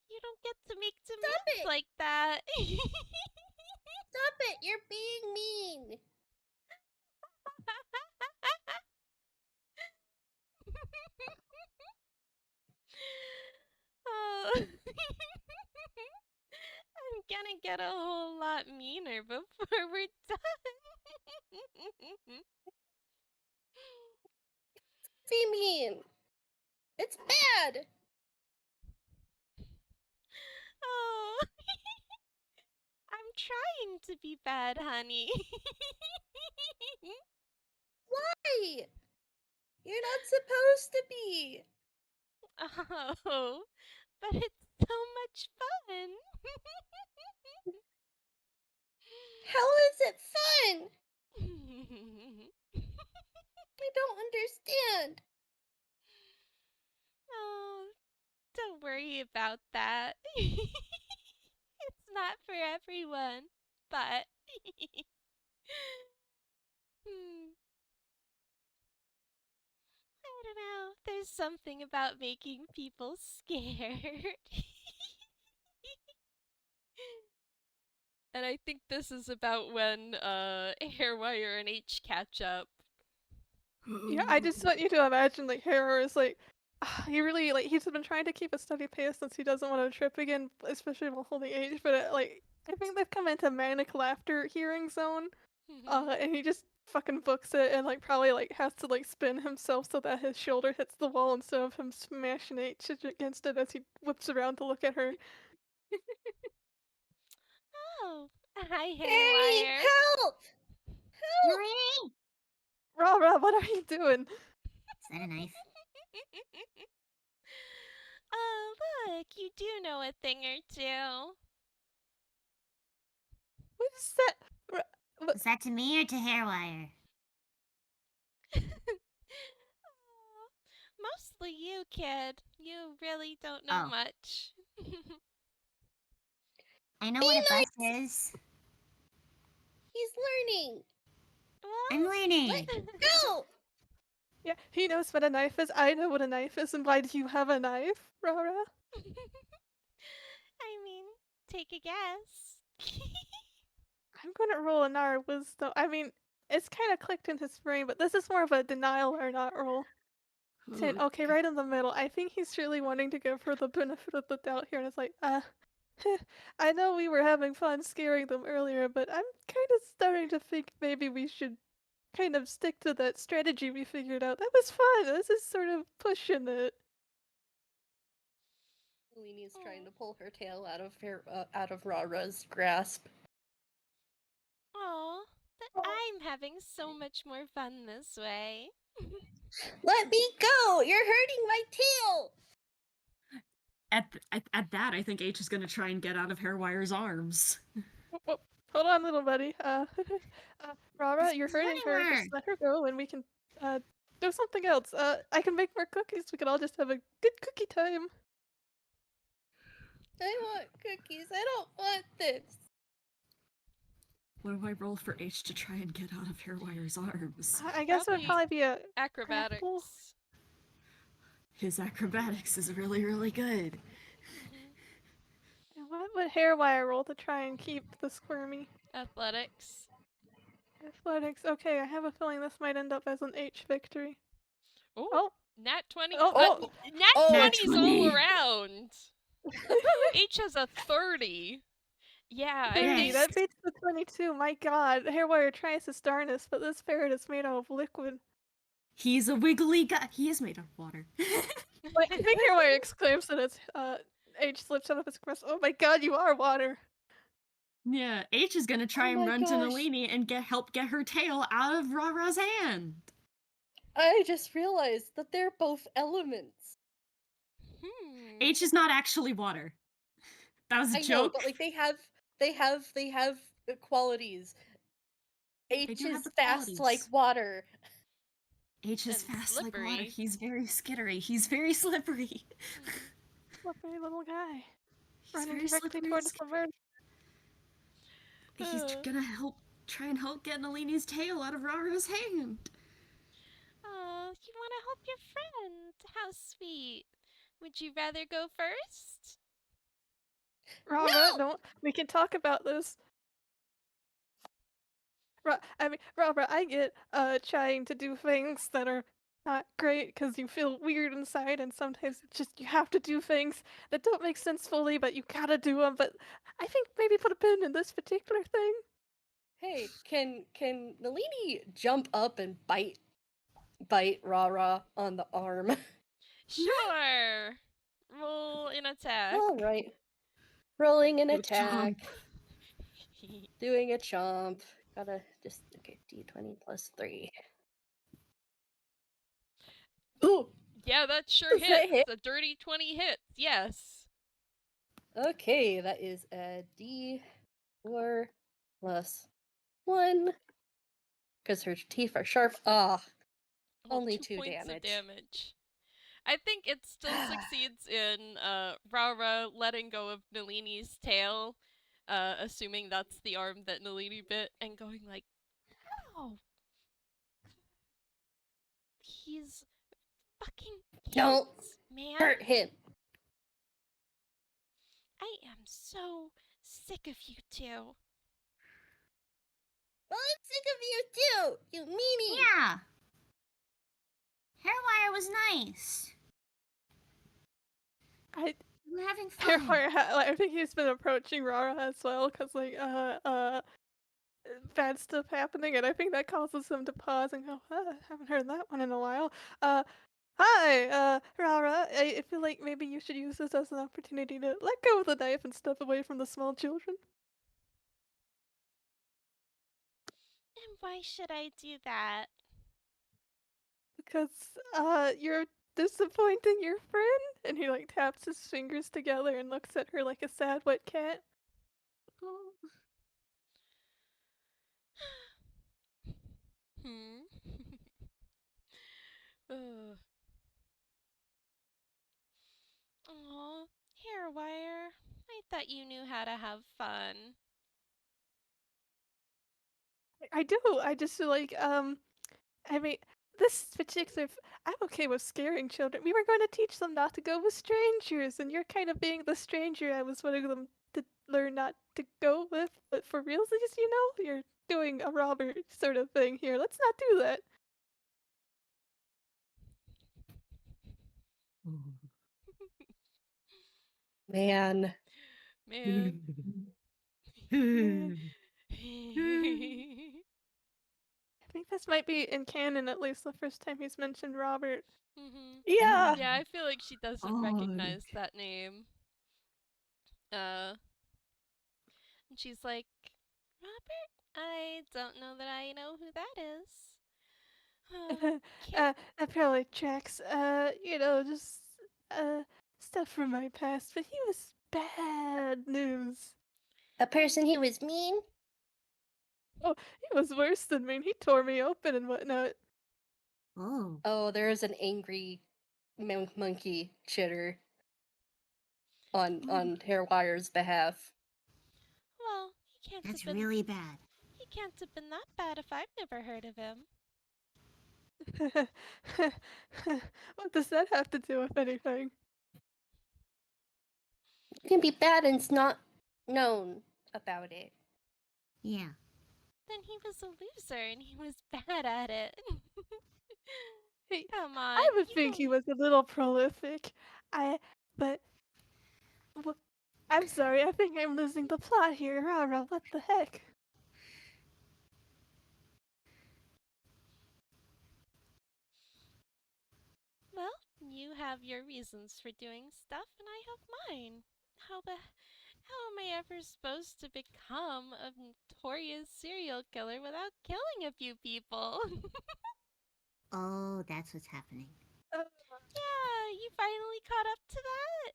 You don't get to make demands it. like that. Stop it! You're being mean. Oh. I'm gonna get a whole lot meaner before we're done. Be mean. It's bad. Oh. I'm trying to be bad, honey. Why? You're not supposed to be. Oh, but it's so much fun. How is it fun? I don't understand. Oh, don't worry about that. It's not for everyone, but I don't know. There's something about making people scared. And I think this is about when HareWire and H catch up. Yeah, I just want you to imagine like Hera is like he really like he's been trying to keep a steady pace since he doesn't want to trip again, especially while holding H. But like I think they've come into manic laughter hearing zone, and he just fucking books it and like probably like has to like spin himself so that his shoulder hits the wall instead of him smashing H against it as he whips around to look at her. Oh, hi, Hey, HareWire. help! Help! Nalini! RaRa, what are you doing? Is that a knife? Oh, look, you do know a thing or two. What is that? What? Was that to me or to HareWire? Aw, mostly you, kid. You really don't know Oh. much. I know Be what a bus nice. is. He's learning. I'm learning. Let go! Yeah, he knows what a knife is. I know what a knife is, and why do you have a knife, RaRa? I mean, take a guess. I'm gonna roll another wisdom. I mean, it's kind of clicked in his brain, but this is more of a denial or not roll. 10. Okay, right in the middle. I think he's really wanting to give her the benefit of the doubt here, and it's like, I know we were having fun scaring them earlier, but I'm kind of starting to think maybe we should kind of stick to that strategy we figured out. That was fun. This is sort of pushing it. Nalini's trying to pull her tail out of RaRa's grasp. Aw, but I'm having so much more fun this way. Let me go! You're hurting my tail! at that, I think H is gonna try and get out of HareWire's arms. Whoa, hold on, little buddy. RaRa, you're It's hurting her. HareWire. Just let her go, and we can do something else. I can make more cookies. We can all just have a good cookie time. I want cookies. I don't want this. What do I roll for H to try and get out of HareWire's arms? I guess it would probably be a Acrobatics. grapple. His acrobatics is really, really good. And what would HareWire roll to try and keep the squirmy? Athletics. Athletics. Okay, I have a feeling this might end up as an H victory. Ooh, Oh, Nat 20. Oh, Nat oh. 20's Nat all 20. around. H has a 30. Yeah, I 30. think That beats the 22. My god. HareWire tries to star us, but this ferret is made out of liquid. He's a wiggly guy. He is made of water. Like, I think HareWire exclaims that it's H slips out of his crest. Oh my god, you are water. Yeah, H is gonna try Oh and my run to gosh. Nalini and help get her tail out of RaRa's hand. I just realized that they're both elements. H is not actually water. That was a I know, joke. but like they have qualities. H do have is the fast like qualities. water. H is And fast like water. slippery. He's very skittery. He's very slippery. Slippery little guy. He's Running very directly slippery. towards the bird. He's gonna try and help get Nalini's tail out of RaRa's hand. Oh, you want to help your friend? How sweet. Would you rather go first? RaRa, don't. We can talk about this. RaRa, I get trying to do things that are not great because you feel weird inside, and sometimes it's just you have to do things that don't make sense fully, but you gotta do them. But I think maybe put a pin in this particular thing. Hey, can Nalini jump up and bite RaRa on the arm? Sure. Roll an attack. All right. Rolling an Do a attack. chomp. Doing a chomp. Gotta just okay, D20 plus 3. Ooh! Yeah, that sure Does that hits. hit? A dirty 20 hits. Yes. Okay, that is a D4 plus 1. Because her teeth are sharp. Ah, Well, only 2 2 points damage. of damage. I think it still succeeds in RaRa letting go of Nalini's tail, assuming that's the arm that Nalini bit, and going like, "Oh, he's fucking Don't cute, man. hurt him. I am so sick of you two." Well, I'm sick of you too, you meanie. Yeah. HareWire was nice. We were having fun. I think he's been approaching RaRa as well, cause like bad stuff happening, and I think that causes him to pause and go, haven't heard that one in a while. Hi, RaRa. I feel like maybe you should use this as an opportunity to let go of the knife and stuff away from the small children. And why should I do that? Because you're disappointing your friend. And he like taps his fingers together and looks at her like a sad wet cat. Ugh. Aw, HareWire. I thought you knew how to have fun. I do. I just feel like I mean, this particular. I'm okay with scaring children. We were going to teach them not to go with strangers, and you're kind of being the stranger I was wanting them to learn not to go with. But for realsies, you're doing a Robert sort of thing here. Let's not do that. Man. Man. I think this might be in canon at least the first time he's mentioned Robert. Yeah. Yeah, I feel like she doesn't recognize that name. And she's like, Robert? I don't know that I know who that is. That probably tracks. Just stuff from my past, but he was bad news. A person who was mean? Oh, he was worse than me. He tore me open and whatnot. Oh. Oh, there is an angry monkey chitter on HareWire's behalf. Well, he can't That's have been really bad. he can't have been that bad if I've never heard of him. What does that have to do with anything? You can be bad and it's not known about it. Yeah. Then he was a loser and he was bad at it. Hey, Come on. I would you think he don't- was a little prolific. But I'm sorry, I think I'm losing the plot here. RaRa, what the heck? Well, you have your reasons for doing stuff and I have mine. How am I ever supposed to become a notorious serial killer without killing a few people? Oh, that's what's happening. Yeah, you finally caught up to that?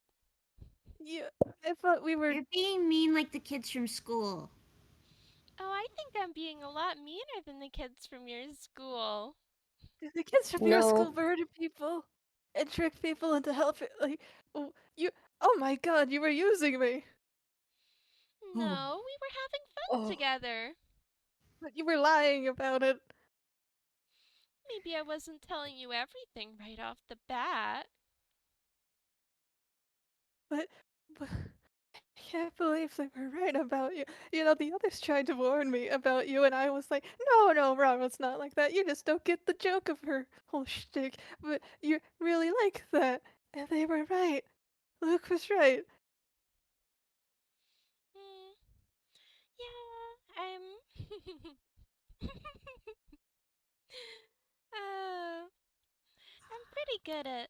I thought we were. You're being mean like the kids from school. Oh, I think I'm being a lot meaner than the kids from your school. The kids from your No. school murder people and trick people into helping. You. Oh my god, you were using me. No, we were having fun Oh. together. But you were lying about it. Maybe I wasn't telling you everything right off the bat. But I can't believe they were right about you. You know, the others tried to warn me about you, and I was like, no, RaRa's not like that. You just don't get the joke of her whole shtick. But you're really like that. And they were right. Luke was right. Hmm. Yeah, I'm pretty good at,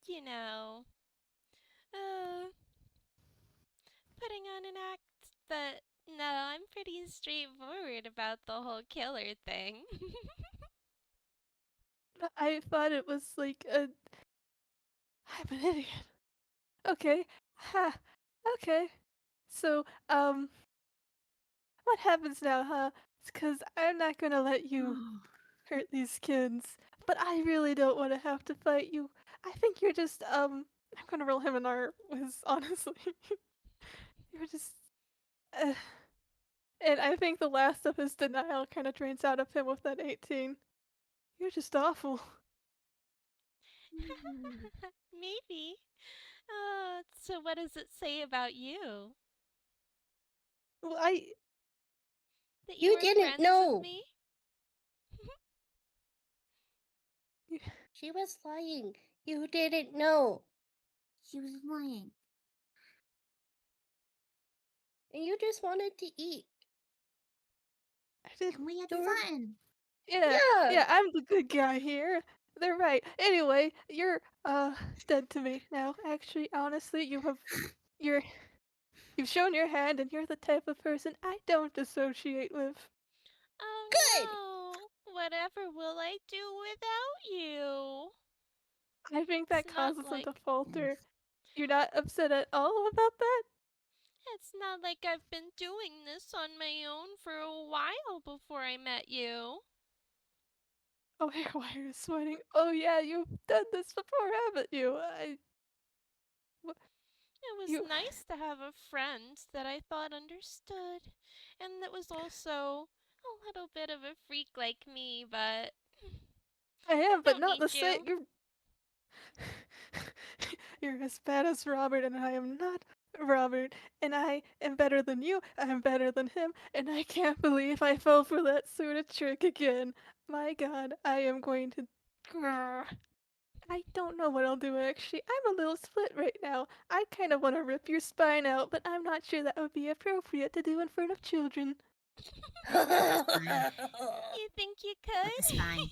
you know, uh, putting on an act, but no, I'm pretty straightforward about the whole killer thing. But I thought it was like a. I'm an idiot. Okay. Ha. Okay. So, what happens now, huh? It's 'cause I'm not gonna let you hurt these kids. But I really don't want to have to fight you. I think you're just, I'm gonna roll him an R, was honestly. You're just, uh, and I think the last of his denial kind of drains out of him with that 18. You're just awful. Maybe. So what does it say about you? Well, That you You were didn't friends know. with me? She was lying. You didn't know. She was lying. And you just wanted to eat. I didn't. And we had Sure. fun. Yeah, Yeah. I'm the good guy here. They're right. Anyway, you're dead to me now. Actually, honestly, you've shown your hand and you're the type of person I don't associate with. Oh Good. no! Whatever will I do without you? I think that It's not causes him like to falter. You're not upset at all about that? it's not like I've been doing this on my own for a while before I met you. Oh, HareWire is sweating. Oh yeah, you've done this before, haven't you? It was You nice to have a friend that I thought understood, and that was also a little bit of a freak like me, but I am, but don't not need the same. you. You're as bad as Robert, and I am not Robert. And I am better than you. I am better than him, and I can't believe I fell for that sort of trick again. My God, I am going to. Grr. I don't know what I'll do actually. I'm a little split right now. I kind of want to rip your spine out, but I'm not sure that would be appropriate to do in front of children. You think you With the could? spine.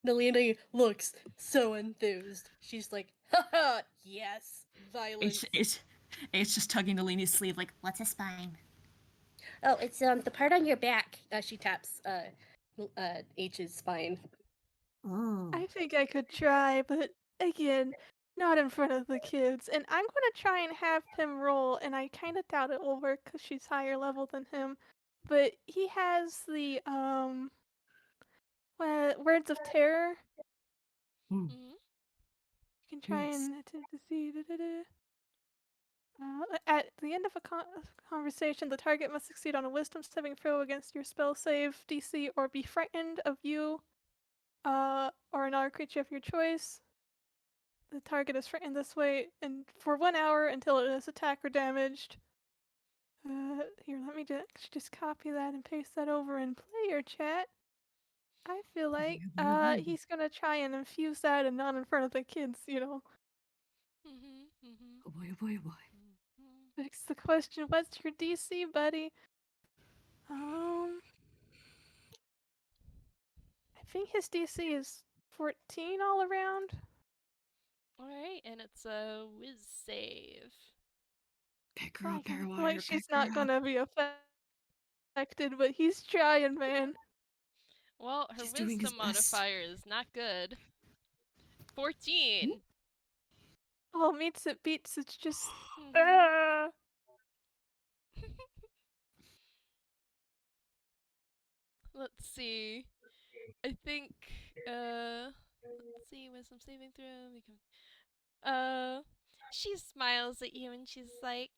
Nalini looks so enthused. She's like, haha, yes, violence. It's just tugging Nalini's sleeve like, What's a spine? Oh, it's the part on your back. She taps H's spine. Oh. I think I could try, but again, not in front of the kids. And I'm gonna try and have him roll, and I kind of doubt it will work because she's higher level than him. But he has the words of terror. Ooh, Mhm. You can try yes. and attempt to see. At the end of a conversation, the target must succeed on a wisdom saving throw against your spell save DC or be frightened of you or another creature of your choice. The target is frightened this way and for 1 hour until it is attacked or damaged. Here, let me just copy that and paste that over in player chat. I feel like he's gonna try and infuse that and not in front of the kids, you know. Mhm. Mhm. Oh boy, oh boy, oh boy. Mhm. Begs the question, what's your DC, buddy? I think his DC is 14 all around. All right, and it's a whiz save. Pick her up, Like HareWire, she's pick her not up. gonna be affected, but he's trying, man. Well, her He's doing his wisdom best. modifier is not good. 14. Oh, meets it beats. It's just. Mhm. Let's see. I think let's see, wisdom saving throw. She smiles at you and she's like,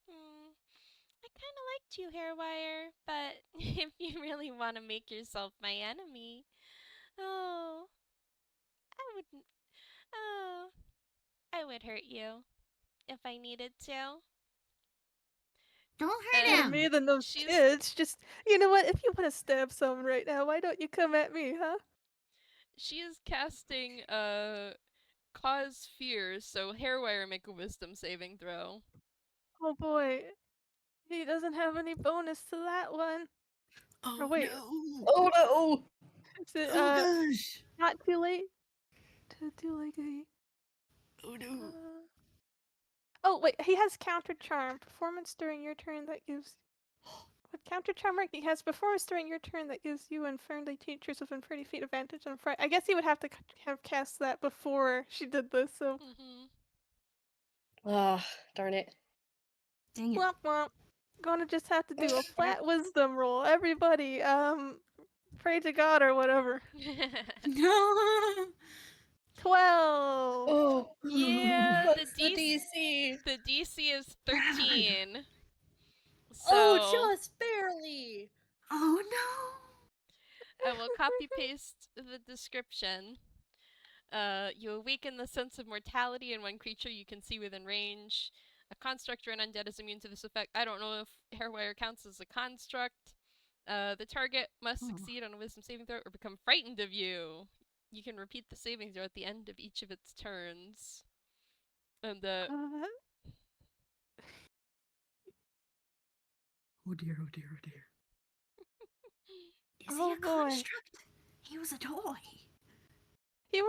I kind of liked you, HareWire, but if you really want to make yourself my enemy, oh, I wouldn't. Oh, I would hurt you if I needed to. Don't hurt More And him. me than those she's kids. Just. You know what? If you want to stab someone right now, why don't you come at me, huh? she is casting cause fear, so HareWire make a wisdom saving throw. Oh boy. He doesn't have any bonus to that one. Oh Or wait. no! Oh no! Is it, Oh gosh! not too late? To do like a. Oh no! Oh, wait. He has counter charm. Performance during your turn that gives. What counter charm rank? He has performance during your turn that gives you and friendly teachers within 30 feet advantage on fright. I guess he would have to have cast that before she did this, so. Mhm. Ah, darn it. Dang it! Womp womp. Gonna just have to do a flat wisdom roll. Everybody, pray to God or whatever. No! 12! Oh, Yeah, what's the DC? the DC is 13. Oh, So just barely. Oh no! I will copy paste the description. You awaken the sense of mortality in one creature you can see within range. A construct or an undead is immune to this effect. I don't know if HareWire counts as a construct. The target must Oh. succeed on a wisdom saving throw or become frightened of you. You can repeat the saving throw at the end of each of its turns. And Oh dear, oh dear, oh dear. Is he Oh a boy. construct? He was a toy. He's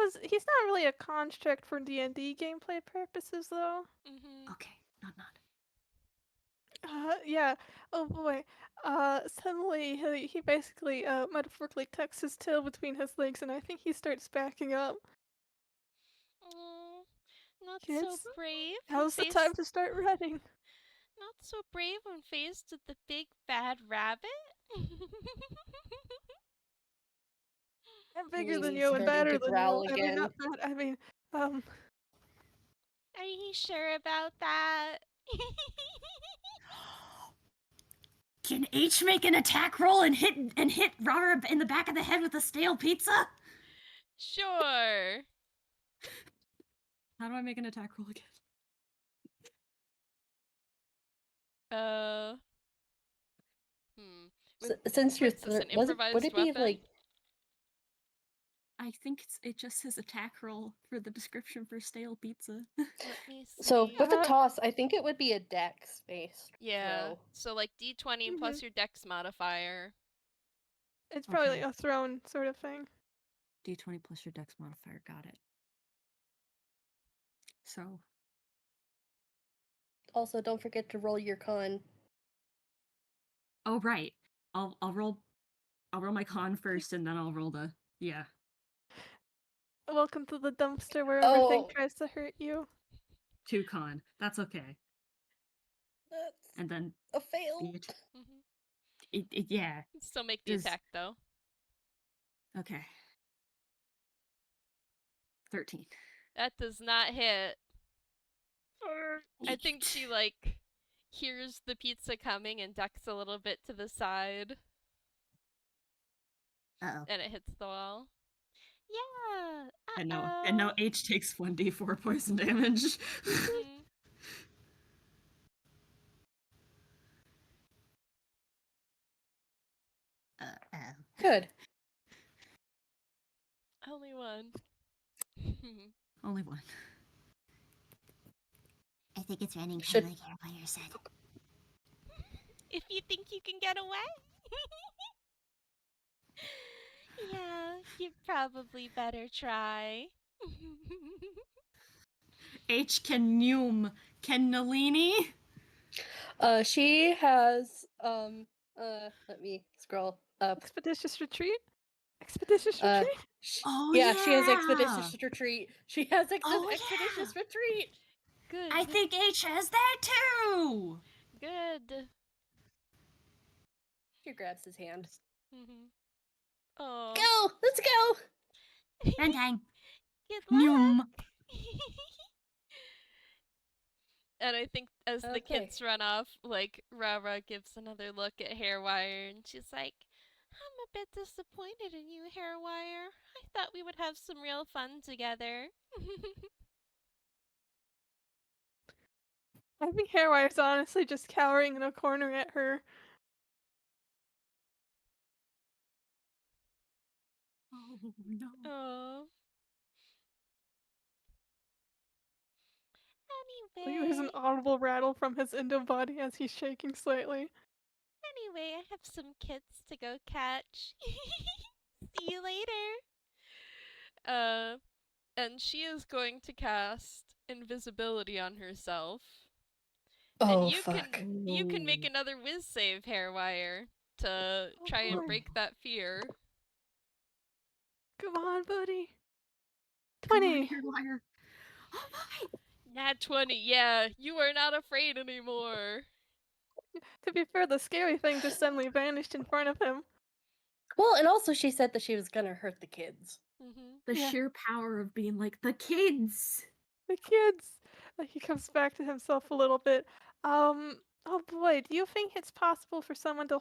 not really a construct for D&D gameplay purposes, though. mhm. Okay, not. Yeah. Oh boy. Suddenly he basically metaphorically tucks his tail between his legs, and I think he starts backing up. Oh, not so Kids, brave when now's the time faced. to start running. Not so brave when faced with the big bad rabbit. I'm bigger than He's you and starting badder to than you. growl I mean, again. not bad. I mean, Are you sure about that? Can H make an attack roll and hit RaRa in the back of the head with a stale pizza? Sure. How do I make an attack roll again? Uh. Hmm. Since you're What's this? An would improvised it be weapon? like I think it just says attack roll for the description for stale pizza. Let me see. so with a toss? I think it would be a dex based Yeah. throw. So like D20 Mhm. plus your dex modifier. it's probably Okay. like a thrown sort of thing. D20 plus your dex modifier, got it. So, Also, don't forget to roll your con. oh right. I'll roll my con first and then I'll roll the yeah. Welcome to the dumpster where everything Oh. tries to hurt you. 2 con. That's okay. That's And then a fail. yeah. Still make the Does- attack though. Okay. 13. That does not hit. I think she like hears the pizza coming and ducks a little bit to the side, Uh-oh. and it hits the wall. Yeah. And now H takes 1d4 poison damage. Mhm. Uh-oh. Good. Only one. Only one. I think it's running Should- kind of like HareWire said. If you think you can get away. Yeah, you probably better try. H can Noom. Can Nalini? She has let me scroll up. Expeditious retreat? Expeditious Uh, retreat? Oh, yeah, she has yeah! expeditious retreat. She has Oh, expeditious retreat. Good. I think H has that too! Good. She grabs his hand. Oh. Go! Let's go! Runtime. Good luck. Noom. And I think as the Okay. kids run off, like, RaRa gives another look at HareWire and she's like, I'm a bit disappointed in you, HareWire. I thought we would have some real fun together. I think HareWire's honestly just cowering in a corner at her. Oh, no. Oh. There's an audible rattle from his endo body as he's shaking slightly. Anyway, I have some kids to go catch. See you later. And she is going to cast invisibility on herself. Oh, and you fuck. you can make another whiz save, HareWire, to try and boy. break that fear. Come on, buddy. Come on, 20. HareWire. Oh my! Nat 20, yeah, you are not afraid anymore. To be fair, the scary thing just suddenly vanished in front of him. Well, and also she said that she was gonna hurt the kids. The Yeah. sheer power of being like, the kids! The kids. He comes back to himself a little bit. Oh boy, do you think it's possible for someone to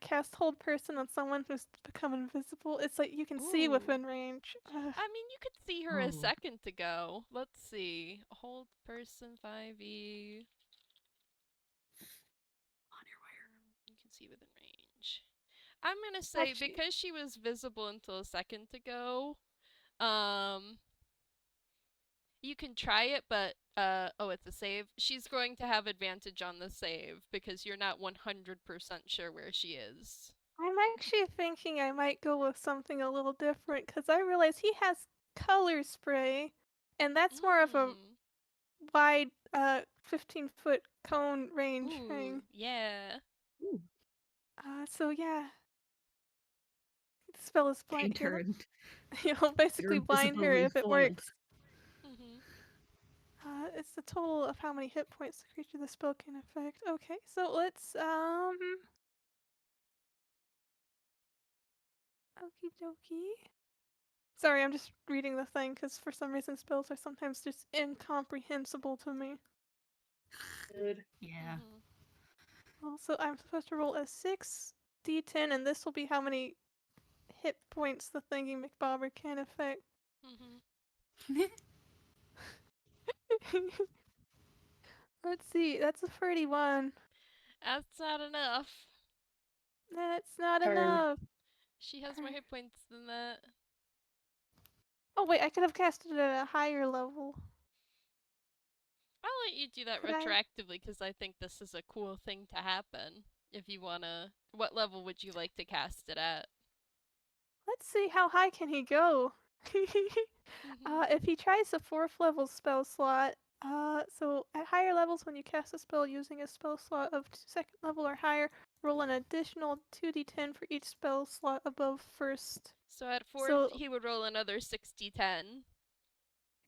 cast hold person on someone who's become invisible? It's like you can see Ooh. within range. I mean, you could see her a Oh. second ago. Let's see. Hold person 5e. On HareWire. You can see within range. I'm gonna say Actually- because she was visible until a second ago, you can try it, but oh, it's a save. She's going to have advantage on the save because you're not 100% sure where she is. I'm actually thinking I might go with something a little different because I realize he has color spray, and that's more of a wide 15-foot cone range Ooh, thing. yeah. Ooh. So yeah. The spell is blind. Paint her and You'll basically blind her invisibility if it foiled. works. Mhm. It's the total of how many hit points the creature the spell can affect. Okay, so let's okie dokie. Sorry, I'm just reading the thing because for some reason spells are sometimes just incomprehensible to me. Good. Yeah. Also, I'm supposed to roll a 6d10, and this will be how many hit points the thingy McBobber can affect. Let's see, that's a 31. That's not enough. That's not Turn. enough. She has more hit points than that. Oh wait, I could have casted it at a higher level. I'll let you do that Could I- retroactively because I think this is a cool thing to happen. If you wanna, what level would you like to cast it at? Let's see, how high can he go? If he tries a 4th level spell slot, So at higher levels, when you cast a spell using a spell slot of second level or higher, roll an additional 2d10 for each spell slot above first. So at 4th, So he would roll another 6d10.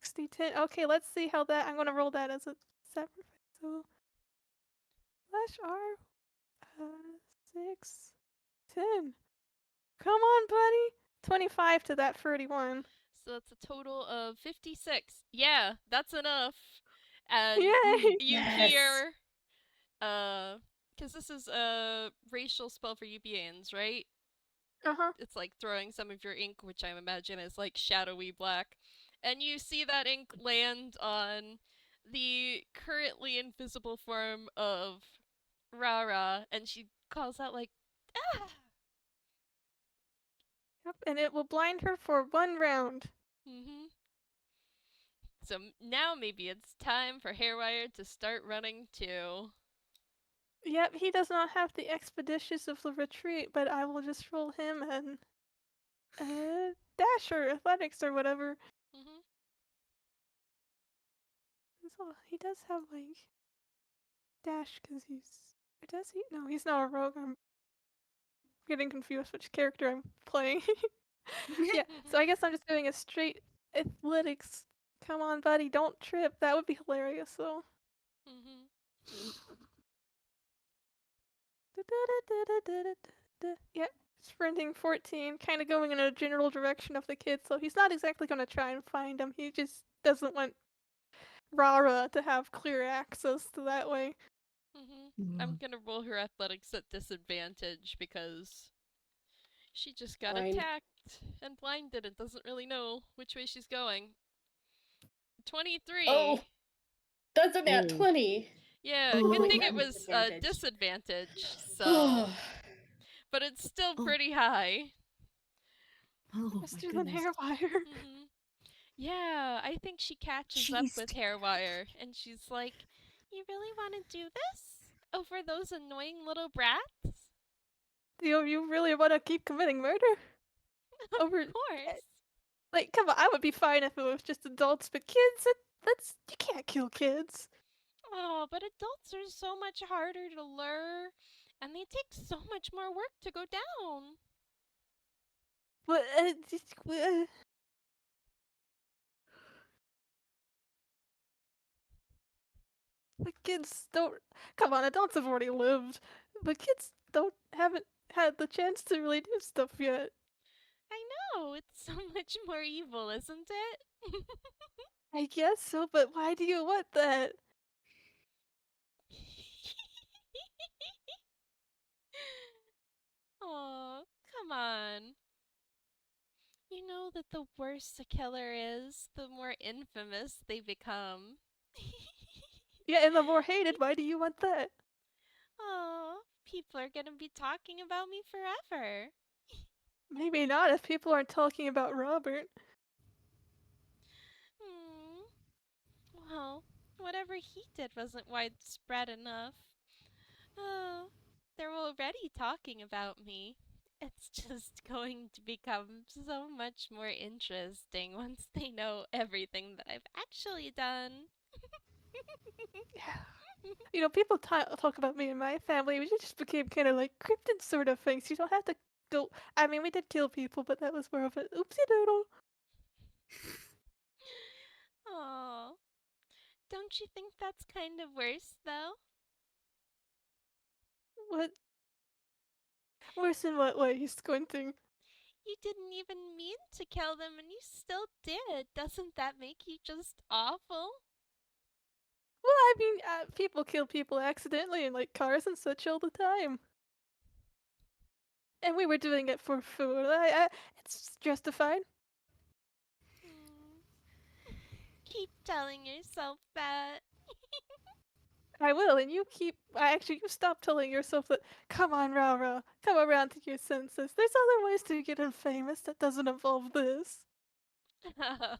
6d10. Okay, let's see how that. I'm gonna roll that as a separate. So slash R, 6, 10. Come on, buddy. 25 to that 31. So that's a total of 56. Yeah, that's enough. And Yay! you Yes. hear, because this is a racial spell for UBANs, right? Uh-huh. It's like throwing some of your ink, which I imagine is like shadowy black. And you see that ink land on the currently invisible form of RaRa, and she calls out like, ah! Yep, and it will blind her for 1 round. Mm-hmm. So now maybe it's time for HareWire to start running too. Yep, he does not have the expeditious of the retreat, but I will just roll him and dash or athletics or whatever. Mm-hmm. So he does have like dash because he's. Or does he? No, he's not a rogue. I'm getting confused which character I'm playing. Yeah, so I guess I'm just doing a straight athletics. Come on, buddy, don't trip. That would be hilarious, though. Mm-hmm. Yeah, sprinting 14, kind of going in a general direction of the kid, so he's not exactly going to try and find him. He just doesn't want RaRa to have clear access to that way. Mm-hmm. I'm gonna roll her athletics at disadvantage because she just got Blind. attacked and blinded and doesn't really know which way she's going. 23. Oh, that's a nat Oh. 20. Yeah, Oh, good thing yeah, it was disadvantage. disadvantage, so. But it's still Oh. pretty high. Oh Just my doing goodness. HareWire. Mm-hmm. Yeah, I think she catches up Jeez, with HareWire, and she's like, "You really want to do this over those annoying little brats?" You really want to keep committing murder? Over, Of course. like, come on, I would be fine if it was just adults, but kids, that's you can't kill kids. Oh, but adults are so much harder to lure, and they take so much more work to go down. But the kids don't. Come on, adults have already lived. But kids haven't had the chance to really do stuff yet. I know, it's so much more evil, isn't it? I guess so, but why do you want that? Oh, come on. You know that the worse a killer is, the more infamous they become. Yeah, and the more hated, why do you want that? Oh, people are gonna be talking about me forever. Maybe not if people aren't talking about Robert. Hmm. Well, whatever he did wasn't widespread enough. Oh, they're already talking about me. It's just going to become so much more interesting once they know everything that I've actually done. Yeah. You know, people talk about me and my family. We just became kind of like cryptid sort of things. You don't have to go. I mean, we did kill people, but that was more of an oopsie doodle. Aw. Don't you think that's kind of worse, though? What? Worse in what way? He's squinting. You didn't even mean to kill them and you still did. Doesn't that make you just awful? Well, I mean, people kill people accidentally in like cars and such all the time. And we were doing it for food. It's justified. Keep telling yourself that. I will, and you stop telling yourself that. Come on, RaRa, come around to your senses. There's other ways to get infamous that doesn't involve this.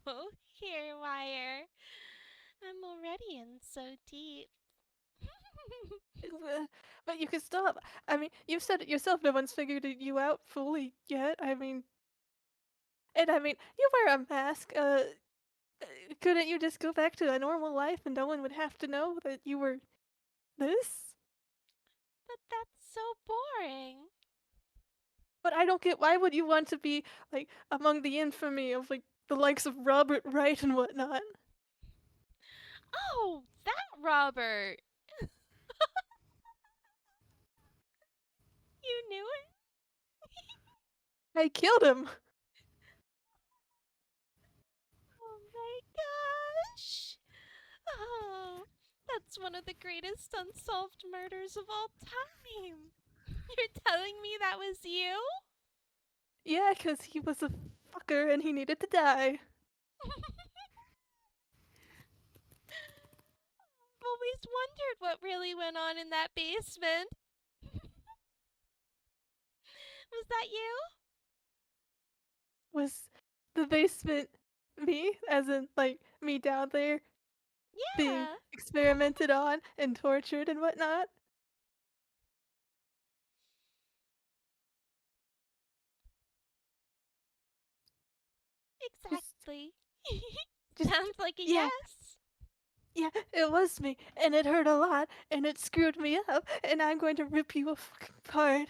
Oh, HareWire. I'm already in so deep. But you can stop. I mean, you've said it yourself. No one's figured you out fully yet. I mean, you wear a mask. Couldn't you just go back to a normal life and no one would have to know that you were this? But that's so boring. But I don't get, why would you want to be like among the infamy of like the likes of Robert Wright and whatnot? Oh, that Robert! You knew it? I killed him. Oh my gosh! Oh, that's one of the greatest unsolved murders of all time! You're telling me that was you? Yeah, 'cause he was a fucker and he needed to die. I've always wondered what really went on in that basement. Was that you? Was the basement me? As in, like, me down there being Yeah. experimented on and tortured and whatnot? Just, Exactly. just, Sounds like a yeah, yes. yeah, it was me, and it hurt a lot, and it screwed me up, and I'm going to rip you a fucking apart.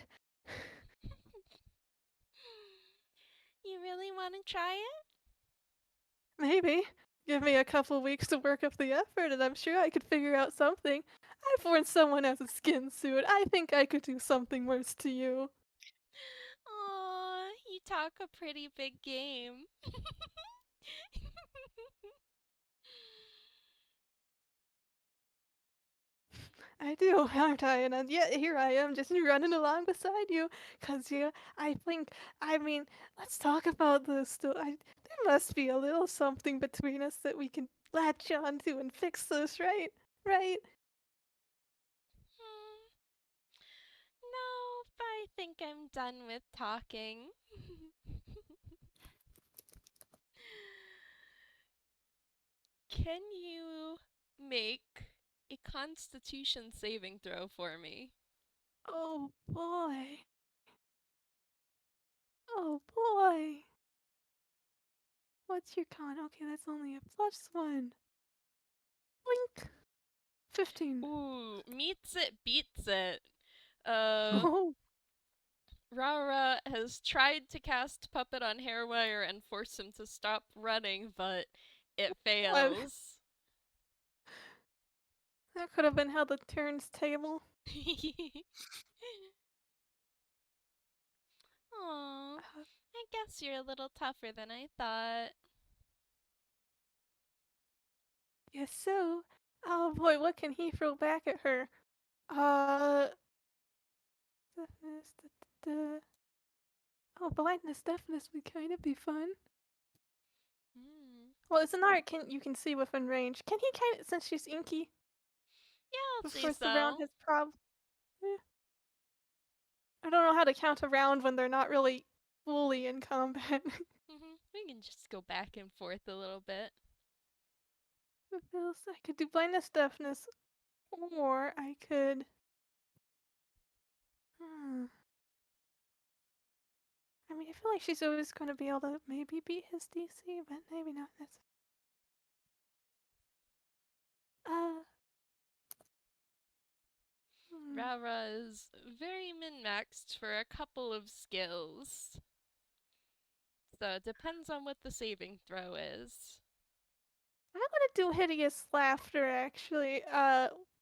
You really want to try it? Maybe. Give me a couple weeks to work up the effort, and I'm sure I could figure out something. I've worn someone as a skin suit. I think I could do something worse to you. Aw, you talk a pretty big game. I do, aren't I? And yet here I am just running along beside you. 'Cause yeah, I think, I mean, let's talk about this. There must be a little something between us that we can latch onto and fix this, right? Right? Hmm. No, but I think I'm done with talking. Can you make a constitution saving throw for me? Oh boy. Oh boy. What's your con? Okay, that's only a +1. Blink. 15. Ooh, meets it, beats it. Uh, Oh, RaRa has tried to cast Puppet on HareWire and force him to stop running, but it what? fails. That could have been how the turns table. Aw, I guess you're a little tougher than I thought. Yes, so. Oh boy, what can he throw back at her? Uh. Deafness. Oh, blindness, deafness would kind of be fun. Hmm. Well, it's an art. You can see within range. Can he kind of, since she's inky? Yeah, I'll Of say course, the round so. has I don't know how to count a round when they're not really fully in combat. We can just go back and forth a little bit. What else? I could do blindness, deafness, or I could. Hmm. I mean, I feel like she's always going to be able to maybe beat his DC, but maybe not. That's. Uh. Hmm. RaRa is very min-maxed for a couple of skills. So it depends on what the saving throw is. I'm gonna do hideous laughter actually.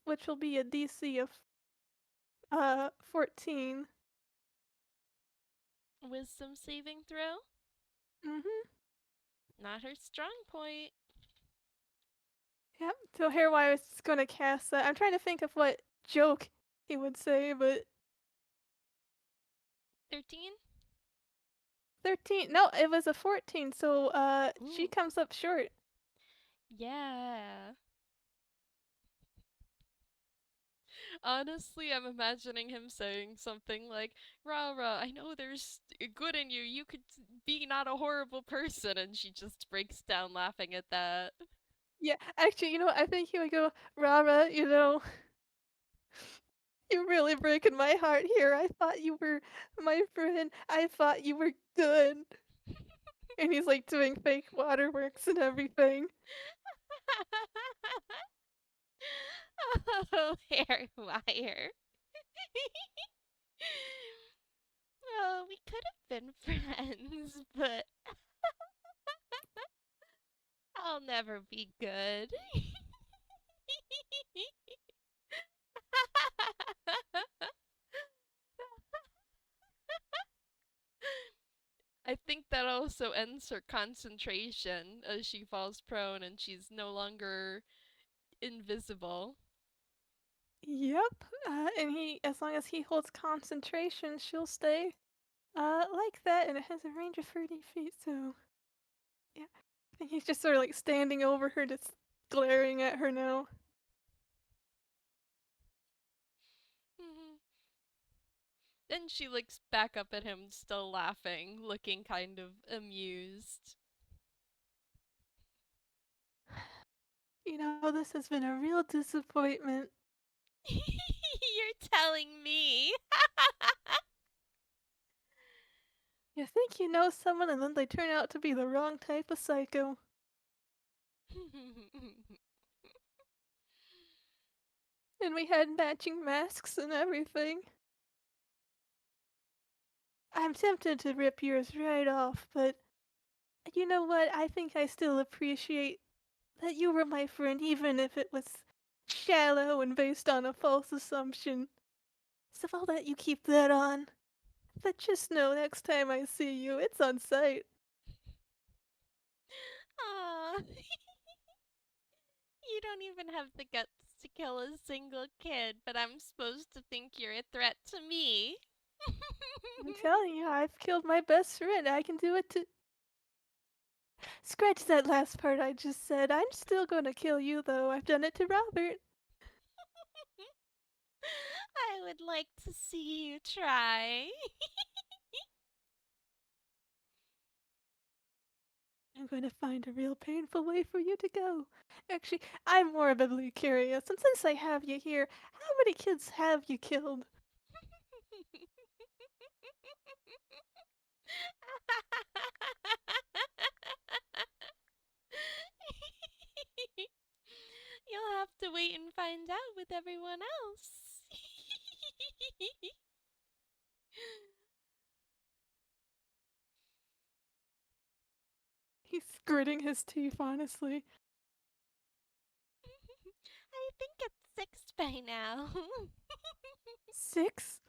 Which will be a DC of 14. Wisdom saving throw? Mhm. Not her strong point. Yep. So HareWire is gonna cast that. I'm trying to think of what joke he would say, but 13? 13. No, it was a 14. So she Ooh, comes up short. yeah. Honestly, I'm imagining him saying something like, RaRa, I know there's good in you. You could be not a horrible person. And she just breaks down laughing at that. Yeah. Actually, you know what? I think he would go, Rara. You're really breaking my heart here. I thought you were my friend. I thought you were good. And he's like doing fake waterworks and everything. Oh, HareWire. Oh, we could have been friends, but I'll never be good. I think that also ends her concentration as she falls prone and she's no longer invisible. Yep. And as long as he holds concentration, she'll stay like that, and it has a range of 30 feet. So yeah, and he's just sort of like standing over her, just glaring at her now. Mhm. Then she looks back up at him, still laughing, looking kind of amused. You know, this has been a real disappointment. You're telling me. You think you know someone, and then they turn out to be the wrong type of psycho. And we had matching masks and everything. I'm tempted to rip yours right off, but you know what? I think I still appreciate that you were my friend, even if it was shallow and based on a false assumption. So I'll let you keep that on. But just know next time I see you, it's on sight. Aw. You don't even have the guts to kill a single kid, but I'm supposed to think you're a threat to me. I'm telling you, I've killed my best friend. I can do it too. Scratch that last part I just said. I'm still gonna kill you, though. I've done it to Robert. I would like to see you try. I'm going to find a real painful way for you to go. Actually, I'm morbidly curious, and since I have you here, how many kids have you killed? You'll have to wait and find out with everyone else. He's gritting his teeth, honestly. I think it's 6 by now. 6?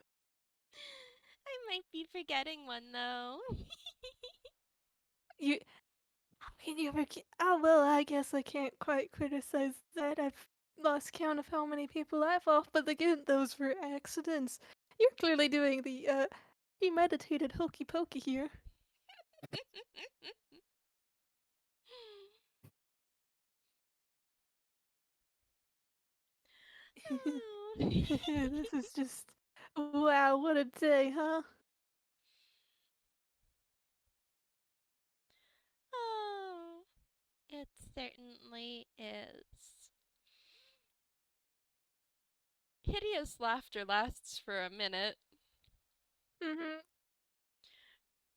I might be forgetting one though. You. How can you forget? Oh, well, I guess I can't quite criticize that. I've lost count of how many people I've off, but again, those were accidents. You're clearly doing the, premeditated hokey pokey here. This is just. Wow, what a day, huh? Oh, it certainly is. Hideous laughter lasts for a minute. Mm-hmm.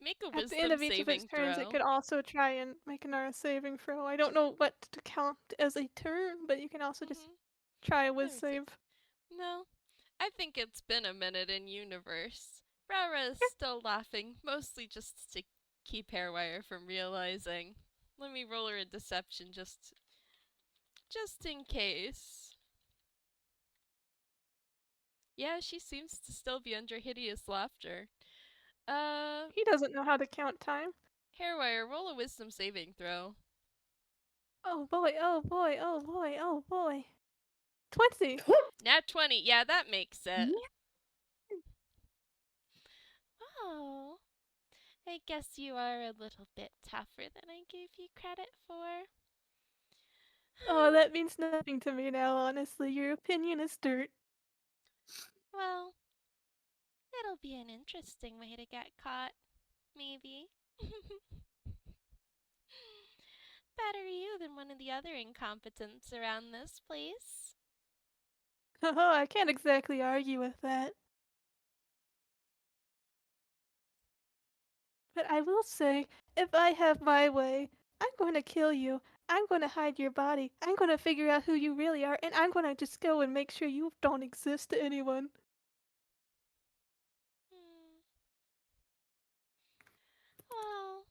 Make a At the end wisdom of each of its saving turns, it throw. could also try and make another saving throw. I don't know what to count as a turn, but you can also just Mhm. try a Let whiz me see. save. No, I think it's been a minute in universe. RaRa is still laughing, mostly just to keep HareWire from realizing. Let me roll her a deception just in case. Yeah, she seems to still be under hideous laughter. He doesn't know how to count time. HareWire, roll a wisdom saving throw. Oh boy, oh boy, oh boy, oh boy. 20! Nat 20, yeah, that makes it. Oh, I guess you are a little bit tougher than I gave you credit for. Oh, that means nothing to me now, honestly. Your opinion is dirt. Well, it'll be an interesting way to get caught, maybe. Better you than one of the other incompetents around this place. Haha, I can't exactly argue with that. But I will say, if I have my way, I'm going to kill you. I'm going to hide your body. I'm going to figure out who you really are, and I'm going to just go and make sure you don't exist to anyone. Hmm. Well,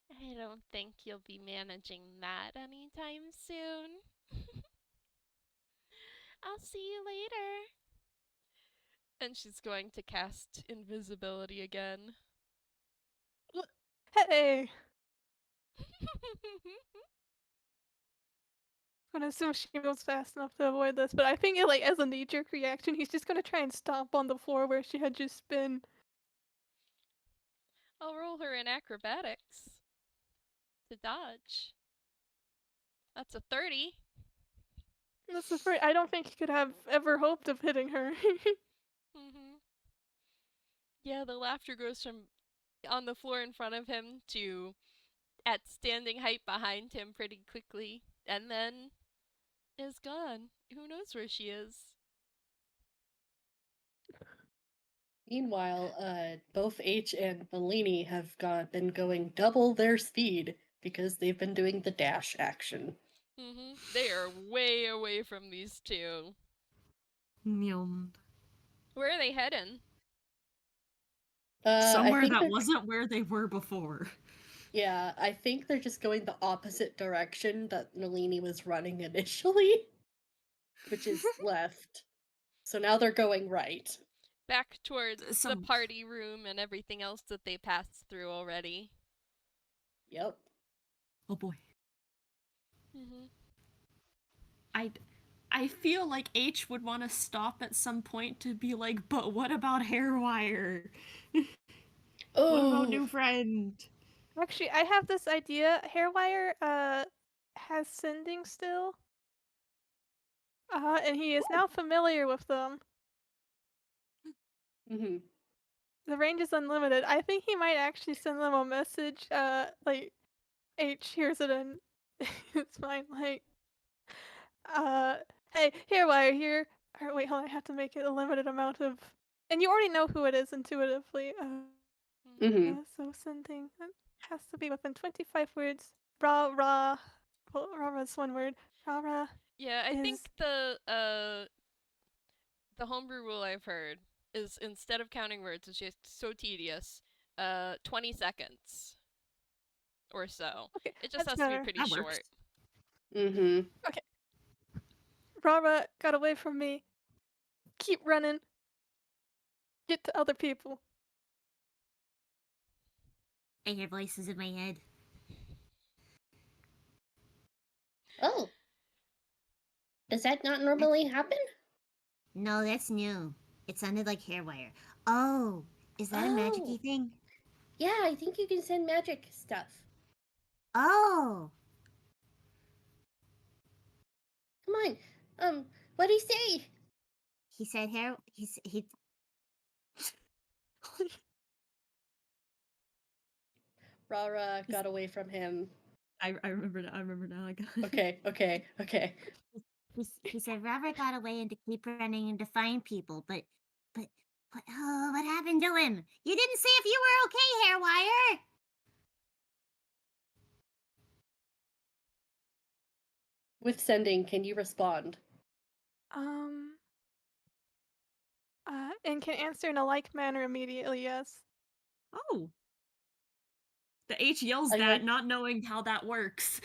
I don't think you'll be managing that anytime soon. I'll see you later. And she's going to cast invisibility again. Hey! I'm gonna assume she moves fast enough to avoid this, but I think like as a knee-jerk reaction, he's just gonna try and stomp on the floor where she had just been. I'll roll her in acrobatics to dodge. That's a 30. That's the first. I don't think he could have ever hoped of hitting her. Mm-hmm. Yeah, the laughter goes from on the floor in front of him to at standing height behind him pretty quickly, and then is gone. Who knows where she is? Meanwhile, both H and Nalini have been going double their speed because they've been doing the dash action. Mm-hmm. They are way away from these two. Nyum. Where are they heading? I Somewhere think that they're wasn't where they were before. yeah, I think they're just going the opposite direction that Nalini was running initially, which is left. So now they're going right. Back towards the Some party room and everything else that they passed through already. Yep. oh boy. Mm-hmm. I feel like H would want to stop at some point to be like, but what about HareWire? What about Oh, new friend? Actually, I have this idea. HareWire has sending still. And he is now familiar with them. hmm The range is unlimited. I think he might actually send them a message. Like H hears it and it's fine. Like, uh, hey, HareWire here. Or wait, hold on. I have to make it a limited amount of. And you already know who it is intuitively. hmm So sending has to be within 25 words. RaRa. Well, RaRa is one word. RaRa Yeah, I think is. the homebrew rule I've heard is instead of counting words, it's just so tedious. 20 seconds or so. Okay, It just that's has to be better. pretty That short. works. hmm Okay. RaRa got away from me. Keep running. Get to other people. I hear voices in my head. Oh, does that not normally happen? No, that's new. It sounded like HareWire. Oh, is that a Oh. magic-y thing? Yeah, I think you can send magic stuff. Oh, Come on. What'd he say? he said hair. He. Rara got away from him. I remember now. I remember now. I got Okay. He said Robert got away and to keep running and to find people, but oh, what happened to him? You didn't say if you were okay, HareWire. With sending, can you respond? And can answer in a like manner immediately, yes. oh. The H yells I that, like- not knowing how that works.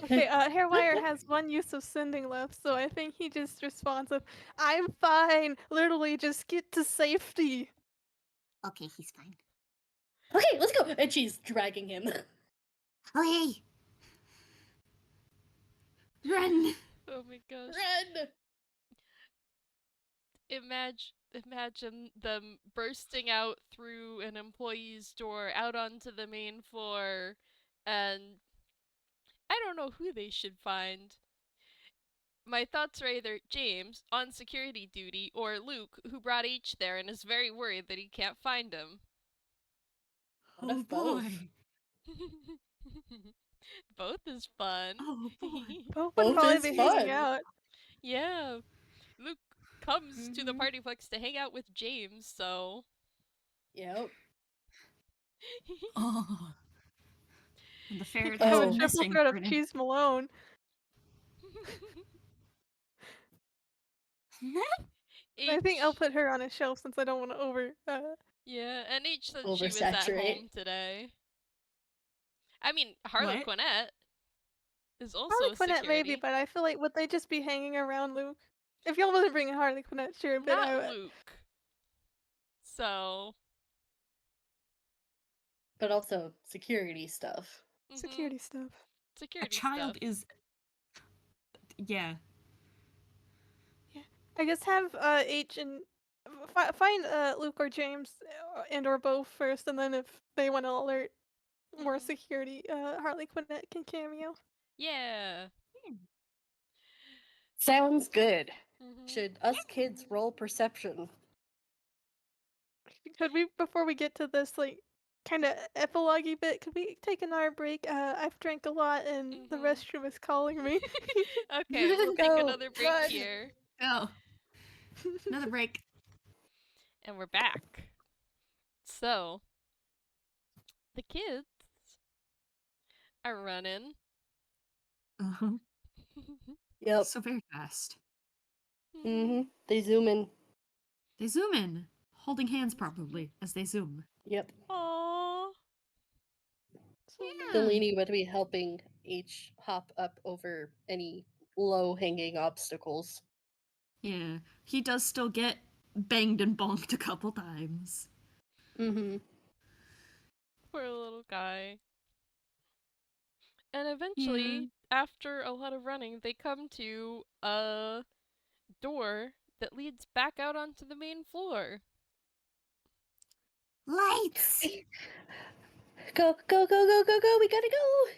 Okay, HareWire has one use of sending left, so I think he just responds with, I'm fine! Literally, just get to safety! Okay, he's fine. Okay, let's go. And she's dragging him. Okay. Run! Oh my gosh. Run! Imagine them bursting out through an employee's door out onto the main floor, and I don't know who they should find. My thoughts are either James, on security duty, or Luke, who brought H there and is very worried that he can't find him. What Oh if both? boy. Both is fun. Oh boy. Both would Both probably is be fun. hanging out. Yeah. Luke comes to the Mhm. PartyPlex to hang out with James, so Yep. Oh. And the ferret Have has a Oh. been triple missing threat for of an Cheese Malone. I think I'll H. put her on a shelf since I don't want to Yeah, and H said she was at Oversaturate. home today. I mean, What? Harlequinette is also Harley a Quinette maybe, security. but I feel like would they just be hanging around Luke? If y'all wasn't bringing Harley Quinette, sure, but Not I would. Luke. So, But also security stuff. Security stuff. A security child stuff. is. Yeah. I guess have H and find Luke or James and or both first, and then if they want to alert more Mhm. security, Harley Quinette can cameo. Yeah. Sounds good. Mhm. Should us kids roll perception? Could we, before we get to this like kind of epilogue-y bit, could we take an hour break? I've drank a lot and the Mhm. restroom is calling me. Okay, we'll take Go, another break run. here. Oh. Another break. And we're back. So, the kids are running. Uh-huh. Yep. So very fast. Mm-hmm. They zoom in. They zoom in, holding hands probably as they zoom. Yep. Aww. Yeah. Nalini would be helping H hop up over any low-hanging obstacles. Yeah. He does still get banged and bonked a couple times. Mm-hmm. Poor little guy. And eventually, after a lot of running, they come to a door that leads back out onto the main floor. Lights! Go, go, go, go, go, go! We gotta go!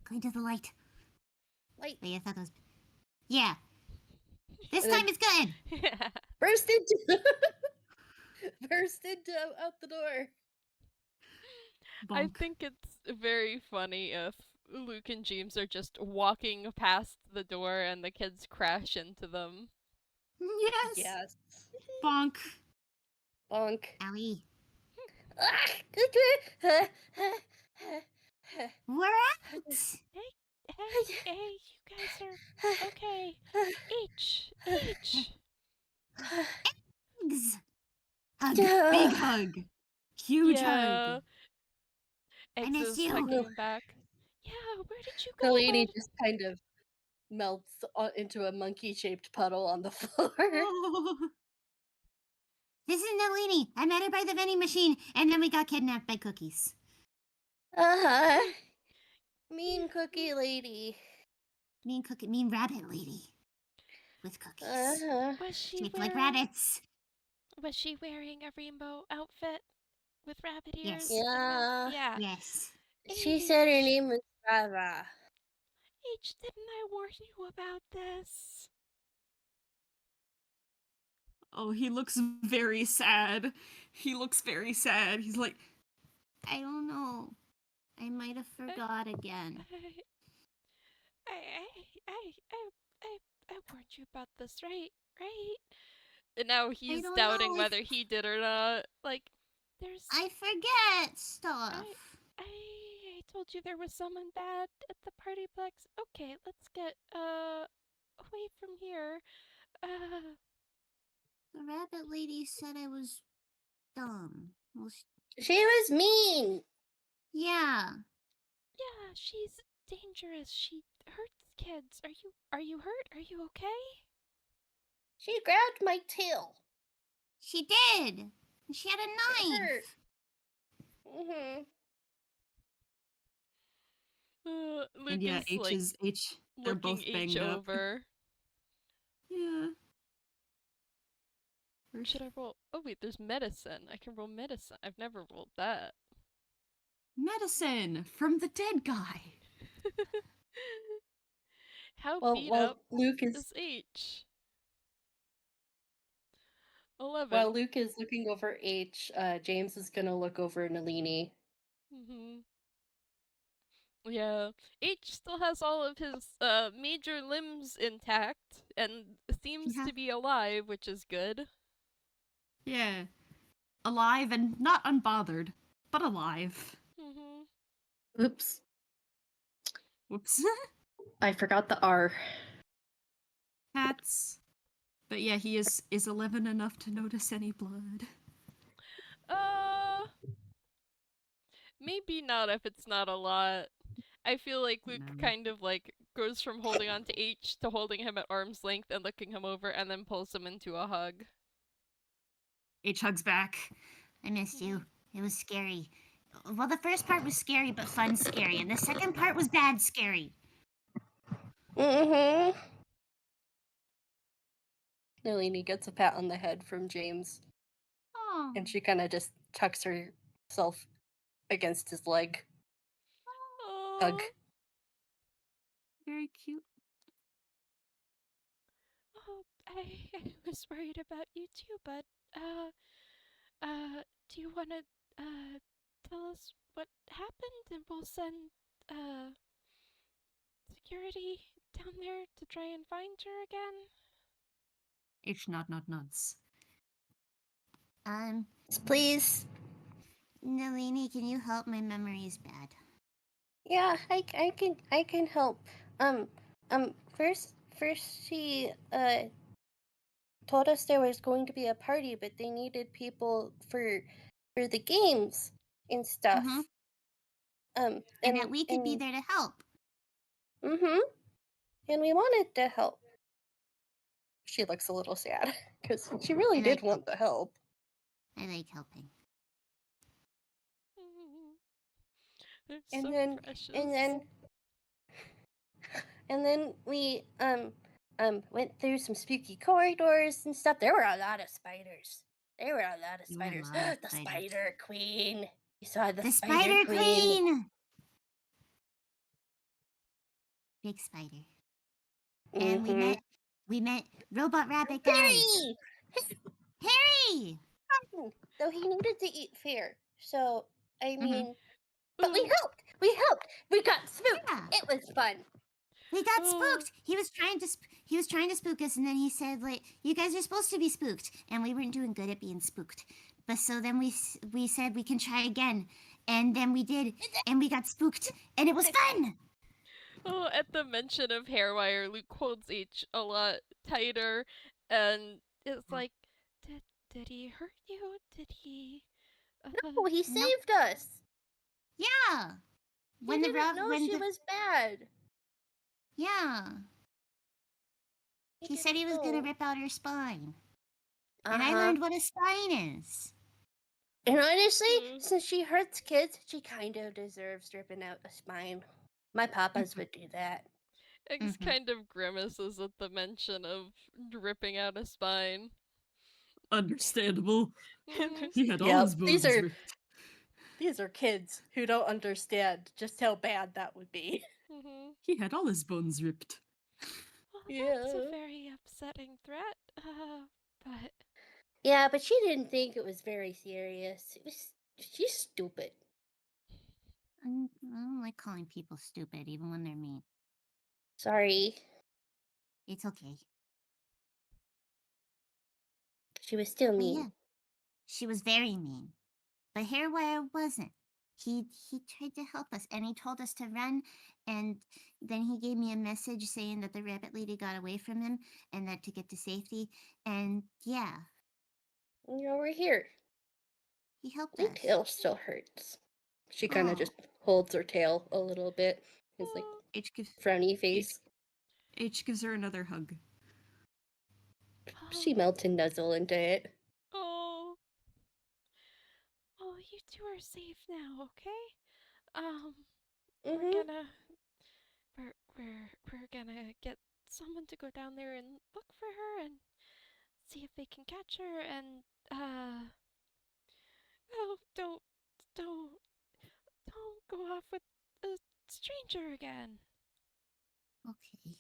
Going to the light. Light. Wait, I thought that was. Yeah. This And then- time it's good! Burst into burst into out the door. I Bonk. think it's very funny if Luke and James are just walking past the door and the kids crash into them. Yes. Yes. Bonk. Bonk. Owie. Ah! We're out! Hey, you guys are okay. H. Eggs! Big hug. Huge Yeah. hug. Eggs miss is you. hugging him back. Yeah, where did you go, Nalini bud? just kind of melts into a monkey-shaped puddle on the floor. Oh. This is Nalini. I met her by the vending machine, and then we got kidnapped by cookies. Uh-huh. Mean cookie lady. Mean rabbit lady. With cookies. Uh-huh. Was she Shaped like wearing rabbits. Was she wearing a rainbow outfit with rabbit ears? Yes. and a mouth? Yeah. Yeah. Yes. She said her name was RaRa. H, didn't I warn you about this? Oh, he looks very sad. He looks very sad. He's like, I don't know. I might have forgot again. I warned you about this, right? Right? And now he's don't doubting know if- whether he did or not. Like, there's. I forget stuff. I told you there was someone bad at the PartyPlex. Okay, let's get away from here. The rabbit lady said I was dumb. Well, She was mean. yeah. Yeah, she's dangerous. She hurts kids. Are you hurt? Are you okay? She grabbed my tail. She did. And she had a It hurt. knife. Mm-hmm. Luke and yeah, is H like is H. They're looking both H banged up. over. Yeah. Should I roll? Oh wait, there's medicine. I can roll medicine. I've never rolled that. Medicine from the dead guy. How Well, beat while up Luke is is H? 11. while Luke is looking over H, James is gonna look over Nalini. Yeah, H still has all of his major limbs intact and seems Yeah. to be alive, which is good. Yeah. Alive and not unbothered. but alive. Mm-hmm. Oops. Whoops. I forgot the R. Cats. But yeah, he is 11 enough to notice any blood. Maybe not if it's not a lot. I feel like Luke No. kind of like goes from holding on to H to holding him at arm's length and looking him over and then pulls him into a hug. H hugs back. I missed you. It was scary. Well, the first part was scary, but fun scary, and the second part was bad scary. Mm-hmm. Nalini gets a pat on the head from James, Oh. and she kind of just tucks herself against his leg. Hug. Aw. Very cute. Oh, I was worried about you too, but do you want to tell us what happened, and we'll send security down there to try and find her again? H nods. Please. Nalini, can you help? My memory is bad. Yeah, I can help. First she told us there was going to be a party, but they needed people for the games and stuff. Mhm. And that we could be there to help. Mm-hmm. And we wanted to help. She looks a little sad because she really I did like want the help. I like helping. They're And so then precious. and then we went through some spooky corridors and stuff. There were a lot of spiders. There were a lot of The spiders. Spider Queen. You saw the Spider Queen. Big spider. And we met Robot Rabbit guy. Harry! Harry! Though he needed to eat fair. So I Mhm. mean, but we helped. We got spooked. Yeah. It was fun. We got spooked. He was trying to spook us, and then he said, like, you guys are supposed to be spooked, and we weren't doing good at being spooked. But so then we said we can try again, and then we did, and we got spooked, and it was fun. Oh, at the mention of HareWire, Luke holds H a lot tighter, and it's like, did he hurt you? Did he? No, he saved us. Yeah. When she was bad. Yeah. He said he was gonna rip out her spine. And I learned what a spine is. And honestly, since she hurts kids, she kind of deserves ripping out a spine. My papas would do that. X kind of grimaces at the mention of ripping out a spine. Understandable. Mhm. He had all his bones ripped. These are kids who don't understand just how bad that would be. Mhm. He had all his bones ripped. Well, that's a very upsetting threat. But Yeah, but she didn't think it was very serious. She's stupid. I don't like calling people stupid, even when they're mean. Sorry. It's okay. She was still But mean. yeah, she was very mean. But HareWire wasn't. He tried to help us, and he told us to run, and then he gave me a message saying that the rabbit lady got away from him, and that to get to safety, and yeah. We're here. He helped My us. tail still hurts. She kind of just holds her tail a little bit. It's like frowny face. H gives her another hug. She melts and nuzzle into it. Oh, you two are safe now, okay? We're gonna get someone to go down there and look for her and see if they can catch her and oh, don't go off with a stranger again. Okay.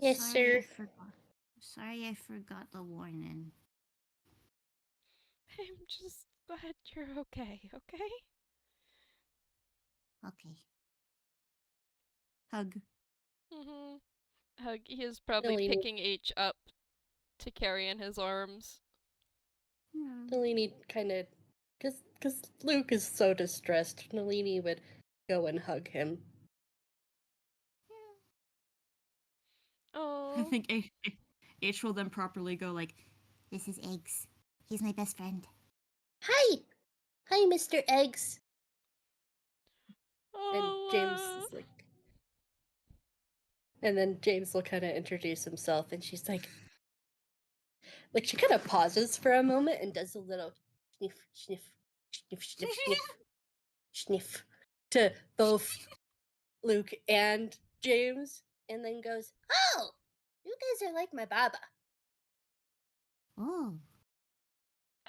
Yes, sir. Sorry I forgot the warning. I'm just glad you're okay, okay? Okay. Hug. Hug. He is probably Nalini. picking H up to carry in his arms. Nalini kind of Because Luke is so distressed, Nalini would go and hug him. I Oh. think H will then properly go like, This is Eggs. He's my best friend. Hi! Hi, Mr. Eggs. And James Oh. is like... And then James will kind of introduce himself, and she's like... Like, she kind of pauses for a moment and does a little sniff, sniff, sniff, sniff, sniff, sniff to both Luke and James, and then goes, Oh! You guys are like my baba. Oh.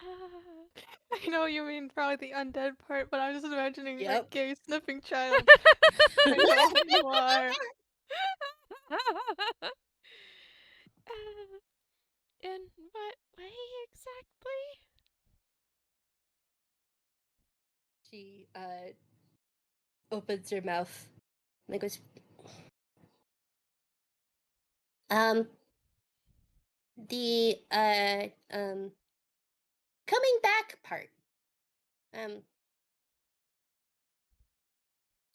I know you mean probably the undead part, but I was just imagining Yep. like gay sniffing child. I know who you are. In what way exactly? she opens her mouth and then goes, The coming back part.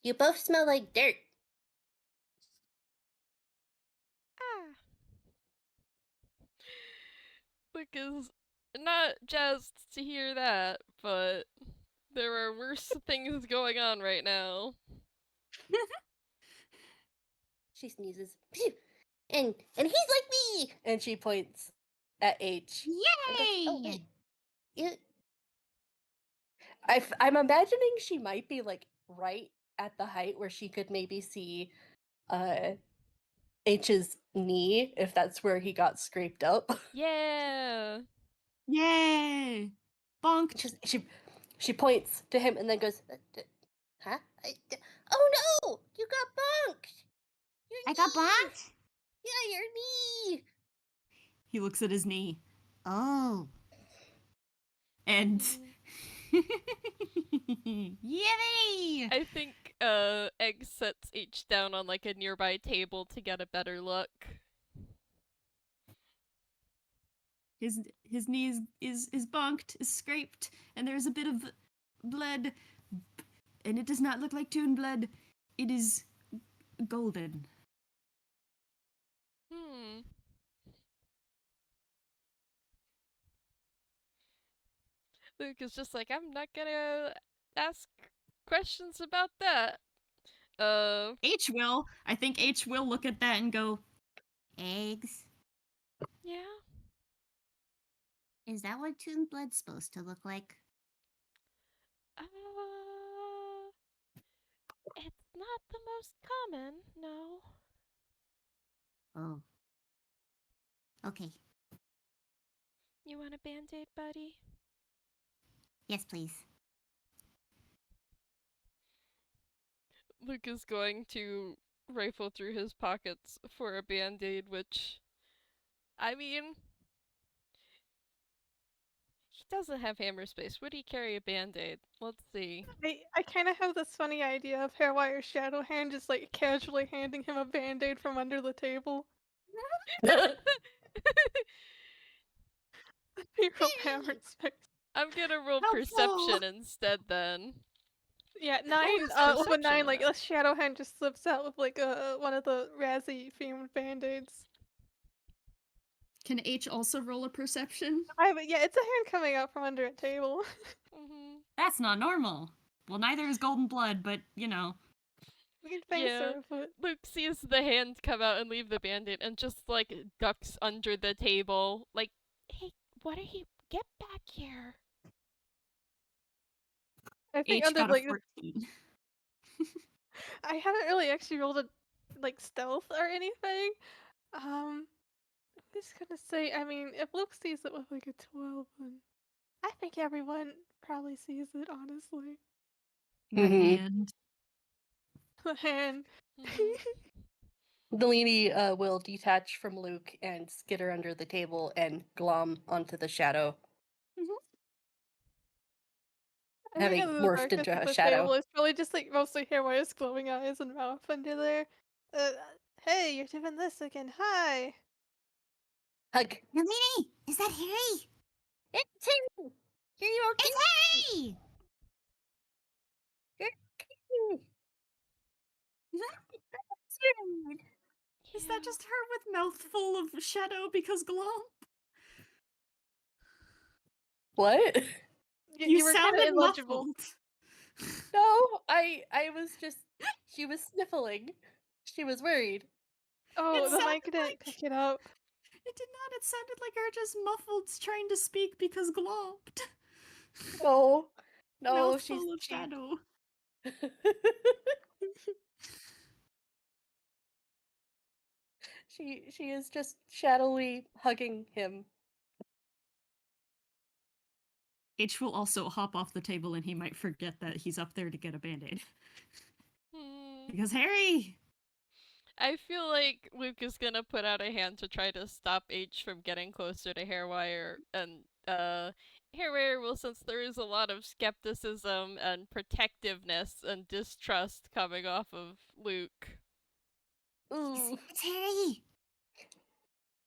You both smell like dirt. Ah. Luke is not jazzed to hear that, but there are worse things going on right now. She sneezes. Phew. And he's like me. and she points at H. And goes, oh Yay! wait. You I'm imagining she might be like right at the height where she could maybe see H's knee if that's where he got scraped up. Yeah. yay! Bonked. She points to him and then goes, huh? Oh no! You got bonked! Your I got knee! blocked? Yeah, your knee! He looks at his knee. Oh. And Mm. yay! I think Egg sets H down on like a nearby table to get a better look. His knee is bonked, is scraped, and there's a bit of blood, and it does not look like toon blood. It is golden. Hmm. Luke is just like, I'm not gonna ask questions about that. H will. I think H will look at that and go, Eggs. Yeah. Is that what toon blood's supposed to look like? It's not the most common, no. Oh. Okay. You want a band-aid, buddy? Yes, please. Luke is going to rifle through his pockets for a band-aid, which, I mean, he doesn't have hammer space. Would he carry a band-aid? Let's see. I kind of have this funny idea of HareWire Shadow Hand just like casually handing him a band-aid from under the table. He real hammer space. I'm gonna roll Helpful. perception instead then. Yeah, 9, is with a perception 9, like, at? the Shadow Hand just slips out with, like, one of the Razzie-themed Band-Aids. Can H also roll a perception? Yeah, it's a hand coming out from under a table. Mm-hmm. That's not normal. Well, neither is golden blood, but you know. Weird thing, Yeah. sir, but... Luke sees the hand come out and leave the band-aid and just, like, ducks under the table. Like, hey, what are you? Get back here. I think H under, got a like, 14. I haven't really actually rolled a, like, stealth or anything. I'm just gonna say, I mean, if Luke sees it with, like, a 12, then I think everyone probably sees it, honestly. The Mhm. hand. The hand. Mhm. Nalini will detach from Luke and skitter under the table and glom onto the shadow, I having think under the morphed darkness into of a the shadow. table is probably just like mostly HareWire's glowing eyes and mouth under there. Hey, you're doing this again. Hi. Hug. Nalini! Is that Harry? It's him! Here you are. It's Harry! Is that just her with mouth full of shadow because glomp? What? You were kind of sounded illegible. muffled. No, I was just. She was sniffling. She was worried. Oh, It the mic sounded didn't like- pick it up. It did not. It sounded like her just muffled trying to speak because glomped. No, no, Mouth she's full of shadow. she is just shadowly hugging him. H will also hop off the table and he might forget that he's up there to get a band-aid. Because Harry! I feel like Luke is gonna put out a hand to try to stop H from getting closer to HareWire, and HareWire will sense there is a lot of skepticism and protectiveness and distrust coming off of Luke. Ooh. It's Harry!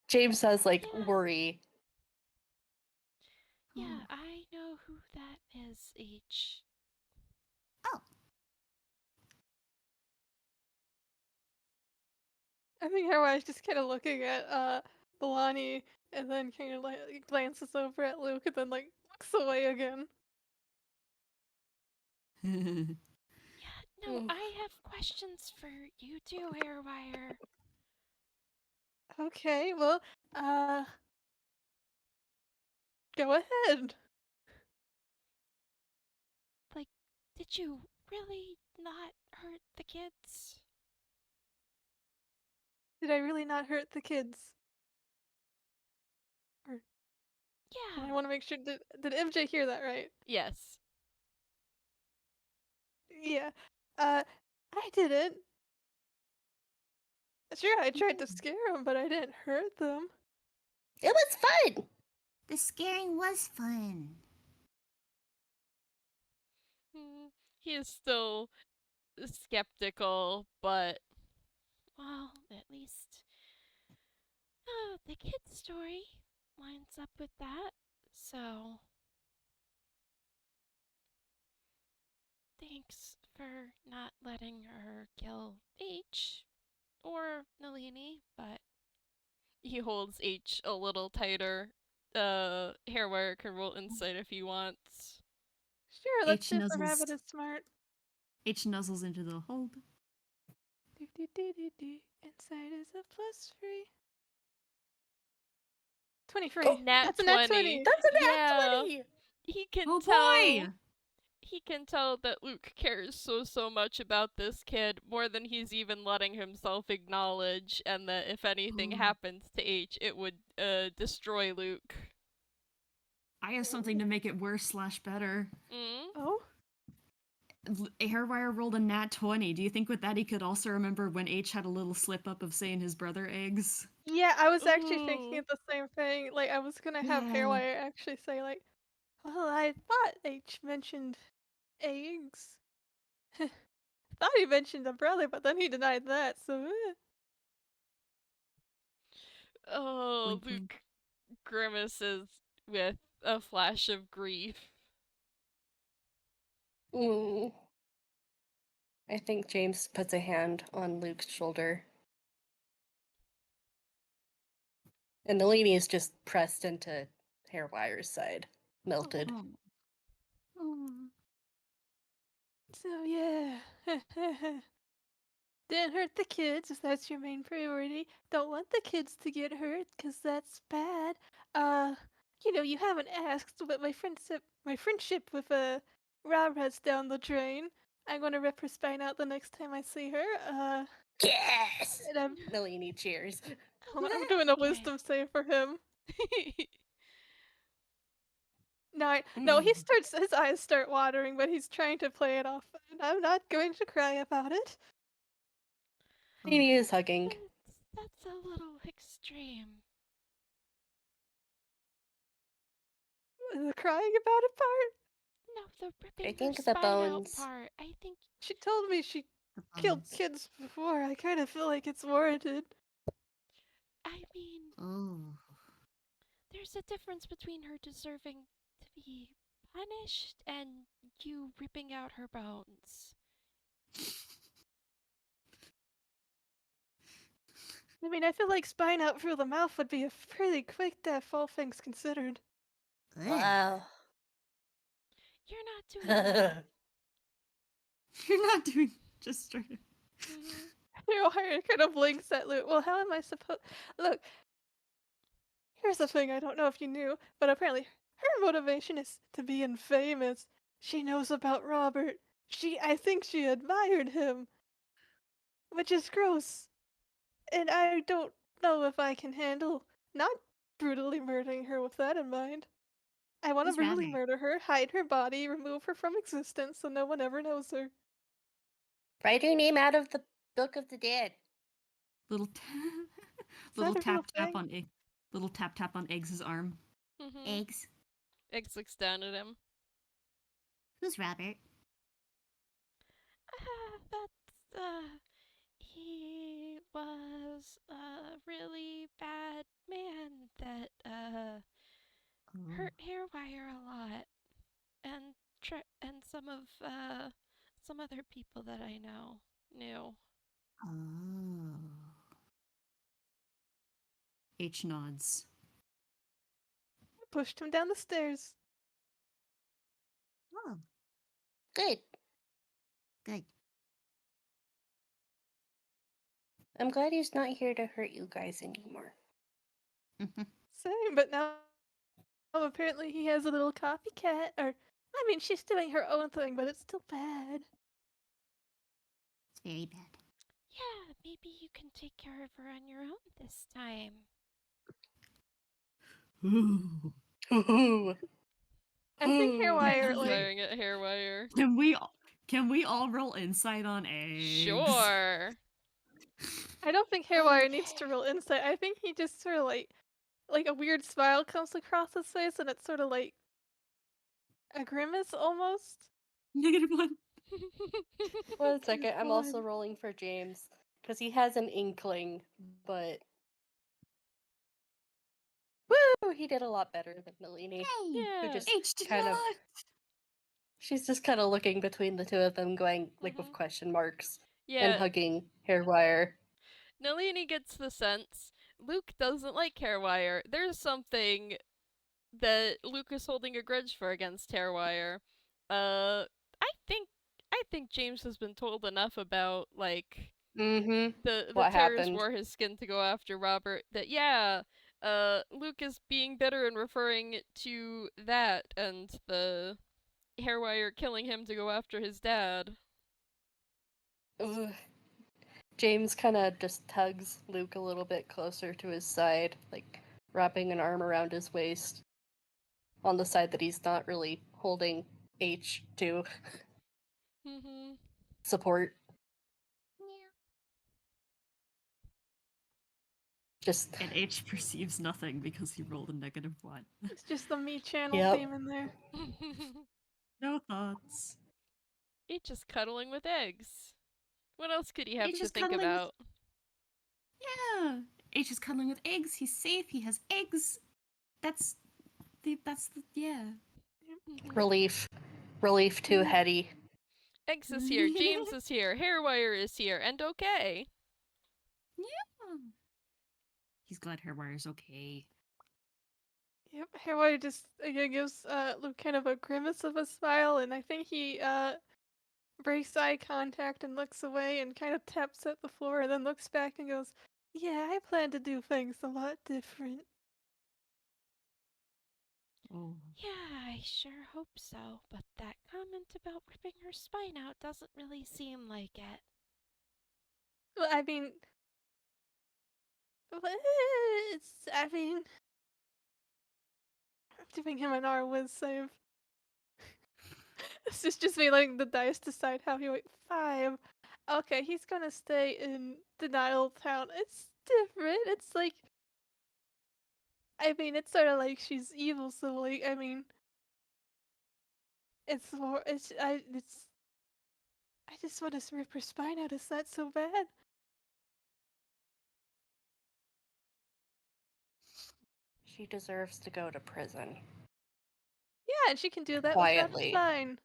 James has like Yeah. worry. Yeah, I know who that is, H. Oh, I think Hairwire's just kind of looking at Nalini and then kind of like glances over at Luke and then like looks away again. Yeah, no, Oof. I have questions for you too, HareWire. Okay, well, go ahead. Like, did you really not hurt the kids? Did I really not hurt the kids? I Yeah. want to make sure. Did MJ hear that right? Yes. Yeah. I didn't. Sure, I tried to scare them, but I didn't hurt them. It was fun. the scaring was fun. He is still skeptical, but, well, at least the kid's story lines up with that. So, thanks for not letting her kill H or Nalini, but he holds H a little tighter. HareWire can roll insight if he wants. Sure, let's H see if the rabbit nuzzles. is smart. H nuzzles into the hold. Inside is a +3. 23. Oh, Nat That's a nat 20. 20. That's a nat Yeah. 20. He can Oh tell. boy! He can tell that Luke cares so much about this kid, more than he's even letting himself acknowledge, and that if anything happens to H, it would destroy Luke. I have something to make it worse / better. Oh? HareWire rolled a nat 20. Do you think with that he could also remember when H had a little slip up of saying his brother eggs? Yeah, I was actually thinking Ooh. of the same thing. Like, I was gonna have Yeah. HairWire actually say, like, well, I thought H mentioned eggs. Thought he mentioned a brother, but then he denied that, so. Oh, Wink, wink. Luke grimaces with a flash of grief. Ooh. I think James puts a hand on Luke's shoulder. And Nalini is just pressed into HareWire's side, melted. Oh. Oh. So, yeah. Didn't hurt the kids, if that's your main priority. Don't want the kids to get hurt, 'cause that's bad. You haven't asked, but my friendship with RaRa's down the drain. I'm gonna rip her spine out the next time I see her. Yes! And I'm, Nalini cheers. I'm doing a Okay. wisdom save for him. No, his eyes start watering, but he's trying to play it off. And I'm not going to cry about it. Nalini is hugging. That's a little extreme. The crying about it part. No, the ripping I her think the spine out bones. part. I think She told me she The killed bones. kids before. I kind of feel like it's warranted. I mean, Oh. there's a difference between her deserving to be punished and you ripping out her bones. I mean, I feel like spine out through the mouth would be a pretty quick death, all things considered. Ugh. Wow. You're not doing well. You're not doing just straight up. HareWire kind of blinks at Luke. Well, how am I supposed? Look, here's the thing. I don't know if you knew, but apparently her motivation is to be famous. She knows about Robert. I think she admired him, which is gross. And I don't know if I can handle not brutally murdering her with that in mind. I want to Who's brutally Robert? murder her, hide her body, remove her from existence so no one ever knows her. Write her name out of the Book of the Dead. Little that a real tap thing? on egg. Little tap on Eggs' arm. Eggs. Eggs looks down at him. Who's Robert? He was a really bad man that Oh. hurt HareWire a lot, and some other people that I knew. Oh. H nods. I pushed him down the stairs. Oh. Good. Good. I'm glad he's not here to hurt you guys anymore. Same, but now apparently he has a little copycat, or I mean, she's doing her own thing, but it's still bad. It's very bad. Yeah, maybe you can take care of her on your own this time. Ooh. Ooh. I think HareWire, like, Staring at HareWire. Can we all roll insight on eggs? Sure. I don't think HareWire needs to roll insight. I think he just sort of like a weird smile comes across his face, and it's sort of like a grimace almost. -1. 1 second, I'm also One. rolling for James because he has an inkling, but woo, he did a lot better than Nalini. Hey! Yeah. Who just H did kind of, not. she's just kind of looking between the two of them, going like with Mhm. question marks and Yeah, hugging HareWire. Nalini gets the sense Luke doesn't like HareWire. There's something that Luke is holding a grudge for against HareWire. I think James has been told enough about like Mm-hmm. the What terrors happened? wore his skin to go after Robert that yeah, Luke is being bitter and referring to that and the HareWire killing him to go after his dad. Ugh. James kind of just tugs Luke a little bit closer to his side, like wrapping an arm around his waist on the side that he's not really holding H to support. Yeah. Just And H perceives nothing because he rolled a -1. It's just the me channel Yep. theme in there. No thoughts. He's just cuddling with eggs. What else could he have He's to just think cuddling with- about? Yeah. H is cuddling with eggs. He's safe. He has eggs. That's the yeah. relief. Relief to Hetty. Eggs is here, James is here, HareWire is here, and okay. He's glad HareWire's okay. Yep, HareWire just again gives Luke kind of a grimace of a smile, and I think he breaks eye contact and looks away and kind of taps at the floor and then looks back and goes, "Yeah, I plan to do things a lot different." Oh. Yeah, I sure hope so, but that comment about ripping her spine out doesn't really seem like it. Well, I mean, I mean, I'm giving him an R whiz save. This is just me letting the dice decide how he went. 5. Okay, he's gonna stay in Denial Town. It's different. It's like, I mean, it's sort of like she's evil, so like, I mean, it's more, I just want to rip her spine out. Is that so bad? She deserves to go to prison. Yeah, and she can do that Quietly. without a spine.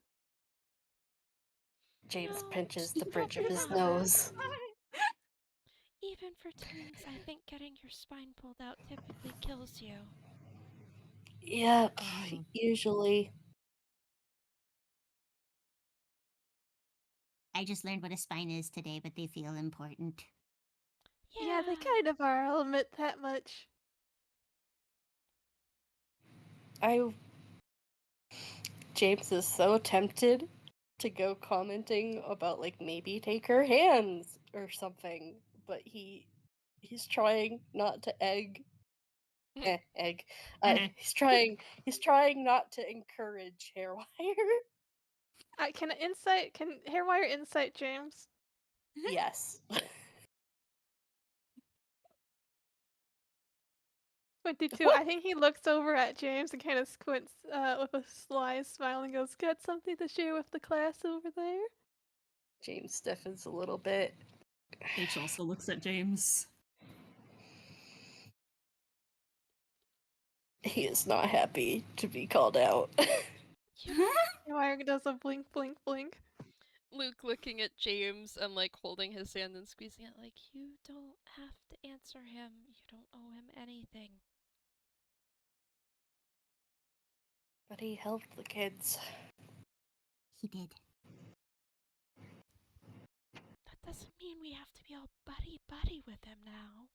James No, pinches the bridge of you're his not. nose. Even for teens, I think getting your spine pulled out typically kills you. Yep, Oh. usually. I just learned what a spine is today, but they feel important. Yeah, they kind of are, I'll admit that much. James is so tempted to go commenting about like maybe take her hands or something, but he's trying not to egg. Egg. He's trying not to encourage HareWire. Can HareWire insight James? Yes. 22. I think he looks over at James and kind of squints with a sly smile and goes, "Got something to share with the class over there?" James stiffens a little bit. H also looks at James. He is not happy to be called out. HareWire does a blink, blink, blink. Luke looking at James and like holding his hand and squeezing it like, you don't have to answer him. You don't owe him anything. But he helped the kids. He did. That doesn't mean we have to be all buddy-buddy with him now.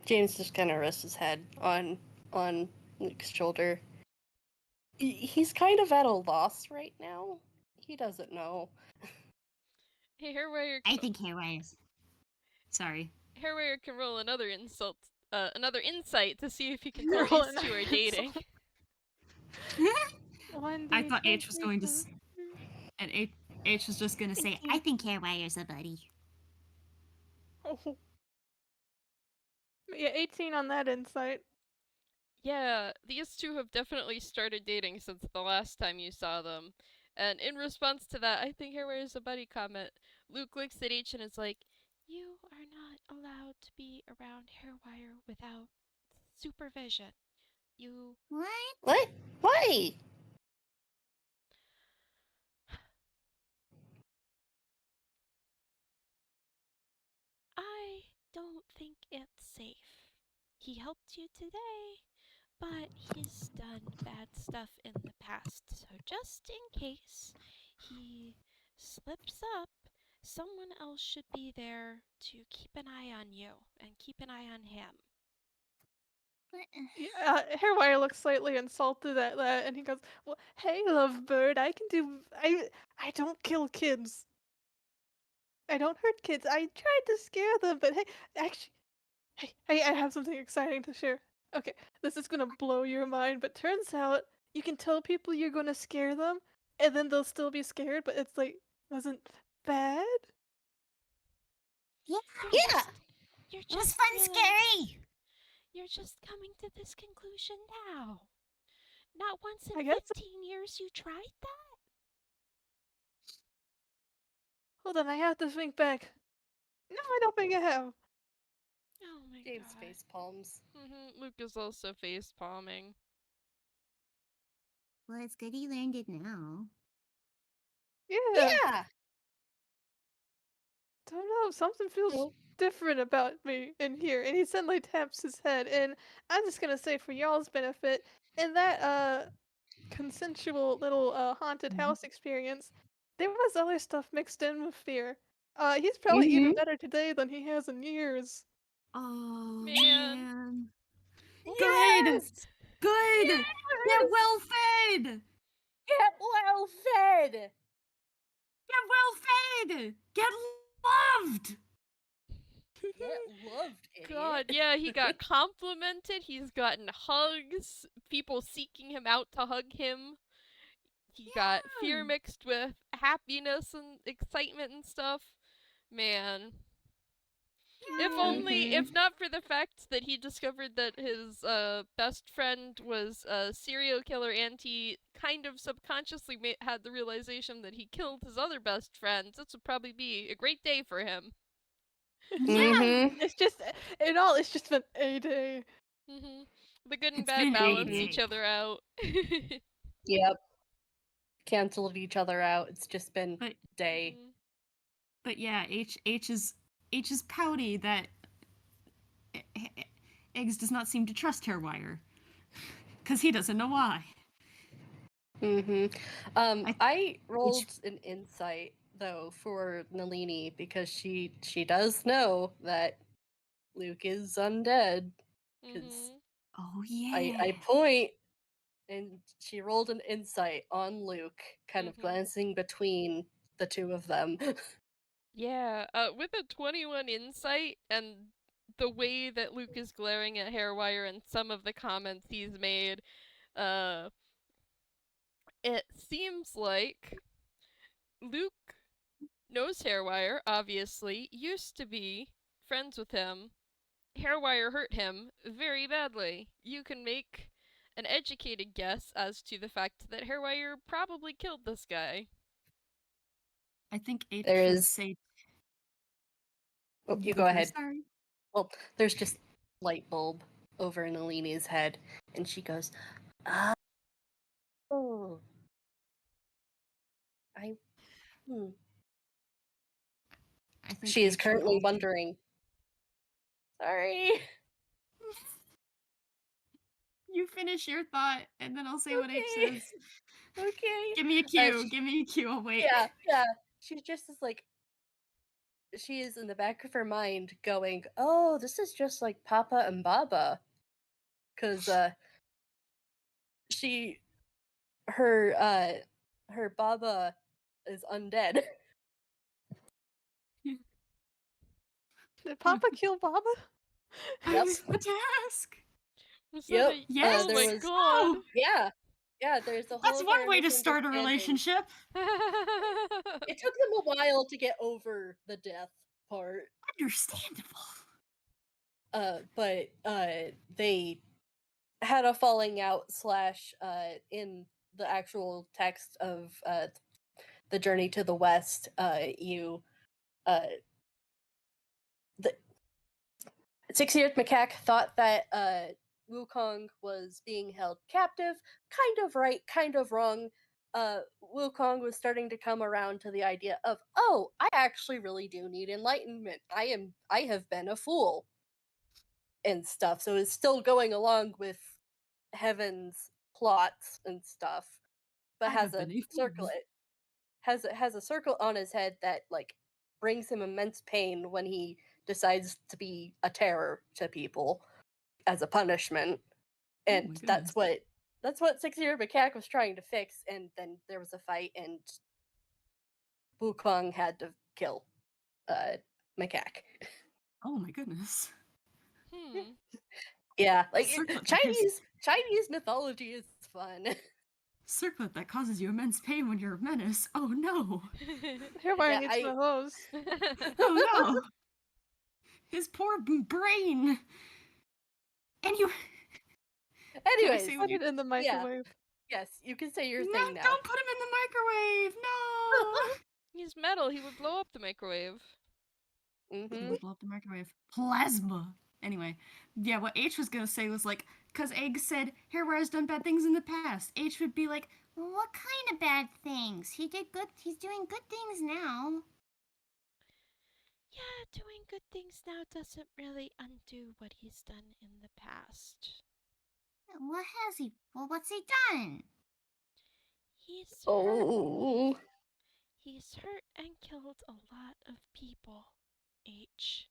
James just kind of rests his head on Luke's shoulder. He's kind of at a loss right now. He doesn't know. Hey, HareWire. I think HareWire's. Sorry. HareWire can roll another another insight to see if he can tell Roll these two another are dating. I thought H was going to and H was just gonna say, I think HareWire's a buddy. Oh. Yeah, 18 on that insight. Yeah, these two have definitely started dating since the last time you saw them. And in response to that, I think HareWire is a buddy comment. Luke looks at H and is like, you are not allowed to be around HareWire without supervision. You... What? Why? I don't think it's safe. He helped you today, but he's done bad stuff in the past. So just in case he slips up, someone else should be there to keep an eye on you and keep an eye on him. Yeah, HairWire looks slightly insulted at that, and he goes, "Well, hey, lovebird, I don't kill kids. I don't hurt kids. I tried to scare them, but hey, actually, hey, I have something exciting to share. Okay, this is gonna blow your mind, but turns out you can tell people you're gonna scare them, and then they'll still be scared, but it's like, wasn't bad? Yeah. You're It was just fun, realizing- scary. You're just coming to this conclusion now. Not once in I guess- 15 years you tried that? Hold on, I have to think back. No, I don't think I have. Oh my James god. face palms. Luke is also face palming. Well, it's good he learned it now. Yeah. Don't know, something feels Nope. different about me in here. And he suddenly taps his head. And I'm just gonna say, for y'all's benefit, in that consensual little haunted house experience, there was other stuff mixed in with fear. He's probably even better today than he has in years. Oh Man. man. Yes! Good. Yes! Get well fed. Get well fed! Get well fed. Get loved. Get loved, idiot. God, yeah, he got complimented. He's gotten hugs. People seeking him out to hug him. He got fear Yeah. mixed with happiness and excitement and stuff. Man. If only, if not for the fact that he discovered that his best friend was a serial killer and he kind of subconsciously had the realization that he killed his other best friend, this would probably be a great day for him. Mm-hmm. It's just, in all, it's just been a day. The good and It's bad been balance 80. each other out. Yep. Canceled each other out. It's just been But day. Mhm. but yeah, H is pouty that Eggs does not seem to trust HareWire. Because he doesn't know why. I rolled an insight though for Nalini because she does know that Luke is undead. Because Mhm. Oh yeah. I point and she rolled an insight on Luke, kind of Mhm. glancing between the two of them. Yeah, with a 21 insight and the way that Luke is glaring at HareWire and some of the comments he's made, uh, it seems like Luke knows HareWire, obviously, used to be friends with him. HareWire hurt him very badly. You can make an educated guess as to the fact that HareWire probably killed this guy. I think H There would is. say. Oh, you go go first. ahead. Sorry. Well, there's just light bulb over Nalini's head, and she goes, "Oh, I." I think She is H would currently also. wondering. Sorry. You finish your thought, and then I'll say what H Okay. says. Okay. Give me a cue. Give me a cue. I'll wait. Yeah. She just is like. She is in the back of her mind going, "Oh, this is just like Papa and Baba," because she her Baba is undead. Did Papa kill Baba? I Yep. was about to ask. Was Yep. that a... Yes. Oh There my was. god! Oh, Yeah. There's a that's whole one entire way to start a misunderstanding. relationship. It took them a while to get over the death part. Understandable. But they had a falling out / in the actual text of the Journey to the West. You the 6-year-old macaque thought that Wukong was being held captive. Kind of right, kind of wrong. Wukong was starting to come around to the idea of, oh, I actually really do need enlightenment. I have been a fool and stuff. So it's still going along with Heaven's plots and stuff, but I has have a been a fool. circle. It has a circle on his head that like brings him immense pain when he decides to be a terror to people as a punishment, Oh and my that's goodness. what 6-year macaque was trying to fix. And then there was a fight, and Wukong had to kill macaque. Oh my goodness. Hmm. Yeah, like Circlet that gives- Chinese mythology is fun. Circlet that causes you immense pain when you're a menace. Oh no. HareWire Yeah, needs one of those. Oh no. His poor brain. And you. Can I Anyways, say Put what you? it in the microwave. yes, you can say your No, thing now. don't put him in the microwave. No. He's metal, he would blow up the microwave. He Mm-hmm. would blow up the microwave. Plasma. Anyway, yeah, what H was gonna say was like, because Egg said HareWire's done bad things in the past. H would be like, Well, what kind of bad things? He's doing good things now. Yeah, doing good things now doesn't really undo what he's done in the past. What has he? Well, what's he done? He's hurt. Oh. He's hurt and killed a lot of people, H.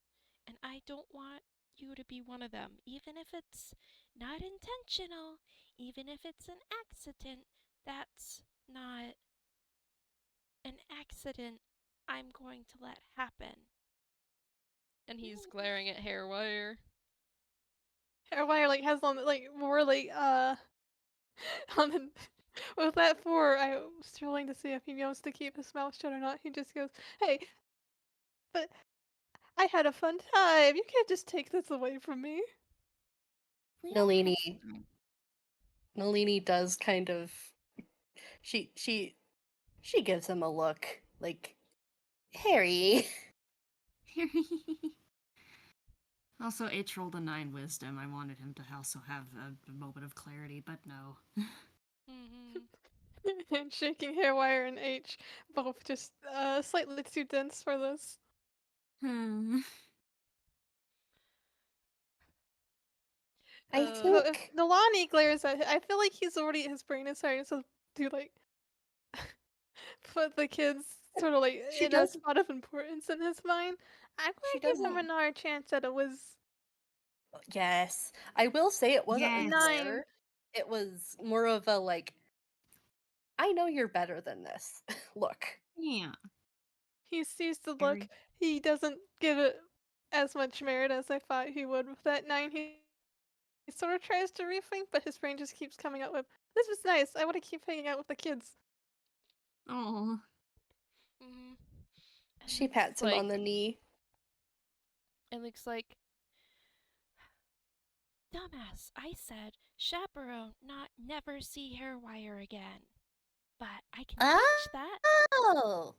And I don't want you to be one of them, even if it's not intentional, even if it's an accident. That's not an accident I'm going to let happen. And he's glaring at HareWire. HareWire like has on like more like on the with that 4, I was trying to see if he knows to keep his mouth shut or not. He just goes, "Hey, but I had a fun time. You can't just take this away from me." We all had Nalini fun. Nalini does kind of she gives him a look like, Harry. Also, H rolled a 9 wisdom. I wanted him to also have a moment of clarity, but no. And shaking HareWire and H, both just slightly too dense for this. Hmm. I So if think Nalani glares at him, I feel like his brain is starting to like put the kids sort of like she in a does. spot of importance in his mind. I'm She gonna does. give him another chance at a whiz. Yes, I will say it wasn't a Yes. 9. glare. It was more of a like, I know you're better than this. Look. Yeah. He sees the look. Very- He doesn't give it as much merit as I thought he would with that 9. He sort of tries to rethink, but his brain just keeps coming up with, "This was nice. I want to keep hanging out with the kids." Oh. She pats him on the knee. It looks like, dumbass, I said chaperone, not never see HareWire again. But I can change that. Oh!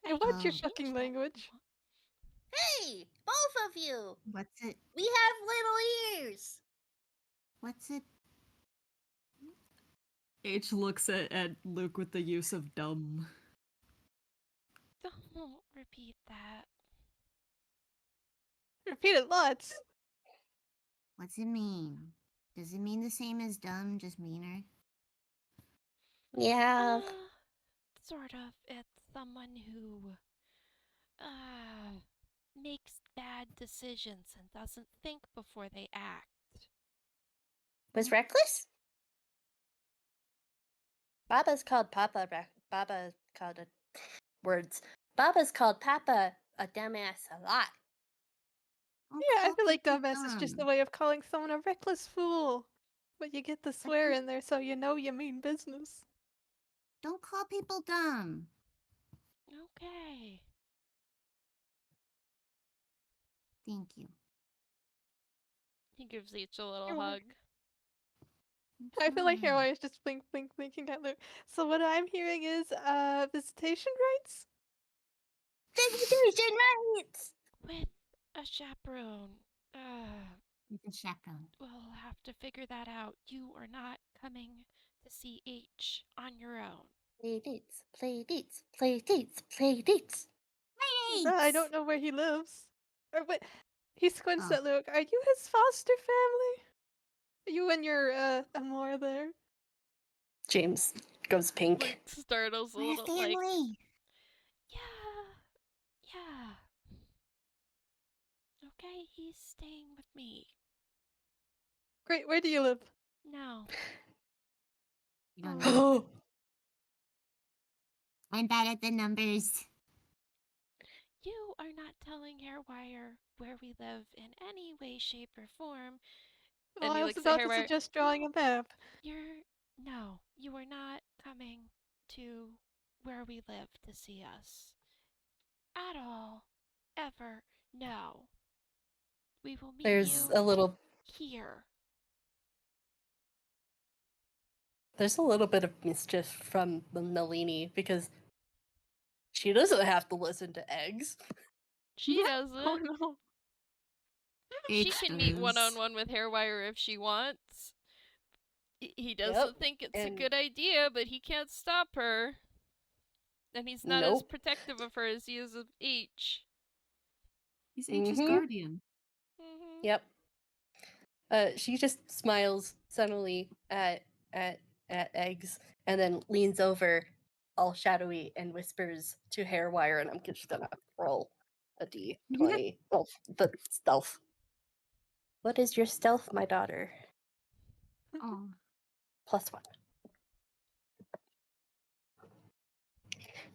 And I what's can your change fucking that if you language? want. Hey! Both of you! What's it? We have little ears! What's it? H looks at Luke with the use of dumb. Don't repeat that. Repeat it lots. What's it mean? Does it mean the same as dumb, just meaner? Yeah. Sort of. It's someone who makes bad decisions and doesn't think before they act. Was reckless? Baba's called Papa. Baba called a words. Baba's called Papa a dumbass a lot. Don't Yeah, I call feel like people dumbass is just a dumb. way of calling someone a reckless fool. But you get the swear in there so you know you mean business. Don't call people dumb. Okay. Thank you. He gives each a little You're welcome. hug. I feel like Fine. HareWire is just blinking at Luke. So what I'm hearing is, visitation rights? Visitation rights! With a chaperone. With a chaperone. We'll have to figure that out. You are not coming to see H on your own. Play dates, play dates, play dates, play dates. I don't know where he lives. Or what? He squints Oh. at Luke. Are you his foster family? Are you and your Amor there? James goes pink. Luke startles a We're a little, like, family. yeah. Okay, he's staying with me. Great. Where do you live? No. You don't Oh. know. I'm bad at the numbers. You are not telling HareWire where we live in any way, shape, or form. Well, And he I was looks at about to HareWire. suggest drawing a map. No, you are not coming to where we live to see us. At all. Ever. No. We will meet There's you a little here. bit of mischief from Nalini because she doesn't have to listen to eggs. She Oh doesn't. no. She H can meet does. one-on-one with HareWire if she wants. He doesn't Yep, think it's a and- good idea, but he can't stop her. And he's not as Nope. protective of her as he is of H. He's H's Mhm. guardian. Mm-hmm. Yep. She just smiles sunnily at eggs and then leans over all shadowy and whispers to HareWire, and I'm just gonna roll a d20. Oh, the stealth. What is your stealth, my daughter? Oh. +1.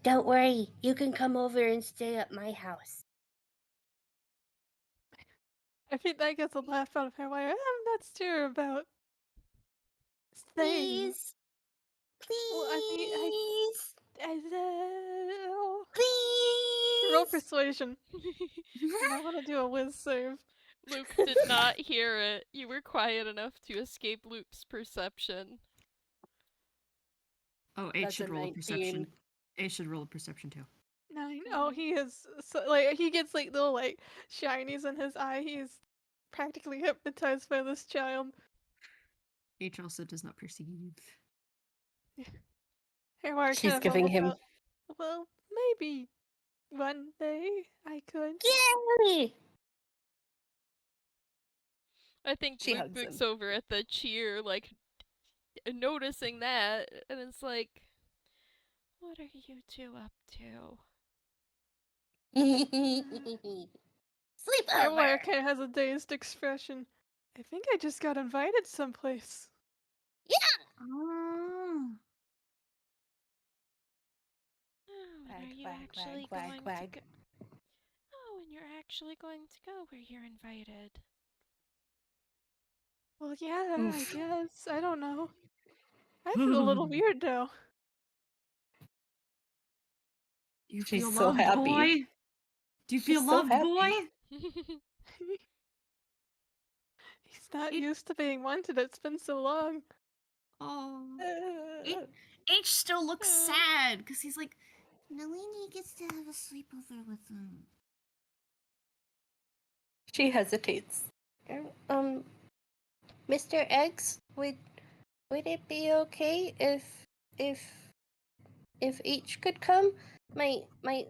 Don't worry, you can come over and stay at my house. I think that gets a laugh out of HareWire. I'm not sure about staying. Please? Well, I mean, Please? roll Please? persuasion. And I want to do a whiz save. Luke did not hear it. You were quiet enough to escape Luke's perception. Oh, H That's should a roll a 19. perception. H should roll a perception too. 9. Oh, he is so, like he gets like little like shinies in his eye. He's practically hypnotized by this child. H also does not perceive. HareWire She's kind of giving mumbles him. out, well, maybe one day I could. Yay! I think She Luke hugs looks him. over at the cheer, like, noticing that, and it's like, what are you two up to? Sleepover. HareWire kind of has a dazed expression. I think I just got invited someplace. Oh. Oh, and Wag, are you wag, actually wag, going wag. to go? Oh, and you're actually going to go where you're invited. Well, yeah, I Oof. guess. I don't know. I feel a little weird now. Do you She's feel so loved, happy. boy? Do you She's feel so loved, happy. boy? He's not It- used to being wanted. It's been so long. Oh. Uh, H still looks Oh. sad because he's like, Nalini gets to have a sleepover with them. She hesitates. Mr. Eggs, would it be okay if each could come? My Monk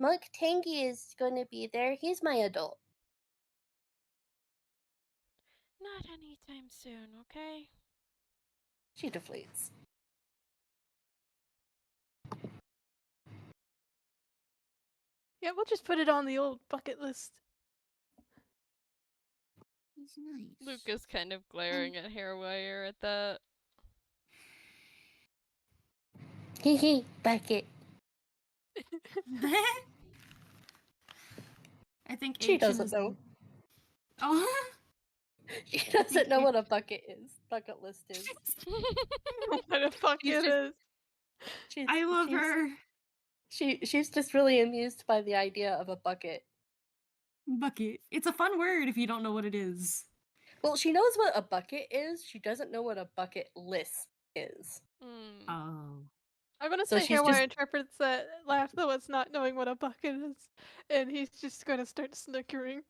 Monk Tangy is gonna be there. He's my adult. Not anytime soon, okay? She deflates. Yeah, we'll just put it on the old bucket list. He's nice. Luke is kind of glaring at HareWire at that. Hee bucket. I think She H doesn't is... know. Oh. She doesn't know what a bucket list is. What the fuck She's it just- is. I love her. She's just really amused by the idea of a bucket. Bucket. It's a fun word if you don't know what it is. Well, she knows what a bucket is. She doesn't know what a bucket list is. Hmm. Oh. I'm gonna So say she's HareWire just- interprets that laugh though as not knowing what a bucket is, and he's just gonna start snickering.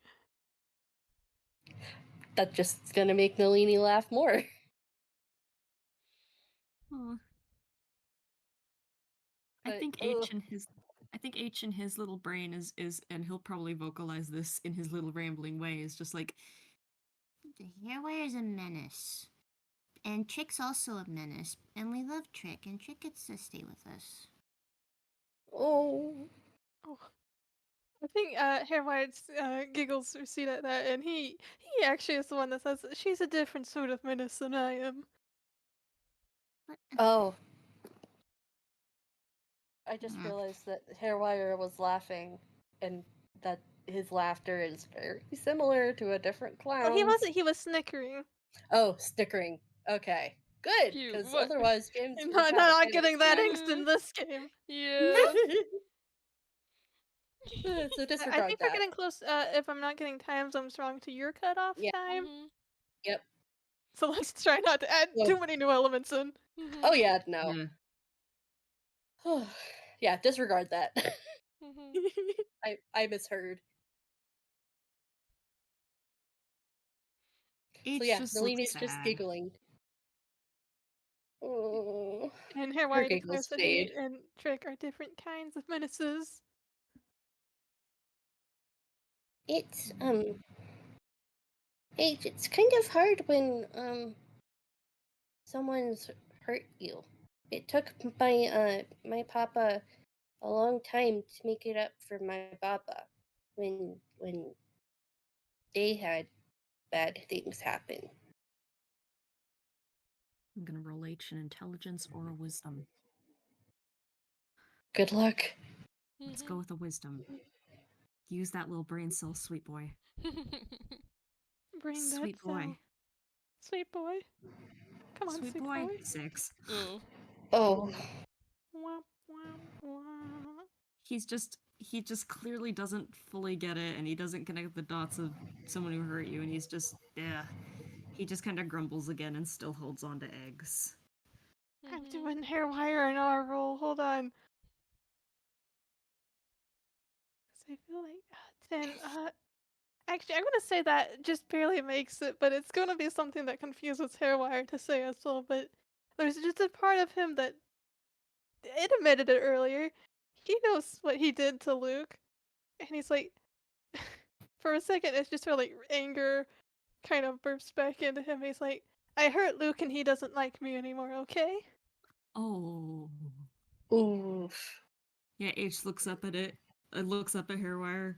That's just gonna make Nalini laugh more. Huh. But, I think ugh. H in his little brain is and he'll probably vocalize this in his little rambling way, is just like, The HareWire is a menace. And Trick's also a menace. And we love Trick, and Trick gets to stay with us. Oh. Oh. I think HareWire giggles recede at that, and he actually is the one that says that she's a different sort of menace than I am. But Oh. I just Mm. realized that HareWire was laughing, and that his laughter is very similar to a different clown. Well, he wasn't. He was snickering. Oh, snickering. Okay, good, Phew, because what- otherwise James would Not, have not kind of getting that Yeah. angst in this game. Yeah. So I disregard think that. we're getting close. If I'm not getting time zones wrong, to your cutoff Yeah. time. Mhm. Yep. So let's try not to add Yeah. too many new elements in. Mhm. Oh yeah, no. yeah. Yeah, disregard that. Mhm. I misheard. H So yeah, just Nalini's looks just sad. giggling. Oh. And Her HareWire giggles declares that he fade. and Trick are different kinds of menaces. It's it's kind of hard when someone's hurt you. It took my papa a long time to make it up for my baba when they had bad things happen. I'm gonna roll H in intelligence or a wisdom. Good luck. Let's Mhm. go with a wisdom. Use that little brain cell, sweet boy. Bring that Sweet boy. cell. Sweet boy. Come on, Sweet boy. 6. Ooh. Oh, Wah, wah, wah. He just clearly doesn't fully get it, and he doesn't connect the dots of someone who hurt you, and he's just, yeah. He just kind of grumbles again and still holds on to eggs. I'm Mhm. doing HareWire in our roll. Hold on. I feel like 10. Actually, I'm gonna say that just barely makes it, but it's gonna be something that confuses HareWire to say as well. But there's just a part of him that it admitted it earlier. He knows what he did to Luke, and he's like, for a second, it's just sort of like anger kind of bursts back into him. He's like, I hurt Luke, and he doesn't like me anymore. Okay. Oh. Oof. Yeah, H looks up at it. Looks up at HareWire.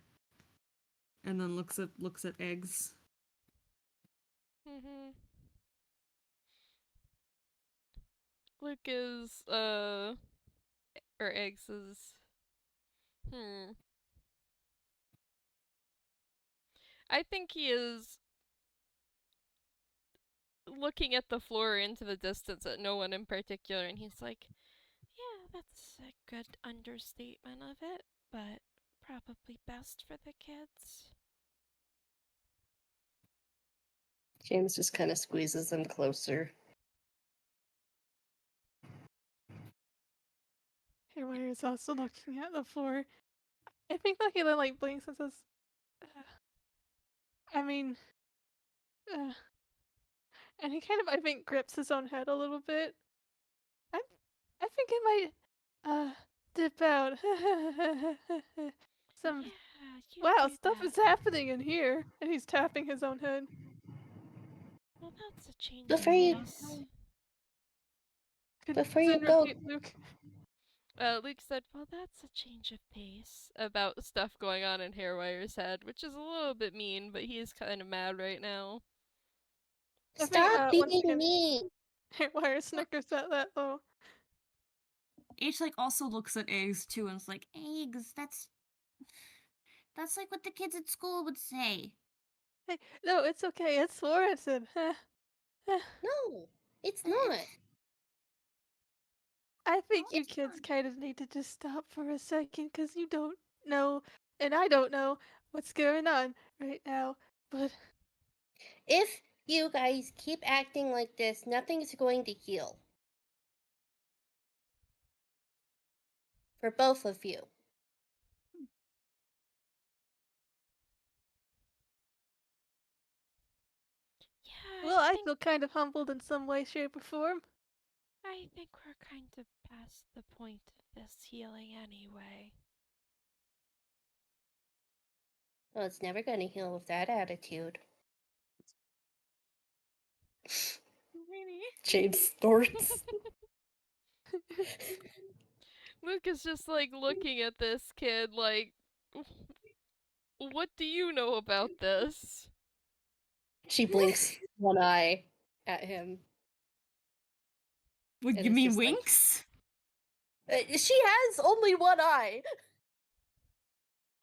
And then looks at eggs. Mm-hmm. Luke is, or Eggs is, I think he is looking at the floor into the distance at no one in particular, and he's like, yeah, that's a good understatement of it, but probably best for the kids. James just kind of squeezes him closer. HareWire is also looking at the floor. I think that he then like blinks and says, I mean, and he kind of, I think, grips his own head a little bit. I think I might, dip out. Some, Yeah, you wow, do stuff that. is happening in here. And he's tapping his own head. Well, that's a change of Before you pace. Could Before you Zen go, repeat, Luke? Luke said, well, that's a change of pace about stuff going on in HareWire's head, which is a little bit mean, but he is kind of mad right now. I think, Stop once being again, mean. HareWire snickers at that though. H like also looks at eggs too and is like, Eggs, that's like what the kids at school would say. Hey, no, it's okay. It's Florentine. No, it's not. I think you It's kids not. kind of need to just stop for a second because you don't know, and I don't know what's going on right now. But If you guys keep acting like this, nothing's going to heal. For both of you. Yeah, well, I feel kind of humbled in some way, shape, or form. I think we're kind of past the point of this healing anyway. Well, it's never going to heal with that attitude. James snorts. Luke is just like looking at this kid like, what do you know about this? She blinks one eye at him. "What, And you it's mean just like- winks?" She has only one eye.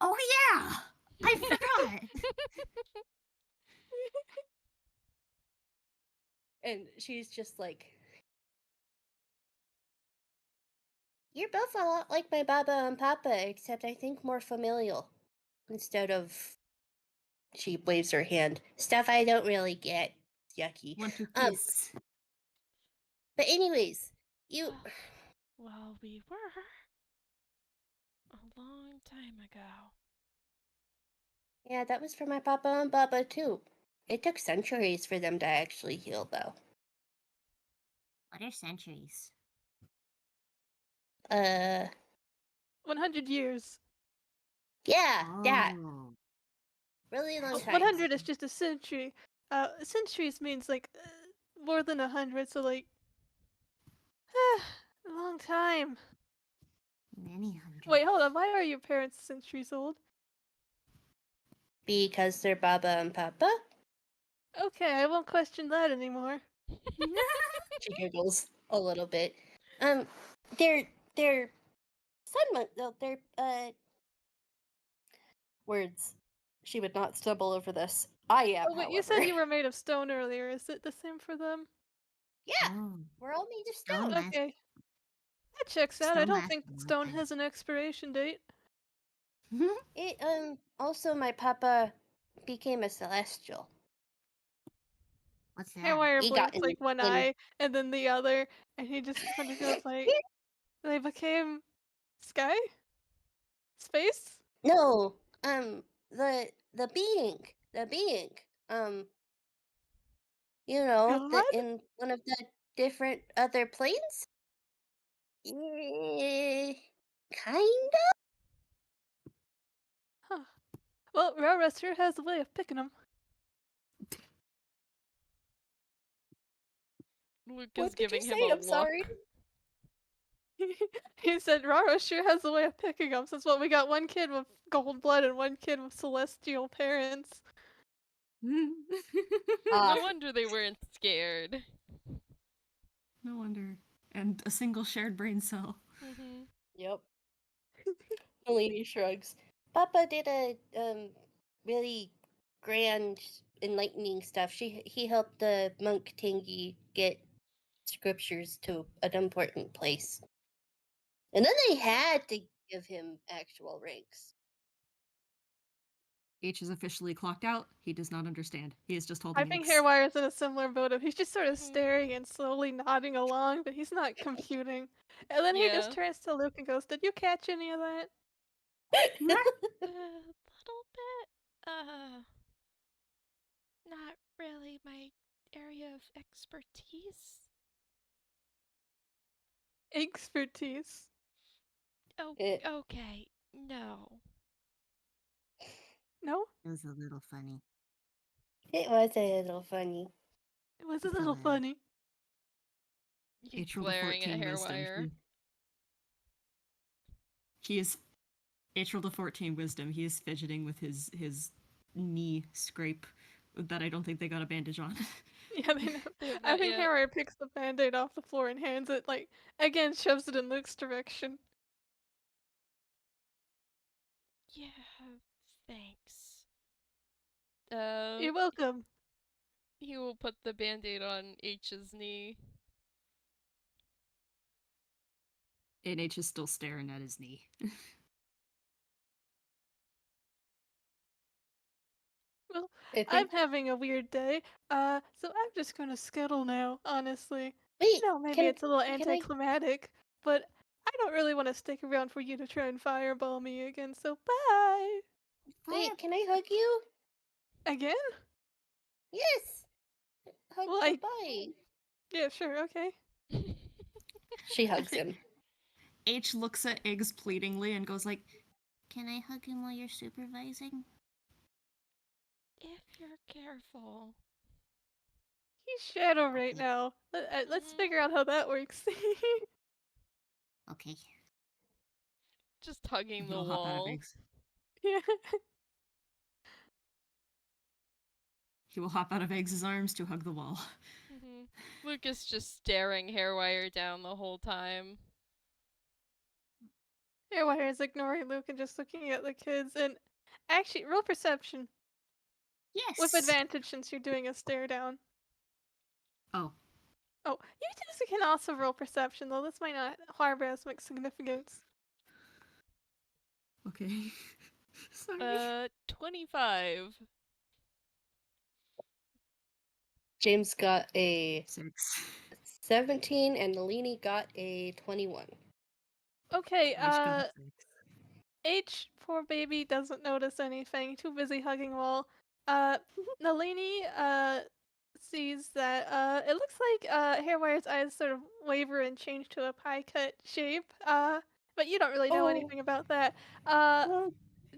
Oh yeah, I forgot. And she's just like, You're both a lot like my Baba and Papa, except I think more familial. Instead of. She waves her hand. Stuff I don't really get. Yucky. Want to Um, kiss. But anyways, you. Well, we were a long time ago. Yeah, that was for my Papa and Baba too. It took centuries for them to actually heal, though. What are centuries? 100 years. Yeah, that. Oh. Really long time. 100 is just a century. Centuries means like more than 100, so like a long time. Many hundred. Wait, hold on. Why are your parents centuries old? Because they're Baba and Papa? Okay, I won't question that anymore. she giggles. A little bit. They're son they're Words. She would not stumble over this. I am, Oh, wait, you however. said you were made of stone earlier. Is it the same for them? yeah, Oh. we're all made of Stone stone. last- Okay. That checks out. I Stone don't lasts think a long stone time. has an expiration date. It also my Papa became a celestial. What's that? Hairwire He got blinks like one in- eye and then the other, and he just kind of goes like, they became sky? Space? No, the being, God? in one of the different other planes. Kinda. Huh. Well, RaRa sure has a way of picking them. Luke What is did you giving him say? a I'm sorry. look. He said RaRa sure has a way of picking them, since we got one kid with gold blood and one kid with celestial parents. No Ah, wonder they weren't scared. No wonder. And a single shared brain cell. Mm-hmm. yep. Nalini shrugs. Papa did a really grand, enlightening stuff. He helped the monk Tingy get scriptures to an important place, and then they had to give him actual ranks. H is officially clocked out. He does not understand. He is just I holding think X. HareWire's in a similar boat of he's just sort of Mhm. staring and slowly nodding along, but he's not computing. And then he just Yeah. turns to Luke and goes, "Did you catch any of that?" A little bit. Not really my area of expertise. Expertise. Oh, Eh, okay. No. No? It was a little funny. it was a little funny. It was a It's little alright. funny. He's H rolled a glaring at 14 wisdom. HareWire. He is H rolled a 14 wisdom. He is fidgeting with his knee scrape that I don't think they got a bandage on. Yeah, they know. They have I not think yet. HareWire picks the band-aid off the floor and hands it, again, shoves it in Luke's direction. Yeah, thanks. Uh, You're welcome. he will put the band-aid on H's knee. And H is still staring at his knee. Well, I think. I'm having a weird day, so I'm just gonna scuttle now, honestly. Wait, Maybe it's a little can I? anticlimactic, but I don't really want to stick around for you to try and fireball me again, so bye! Wait, can I hug you? Again? Yes. Hug Well, goodbye. yeah, sure, okay. She hugs him. H looks at Eggs pleadingly and goes like, Can I hug him while you're supervising? If you're careful. He's shadow right Okay. now. Let's Mhm. figure out how that works. Okay. Just hugging he the will hop out of wall. Eggs. Yeah. He will hop out of Eggs' arms to hug the wall. Luke is just staring HareWire down the whole time. HareWire is ignoring Luke and just looking at the kids, and actually, roll perception. Yes. With advantage since you're doing a stare down. Oh, Oh, you two can also roll perception, though this might not harbor as much significance. okay. Sorry. 25. James got a 6. 17 and Nalini got a 21. Okay, H got a 6. H, poor baby, doesn't notice anything, too busy hugging wall. Nalini, sees that, it looks like, HairWire's eyes sort of waver and change to a pie cut shape, but you don't really know Oh. anything about that. Oh.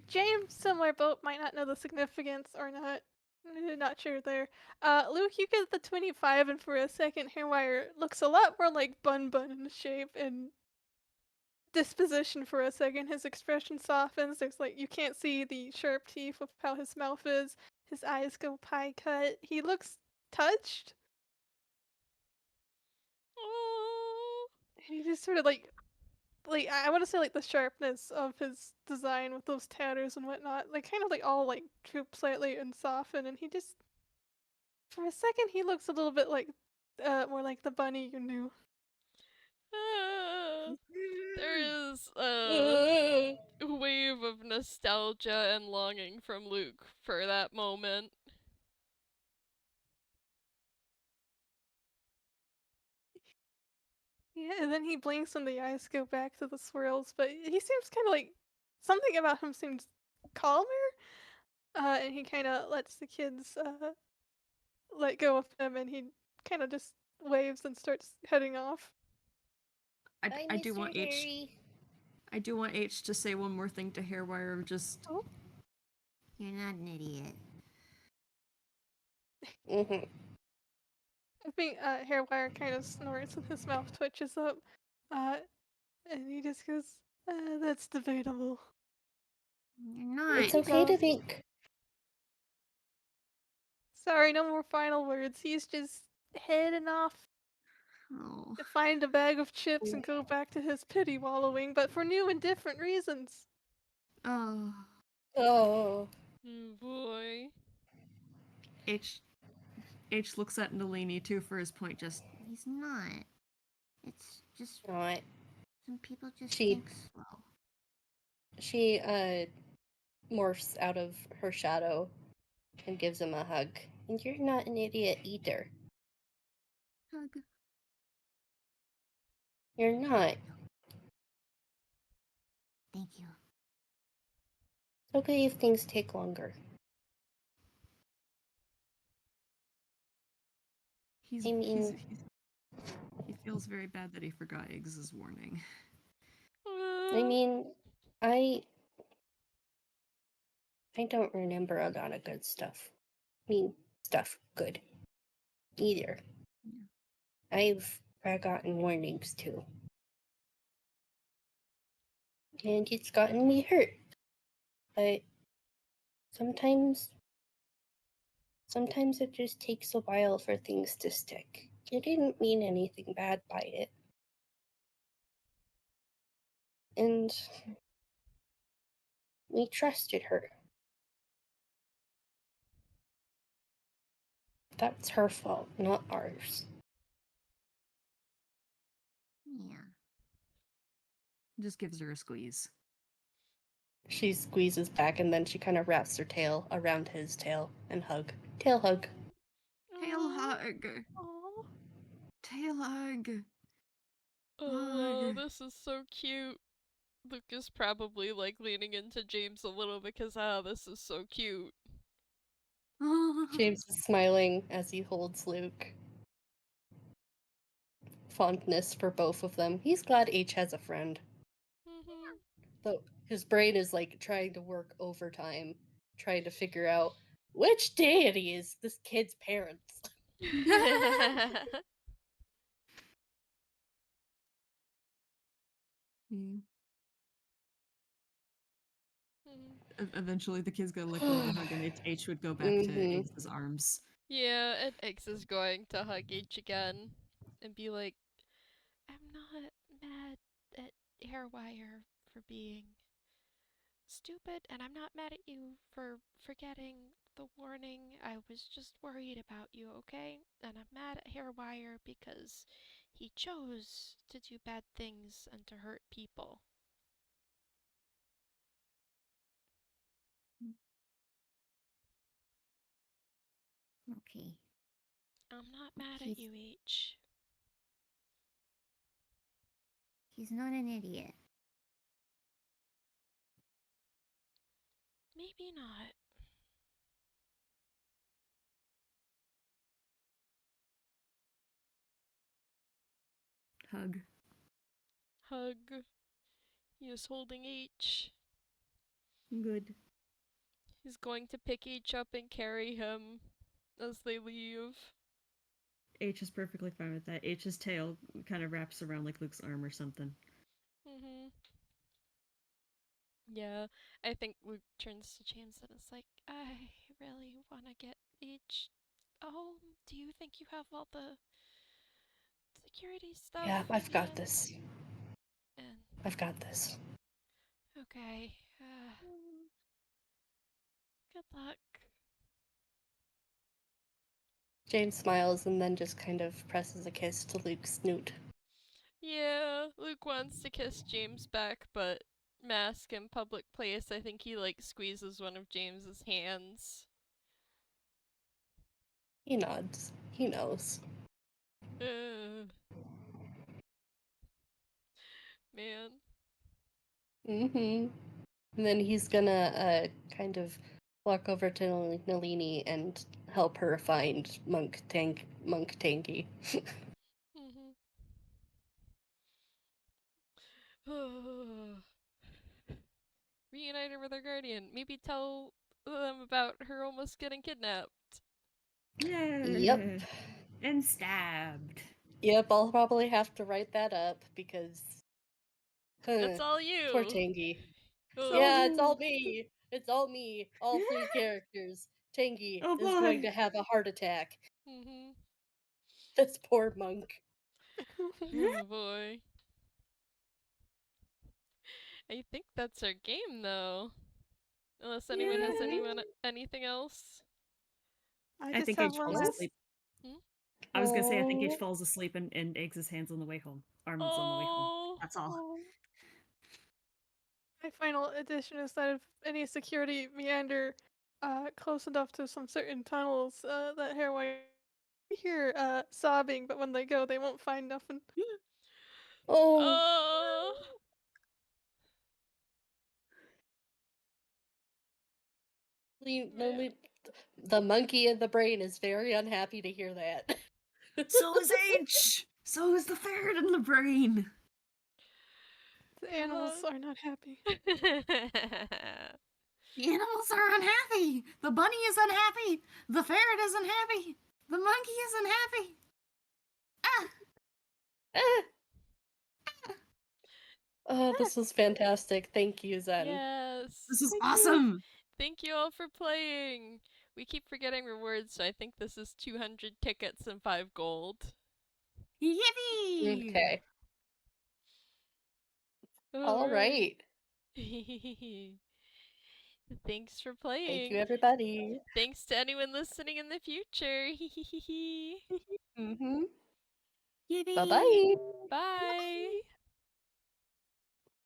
James, similar boat, might not know the significance or not. Not sure there. Luke, you get the 25, and for a second, HairWire looks a lot more like Bun Bun in shape and disposition for a second. His expression softens. There's you can't see the sharp teeth of how his mouth is. His eyes go pie cut. He looks touched. Oh. He just sort of I want to say the sharpness of his design with those tatters and whatnot, kind of all droop slightly and soften, and he just for a second he looks a little bit more like the bunny you knew. There is a wave of nostalgia and longing from Luke for that moment. Yeah, and then he blinks and the eyes go back to the swirls, but he seems kind of something about him seems calmer. And he kind of lets the kids let go of him, and he kind of just waves and starts heading off. Bye, I do Mr. want H. Harry. I do want H to say one more thing to HareWire. Just Oh, You're not an idiot. Mm-hmm. I think HareWire kind of snorts and his mouth twitches up. And he just goes, "That's debatable." You're not. It's okay to think. Sorry, no more final words. He's just heading off Oh. to find a bag of chips and go back to his pity wallowing, but for new and different reasons. oh, Oh. Boy. H looks at Nalini too for his point. Just He's not. It's just Not. some people just She- think slow. She morphs out of her shadow and gives him a hug. And you're not an idiot either. Hug. You're not. Thank you. It's okay if things take longer. he feels very bad that he forgot Eggs' warning. I mean, I don't remember a lot of good stuff. I mean, stuff good. Either. Yeah. I've forgotten warnings too. And it's gotten me hurt. But sometimes it just takes a while for things to stick. You didn't mean anything bad by it. And we trusted her. That's her fault, not ours. Yeah. Just gives her a squeeze. She squeezes back and then she kind of wraps her tail around his tail and hug. Tail hug. Tail hug. Aw. Tail hug. Oh, Hug. this is so cute. Luke is probably like leaning into James a little because, this is so cute. Oh. James is smiling as he holds Luke. Fondness for both of them. He's glad H has a friend. Mm-hmm. Though his brain is like trying to work overtime, trying to figure out which deity is this kid's parents. Hmm. Mm. Eventually, the kid's gonna let go of the hug, and H would go back to Mhm. Eggs' arms. Yeah, and X is going to hug H again and be like, I'm not mad at HareWire for being stupid, and I'm not mad at you for forgetting the warning. I was just worried about you, okay? And I'm mad at HareWire because he chose to do bad things and to hurt people. Okay. I'm not mad at He's- you, H. He's not an idiot. Maybe not. Hug. Hug. He is holding H. Good. He's going to pick H up and carry him as they leave. H is perfectly fine with that. H's tail kind of wraps around like Luke's arm or something. Mm-hmm. Yeah, I think Luke turns to James and is like, I really want to get H home. Do you think you have all the security stuff? Yeah, I've in got hand?" this. And, I've got this. okay, good luck. James smiles and then just kind of presses a kiss to Luke's snoot. Yeah, Luke wants to kiss James back, but mask in public place, I think he like squeezes one of James's hands. He nods. He knows. Man. Mm-hmm. And then he's gonna kind of walk over to Nalini and help her find Monk Tangy. Reunited with her guardian. Maybe tell them about her almost getting kidnapped. Yeah. Yep. And stabbed. Yep, I'll probably have to write that up because That's all you. poor Tangy. Ugh. Yeah, it's all me. It's all me. All 3 characters. Tangy Oh, is going boy. to have a heart attack. Mhm. This poor monk. Oh boy. I think that's our game though. Unless anyone has anything else. I I just think have H one falls last. asleep. Hmm? I was gonna say I think H Oh. falls asleep and eggs his hands on the way home. Arms on the way home. Oh. That's all. Oh. My final addition is that if any security meander close enough to some certain tunnels, that HareWire hear sobbing, but when they go, they won't find nothing. Oh. Oh. The monkey in the brain is very unhappy to hear that. So is H! So is the ferret in the brain! The animals are not happy. The animals are unhappy! The bunny is unhappy! The ferret is unhappy! The monkey is unhappy! Oh, this was fantastic. Thank you, Zen. Yes. This is Thank awesome! Thank you all for playing. We keep forgetting rewards, so I think this is 200 tickets and 5 gold. Yippee! Okay. All right. Thanks for playing. Thank you, everybody. Thanks to anyone listening in the future. Mm-hmm. Yippee! Bye-bye. Bye.